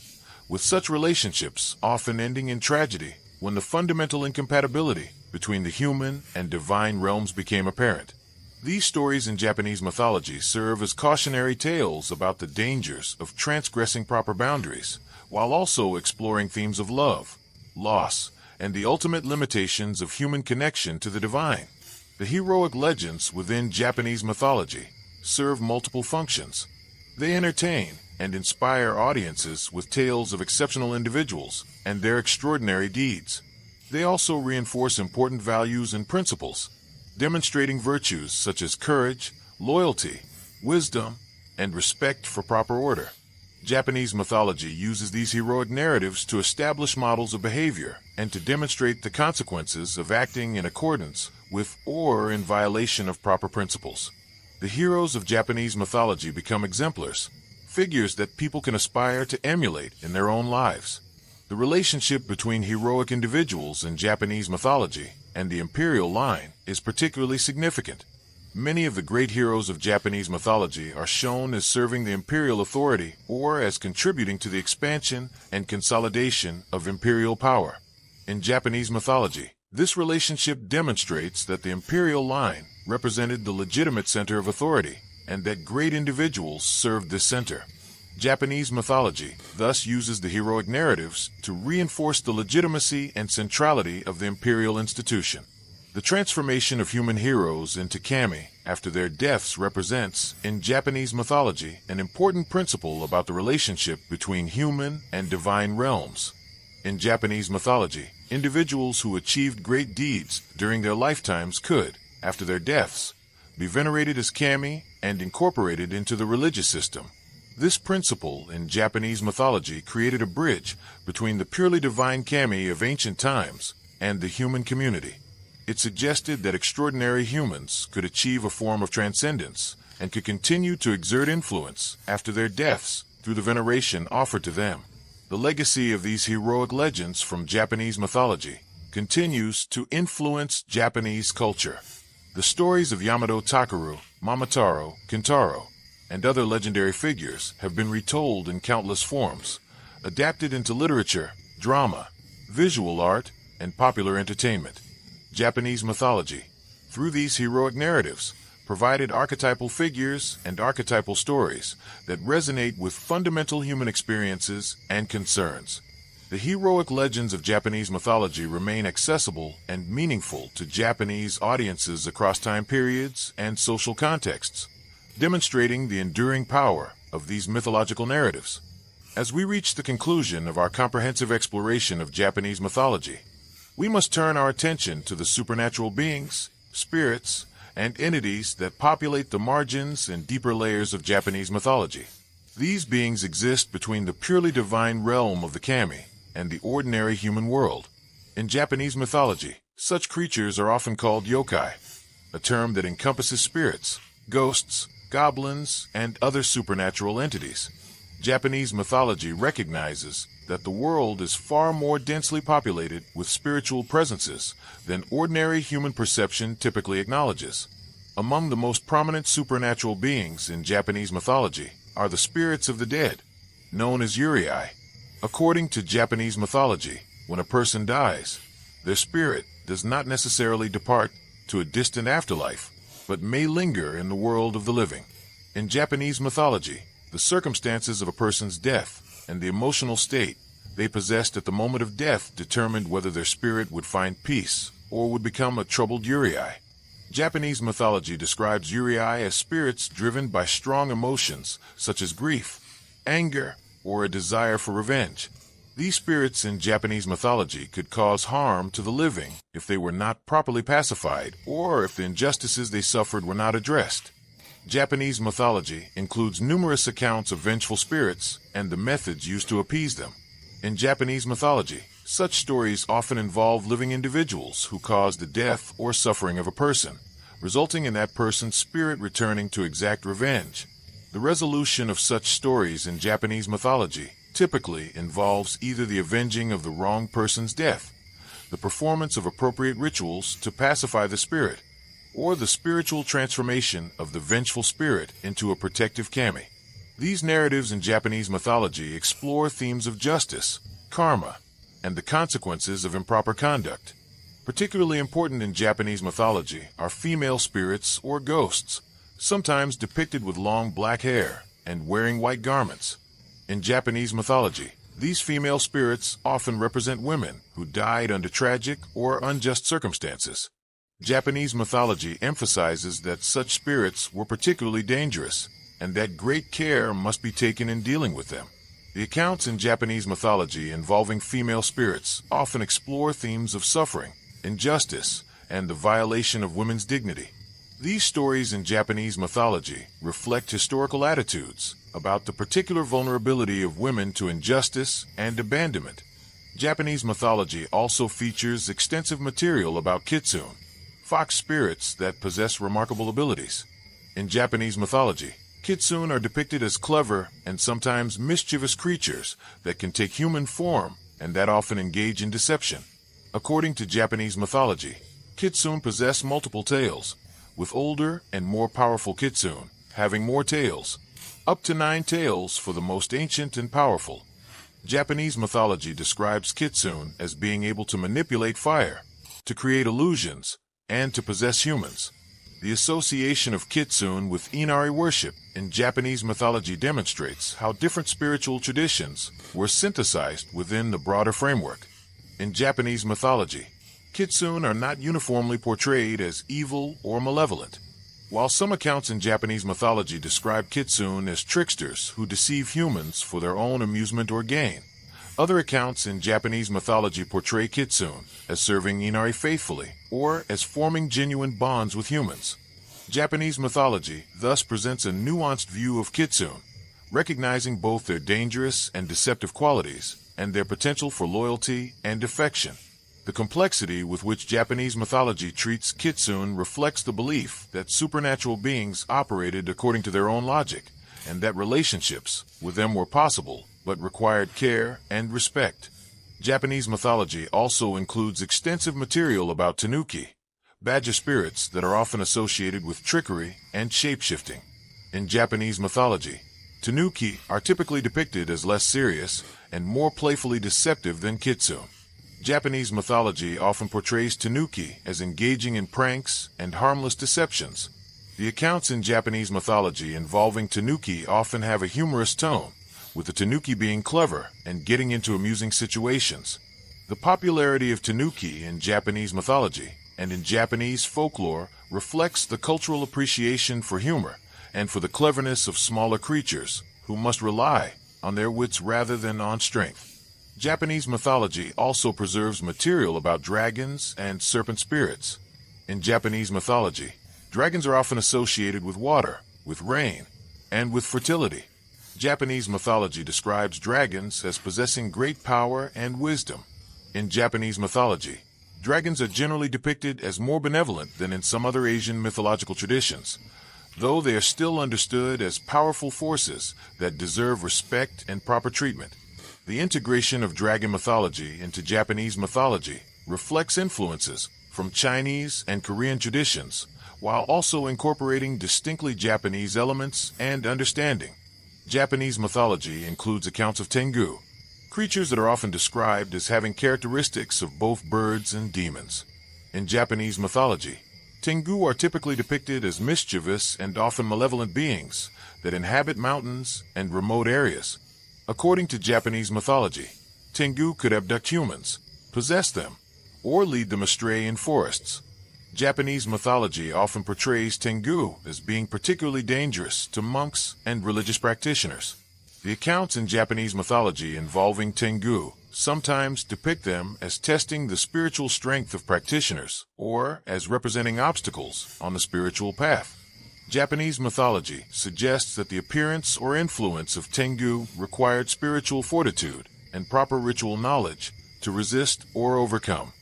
with such relationships often ending in tragedy when the fundamental incompatibility between the human and divine realms became apparent. These stories in Japanese mythology serve as cautionary tales about the dangers of transgressing proper boundaries, while also exploring themes of love, loss, and the ultimate limitations of human connection to the divine. The heroic legends within Japanese mythology serve multiple functions. They entertain and inspire audiences with tales of exceptional individuals and their extraordinary deeds. They also reinforce important values and principles, demonstrating virtues such as courage, loyalty, wisdom, and respect for proper order. Japanese mythology uses these heroic narratives to establish models of behavior and to demonstrate the consequences of acting in accordance with or in violation of proper principles. The heroes of Japanese mythology become exemplars, figures that people can aspire to emulate in their own lives. The relationship between heroic individuals in Japanese mythology and the imperial line is particularly significant. Many of the great heroes of Japanese mythology are shown as serving the imperial authority or as contributing to the expansion and consolidation of imperial power. In Japanese mythology, this relationship demonstrates that the imperial line represented the legitimate center of authority and that great individuals served this center. Japanese mythology thus uses the heroic narratives to reinforce the legitimacy and centrality of the imperial institution. The transformation of human heroes into kami after their deaths represents, in Japanese mythology, an important principle about the relationship between human and divine realms. In Japanese mythology, individuals who achieved great deeds during their lifetimes could, after their deaths, be venerated as kami and incorporated into the religious system. This principle in Japanese mythology created a bridge between the purely divine kami of ancient times and the human community. It suggested that extraordinary humans could achieve a form of transcendence and could continue to exert influence after their deaths through the veneration offered to them. The legacy of these heroic legends from Japanese mythology continues to influence Japanese culture. The stories of Yamato-Takeru, Momotaro, Kintaro, and other legendary figures have been retold in countless forms, adapted into literature, drama, visual art, and popular entertainment. Japanese mythology, through these heroic narratives, provided archetypal figures and archetypal stories that resonate with fundamental human experiences and concerns. The heroic legends of Japanese mythology remain accessible and meaningful to Japanese audiences across time periods and social contexts, demonstrating the enduring power of these mythological narratives. As we reach the conclusion of our comprehensive exploration of Japanese mythology, we must turn our attention to the supernatural beings, spirits, and entities that populate the margins and deeper layers of Japanese mythology. These beings exist between the purely divine realm of the kami and the ordinary human world. In Japanese mythology, such creatures are often called yokai, a term that encompasses spirits, ghosts, goblins, and other supernatural entities. Japanese mythology recognizes that the world is far more densely populated with spiritual presences than ordinary human perception typically acknowledges. Among the most prominent supernatural beings in Japanese mythology are the spirits of the dead, known as yurei. According to Japanese mythology, when a person dies, their spirit does not necessarily depart to a distant afterlife, but may linger in the world of the living. In Japanese mythology, the circumstances of a person's death and the emotional state they possessed at the moment of death determined whether their spirit would find peace or would become a troubled yurei. Japanese mythology describes yurei as spirits driven by strong emotions such as grief, anger, or a desire for revenge. These spirits in Japanese mythology could cause harm to the living if they were not properly pacified or if the injustices they suffered were not addressed. Japanese mythology includes numerous accounts of vengeful spirits and the methods used to appease them. In Japanese mythology, such stories often involve living individuals who cause the death or suffering of a person, resulting in that person's spirit returning to exact revenge. The resolution of such stories in Japanese mythology typically involves either the avenging of the wrong person's death, the performance of appropriate rituals to pacify the spirit, or the spiritual transformation of the vengeful spirit into a protective kami. These narratives in Japanese mythology explore themes of justice, karma, and the consequences of improper conduct. Particularly important in Japanese mythology are female spirits or ghosts, sometimes depicted with long black hair and wearing white garments. In Japanese mythology, these female spirits often represent women who died under tragic or unjust circumstances. Japanese mythology emphasizes that such spirits were particularly dangerous and that great care must be taken in dealing with them. The accounts in Japanese mythology involving female spirits often explore themes of suffering, injustice, and the violation of women's dignity. These stories in Japanese mythology reflect historical attitudes about the particular vulnerability of women to injustice and abandonment. Japanese mythology also features extensive material about kitsune, fox spirits that possess remarkable abilities. In Japanese mythology, kitsune are depicted as clever and sometimes mischievous creatures that can take human form and that often engage in deception. According to Japanese mythology, kitsune possess multiple tails, with older and more powerful kitsune having more tails, up to 9 tails for the most ancient and powerful. Japanese mythology describes kitsune as being able to manipulate fire, to create illusions, and to possess humans. The association of kitsune with Inari worship in Japanese mythology demonstrates how different spiritual traditions were synthesized within the broader framework. In Japanese mythology, kitsune are not uniformly portrayed as evil or malevolent. While some accounts in Japanese mythology describe kitsune as tricksters who deceive humans for their own amusement or gain, other accounts in Japanese mythology portray kitsune as serving Inari faithfully or as forming genuine bonds with humans. Japanese mythology thus presents a nuanced view of kitsune, recognizing both their dangerous and deceptive qualities and their potential for loyalty and affection. The complexity with which Japanese mythology treats kitsune reflects the belief that supernatural beings operated according to their own logic, and that relationships with them were possible but required care and respect. Japanese mythology also includes extensive material about tanuki, badger spirits that are often associated with trickery and shape-shifting. In Japanese mythology, tanuki are typically depicted as less serious and more playfully deceptive than kitsune. Japanese mythology often portrays tanuki as engaging in pranks and harmless deceptions. The accounts in Japanese mythology involving tanuki often have a humorous tone, with the tanuki being clever and getting into amusing situations. The popularity of tanuki in Japanese mythology and in Japanese folklore reflects the cultural appreciation for humor and for the cleverness of smaller creatures who must rely on their wits rather than on strength. Japanese mythology also preserves material about dragons and serpent spirits. In Japanese mythology, dragons are often associated with water, with rain, and with fertility. Japanese mythology describes dragons as possessing great power and wisdom. In Japanese mythology, dragons are generally depicted as more benevolent than in some other Asian mythological traditions, though they are still understood as powerful forces that deserve respect and proper treatment. The integration of dragon mythology into Japanese mythology reflects influences from Chinese and Korean traditions, while also incorporating distinctly Japanese elements and understanding. Japanese mythology includes accounts of Tengu, creatures that are often described as having characteristics of both birds and demons. In Japanese mythology, Tengu are typically depicted as mischievous and often malevolent beings that inhabit mountains and remote areas. According to Japanese mythology, Tengu could abduct humans, possess them, or lead them astray in forests. Japanese mythology often portrays Tengu as being particularly dangerous to monks and religious practitioners. The accounts in Japanese mythology involving Tengu sometimes depict them as testing the spiritual strength of practitioners or as representing obstacles on the spiritual path. Japanese mythology suggests that the appearance or influence of Tengu required spiritual fortitude and proper ritual knowledge to resist or overcome.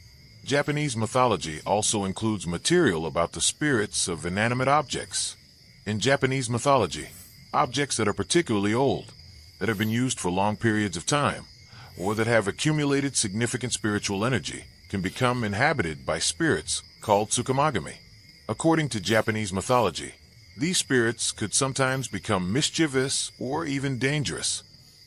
Japanese mythology also includes material about the spirits of inanimate objects. In Japanese mythology, objects that are particularly old, that have been used for long periods of time, or that have accumulated significant spiritual energy, can become inhabited by spirits called Tsukuyomi. According to Japanese mythology, these spirits could sometimes become mischievous or even dangerous.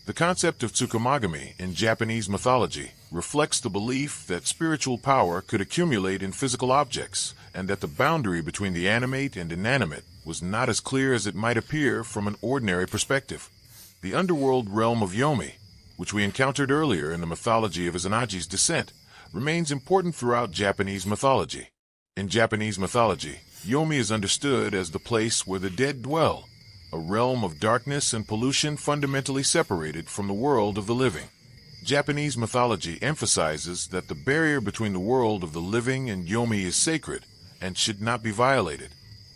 The concept of Tsukuyomi in Japanese mythology reflects the belief that spiritual power could accumulate in physical objects, and that the boundary between the animate and inanimate was not as clear as it might appear from an ordinary perspective. The underworld realm of Yomi, which we encountered earlier in the mythology of Izanagi's descent, remains important throughout Japanese mythology. In Japanese mythology, Yomi is understood as the place where the dead dwell, a realm of darkness and pollution fundamentally separated from the world of the living. Japanese mythology emphasizes that the barrier between the world of the living and Yomi is sacred and should not be violated.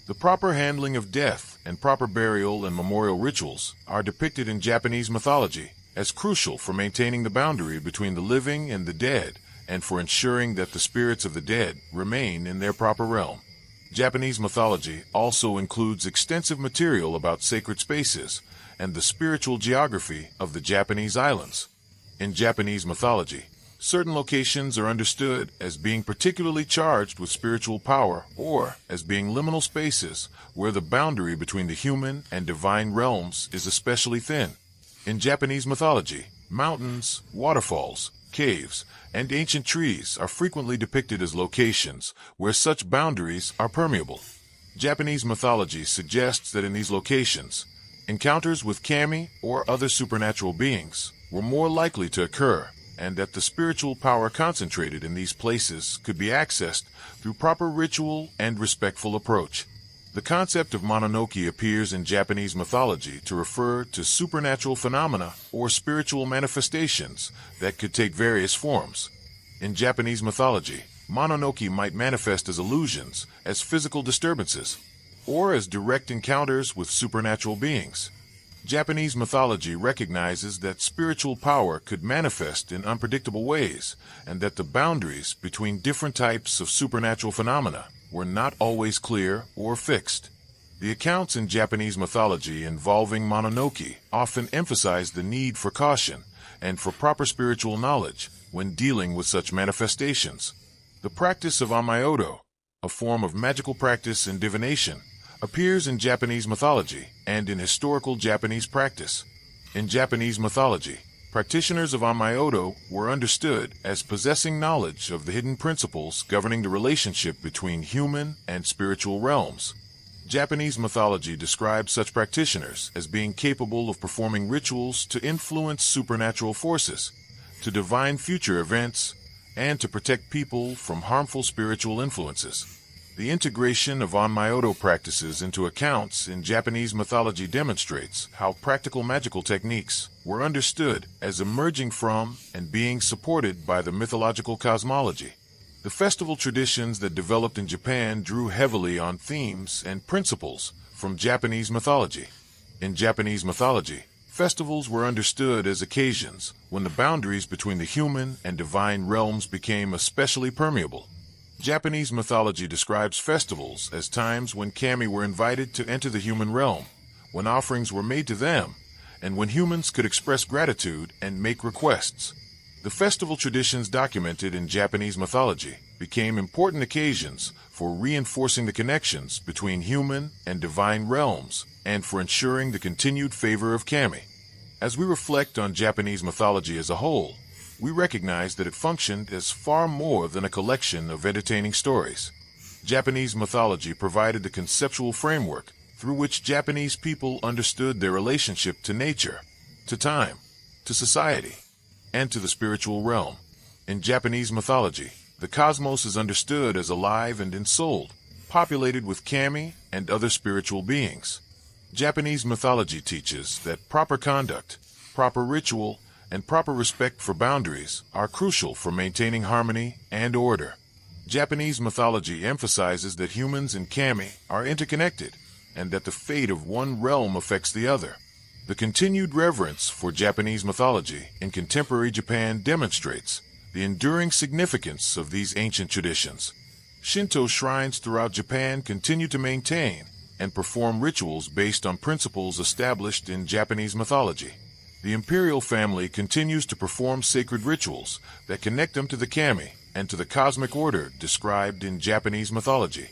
The proper handling of death and proper burial and memorial rituals are depicted in Japanese mythology as crucial for maintaining the boundary between the living and the dead and for ensuring that the spirits of the dead remain in their proper realm. Japanese mythology also includes extensive material about sacred spaces and the spiritual geography of the Japanese islands. In Japanese mythology, certain locations are understood as being particularly charged with spiritual power or as being liminal spaces where the boundary between the human and divine realms is especially thin. In Japanese mythology, mountains, waterfalls, caves, and ancient trees are frequently depicted as locations where such boundaries are permeable. Japanese mythology suggests that in these locations, encounters with kami or other supernatural beings were more likely to occur, and that the spiritual power concentrated in these places could be accessed through proper ritual and respectful approach. The concept of mononoke appears in Japanese mythology to refer to supernatural phenomena or spiritual manifestations that could take various forms. In Japanese mythology, mononoke might manifest as illusions, as physical disturbances, or as direct encounters with supernatural beings. Japanese mythology recognizes that spiritual power could manifest in unpredictable ways, and that the boundaries between different types of supernatural phenomena were not always clear or fixed. The accounts in Japanese mythology involving mononoke often emphasize the need for caution and for proper spiritual knowledge when dealing with such manifestations. The practice of Ame-no-Uzume, a form of magical practice in divination, appears in Japanese mythology and in historical Japanese practice. In Japanese mythology, practitioners of Ame-no-Uzume were understood as possessing knowledge of the hidden principles governing the relationship between human and spiritual realms. Japanese mythology describes such practitioners as being capable of performing rituals to influence supernatural forces, to divine future events, and to protect people from harmful spiritual influences. The integration of Ame-no-Uzume practices into accounts in Japanese mythology demonstrates how practical magical techniques were understood as emerging from and being supported by the mythological cosmology. The festival traditions that developed in Japan drew heavily on themes and principles from Japanese mythology. In Japanese mythology, festivals were understood as occasions when the boundaries between the human and divine realms became especially permeable. Japanese mythology describes festivals as times when kami were invited to enter the human realm, when offerings were made to them, and when humans could express gratitude and make requests. The festival traditions documented in Japanese mythology became important occasions for reinforcing the connections between human and divine realms, and for ensuring the continued favor of kami. As we reflect on Japanese mythology as a whole, we recognize that it functioned as far more than a collection of entertaining stories. Japanese mythology provided the conceptual framework through which Japanese people understood their relationship to nature, to time, to society, and to the spiritual realm. In Japanese mythology, the cosmos is understood as alive and ensouled, populated with kami and other spiritual beings. Japanese mythology teaches that proper conduct, proper ritual, and proper respect for boundaries are crucial for maintaining harmony and order. Japanese mythology emphasizes that humans and kami are interconnected, and that the fate of one realm affects the other. The continued reverence for Japanese mythology in contemporary Japan demonstrates the enduring significance of these ancient traditions. Shinto shrines throughout Japan continue to maintain and perform rituals based on principles established in Japanese mythology. The imperial family continues to perform sacred rituals that connect them to the kami and to the cosmic order described in Japanese mythology.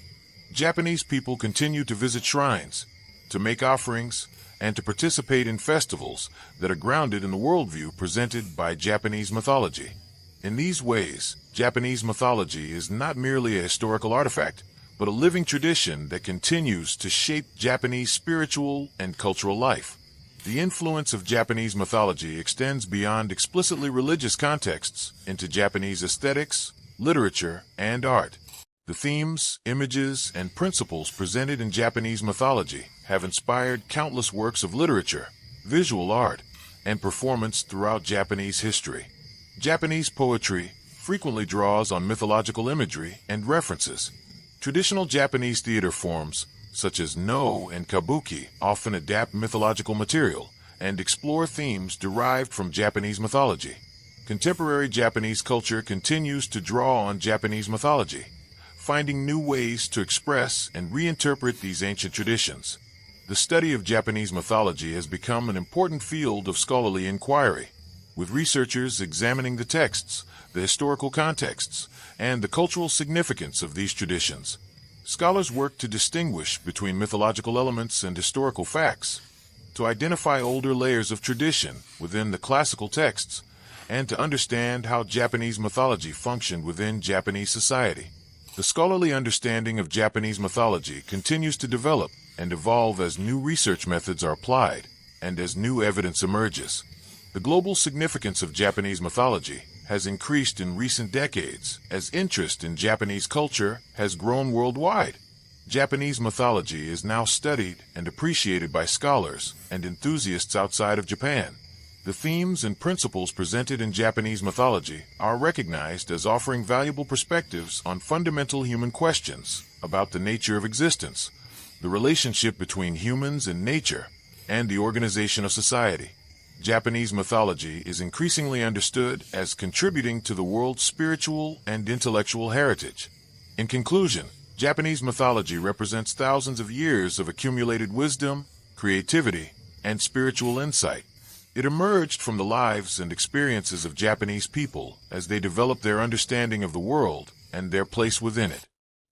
Japanese people continue to visit shrines, to make offerings, and to participate in festivals that are grounded in the worldview presented by Japanese mythology. In these ways, Japanese mythology is not merely a historical artifact, but a living tradition that continues to shape Japanese spiritual and cultural life. The influence of Japanese mythology extends beyond explicitly religious contexts into Japanese aesthetics, literature, and art. The themes, images, and principles presented in Japanese mythology have inspired countless works of literature, visual art, and performance throughout Japanese history. Japanese poetry frequently draws on mythological imagery and references. Traditional Japanese theater forms, such as No and Kabuki, often adapt mythological material and explore themes derived from Japanese mythology. Contemporary Japanese culture continues to draw on Japanese mythology, finding new ways to express and reinterpret these ancient traditions. The study of Japanese mythology has become an important field of scholarly inquiry, with researchers examining the texts, the historical contexts, and the cultural significance of these traditions. Scholars work to distinguish between mythological elements and historical facts, to identify older layers of tradition within the classical texts, and to understand how Japanese mythology functioned within Japanese society. The scholarly understanding of Japanese mythology continues to develop and evolve as new research methods are applied and as new evidence emerges. The global significance of Japanese mythology has increased in recent decades as interest in Japanese culture has grown worldwide. Japanese mythology is now studied and appreciated by scholars and enthusiasts outside of Japan. The themes and principles presented in Japanese mythology are recognized as offering valuable perspectives on fundamental human questions about the nature of existence, the relationship between humans and nature, and the organization of society. Japanese mythology is increasingly understood as contributing to the world's spiritual and intellectual heritage. In conclusion, Japanese mythology represents thousands of years of accumulated wisdom, creativity, and spiritual insight. It emerged from the lives and experiences of Japanese people as they developed their understanding of the world and their place within it.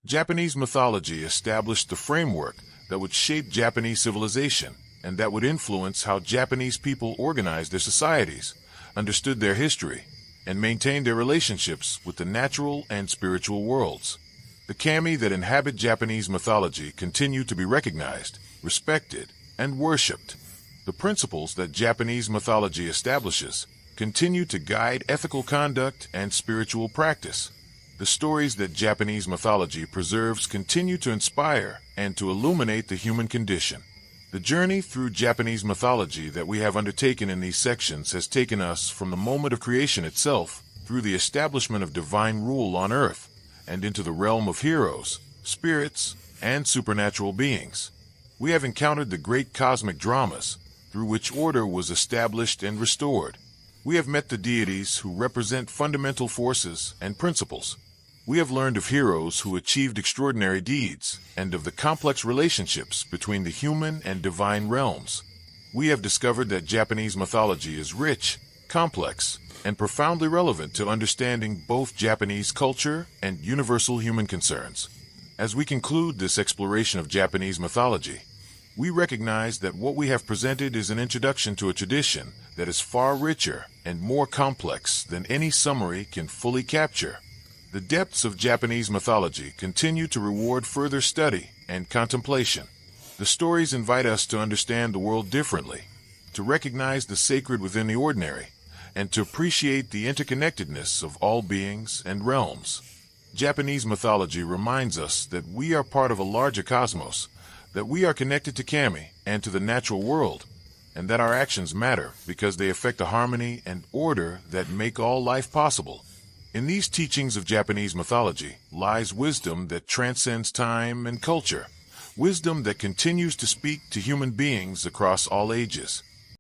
Japanese mythology established the framework that would shape Japanese civilization and that would influence how Japanese people organized their societies, understood their history, and maintained their relationships with the natural and spiritual worlds. The kami that inhabit Japanese mythology continue to be recognized, respected, and worshipped. The principles that Japanese mythology establishes continue to guide ethical conduct and spiritual practice. The stories that Japanese mythology preserves continue to inspire and to illuminate the human condition. The journey through Japanese mythology that we have undertaken in these sections has taken us from the moment of creation itself through the establishment of divine rule on earth and into the realm of heroes, spirits, and supernatural beings. We have encountered the great cosmic dramas through which order was established and restored. We have met the deities who represent fundamental forces and principles. We have learned of heroes who achieved extraordinary deeds and of the complex relationships between the human and divine realms. We have discovered that Japanese mythology is rich, complex, and profoundly relevant to understanding both Japanese culture and universal human concerns. As we conclude this exploration of Japanese mythology, we recognize that what we have presented is an introduction to a tradition that is far richer and more complex than any summary can fully capture. The depths of Japanese mythology continue to reward further study and contemplation. The stories invite us to understand the world differently, to recognize the sacred within the ordinary, and to appreciate the interconnectedness of all beings and realms. Japanese mythology reminds us that we are part of a larger cosmos, that we are connected to Kami and to the natural world, and that our actions matter because they affect the harmony and order that make all life possible. In these teachings of Japanese mythology lies wisdom that transcends time and culture, wisdom that continues to speak to human beings across all ages.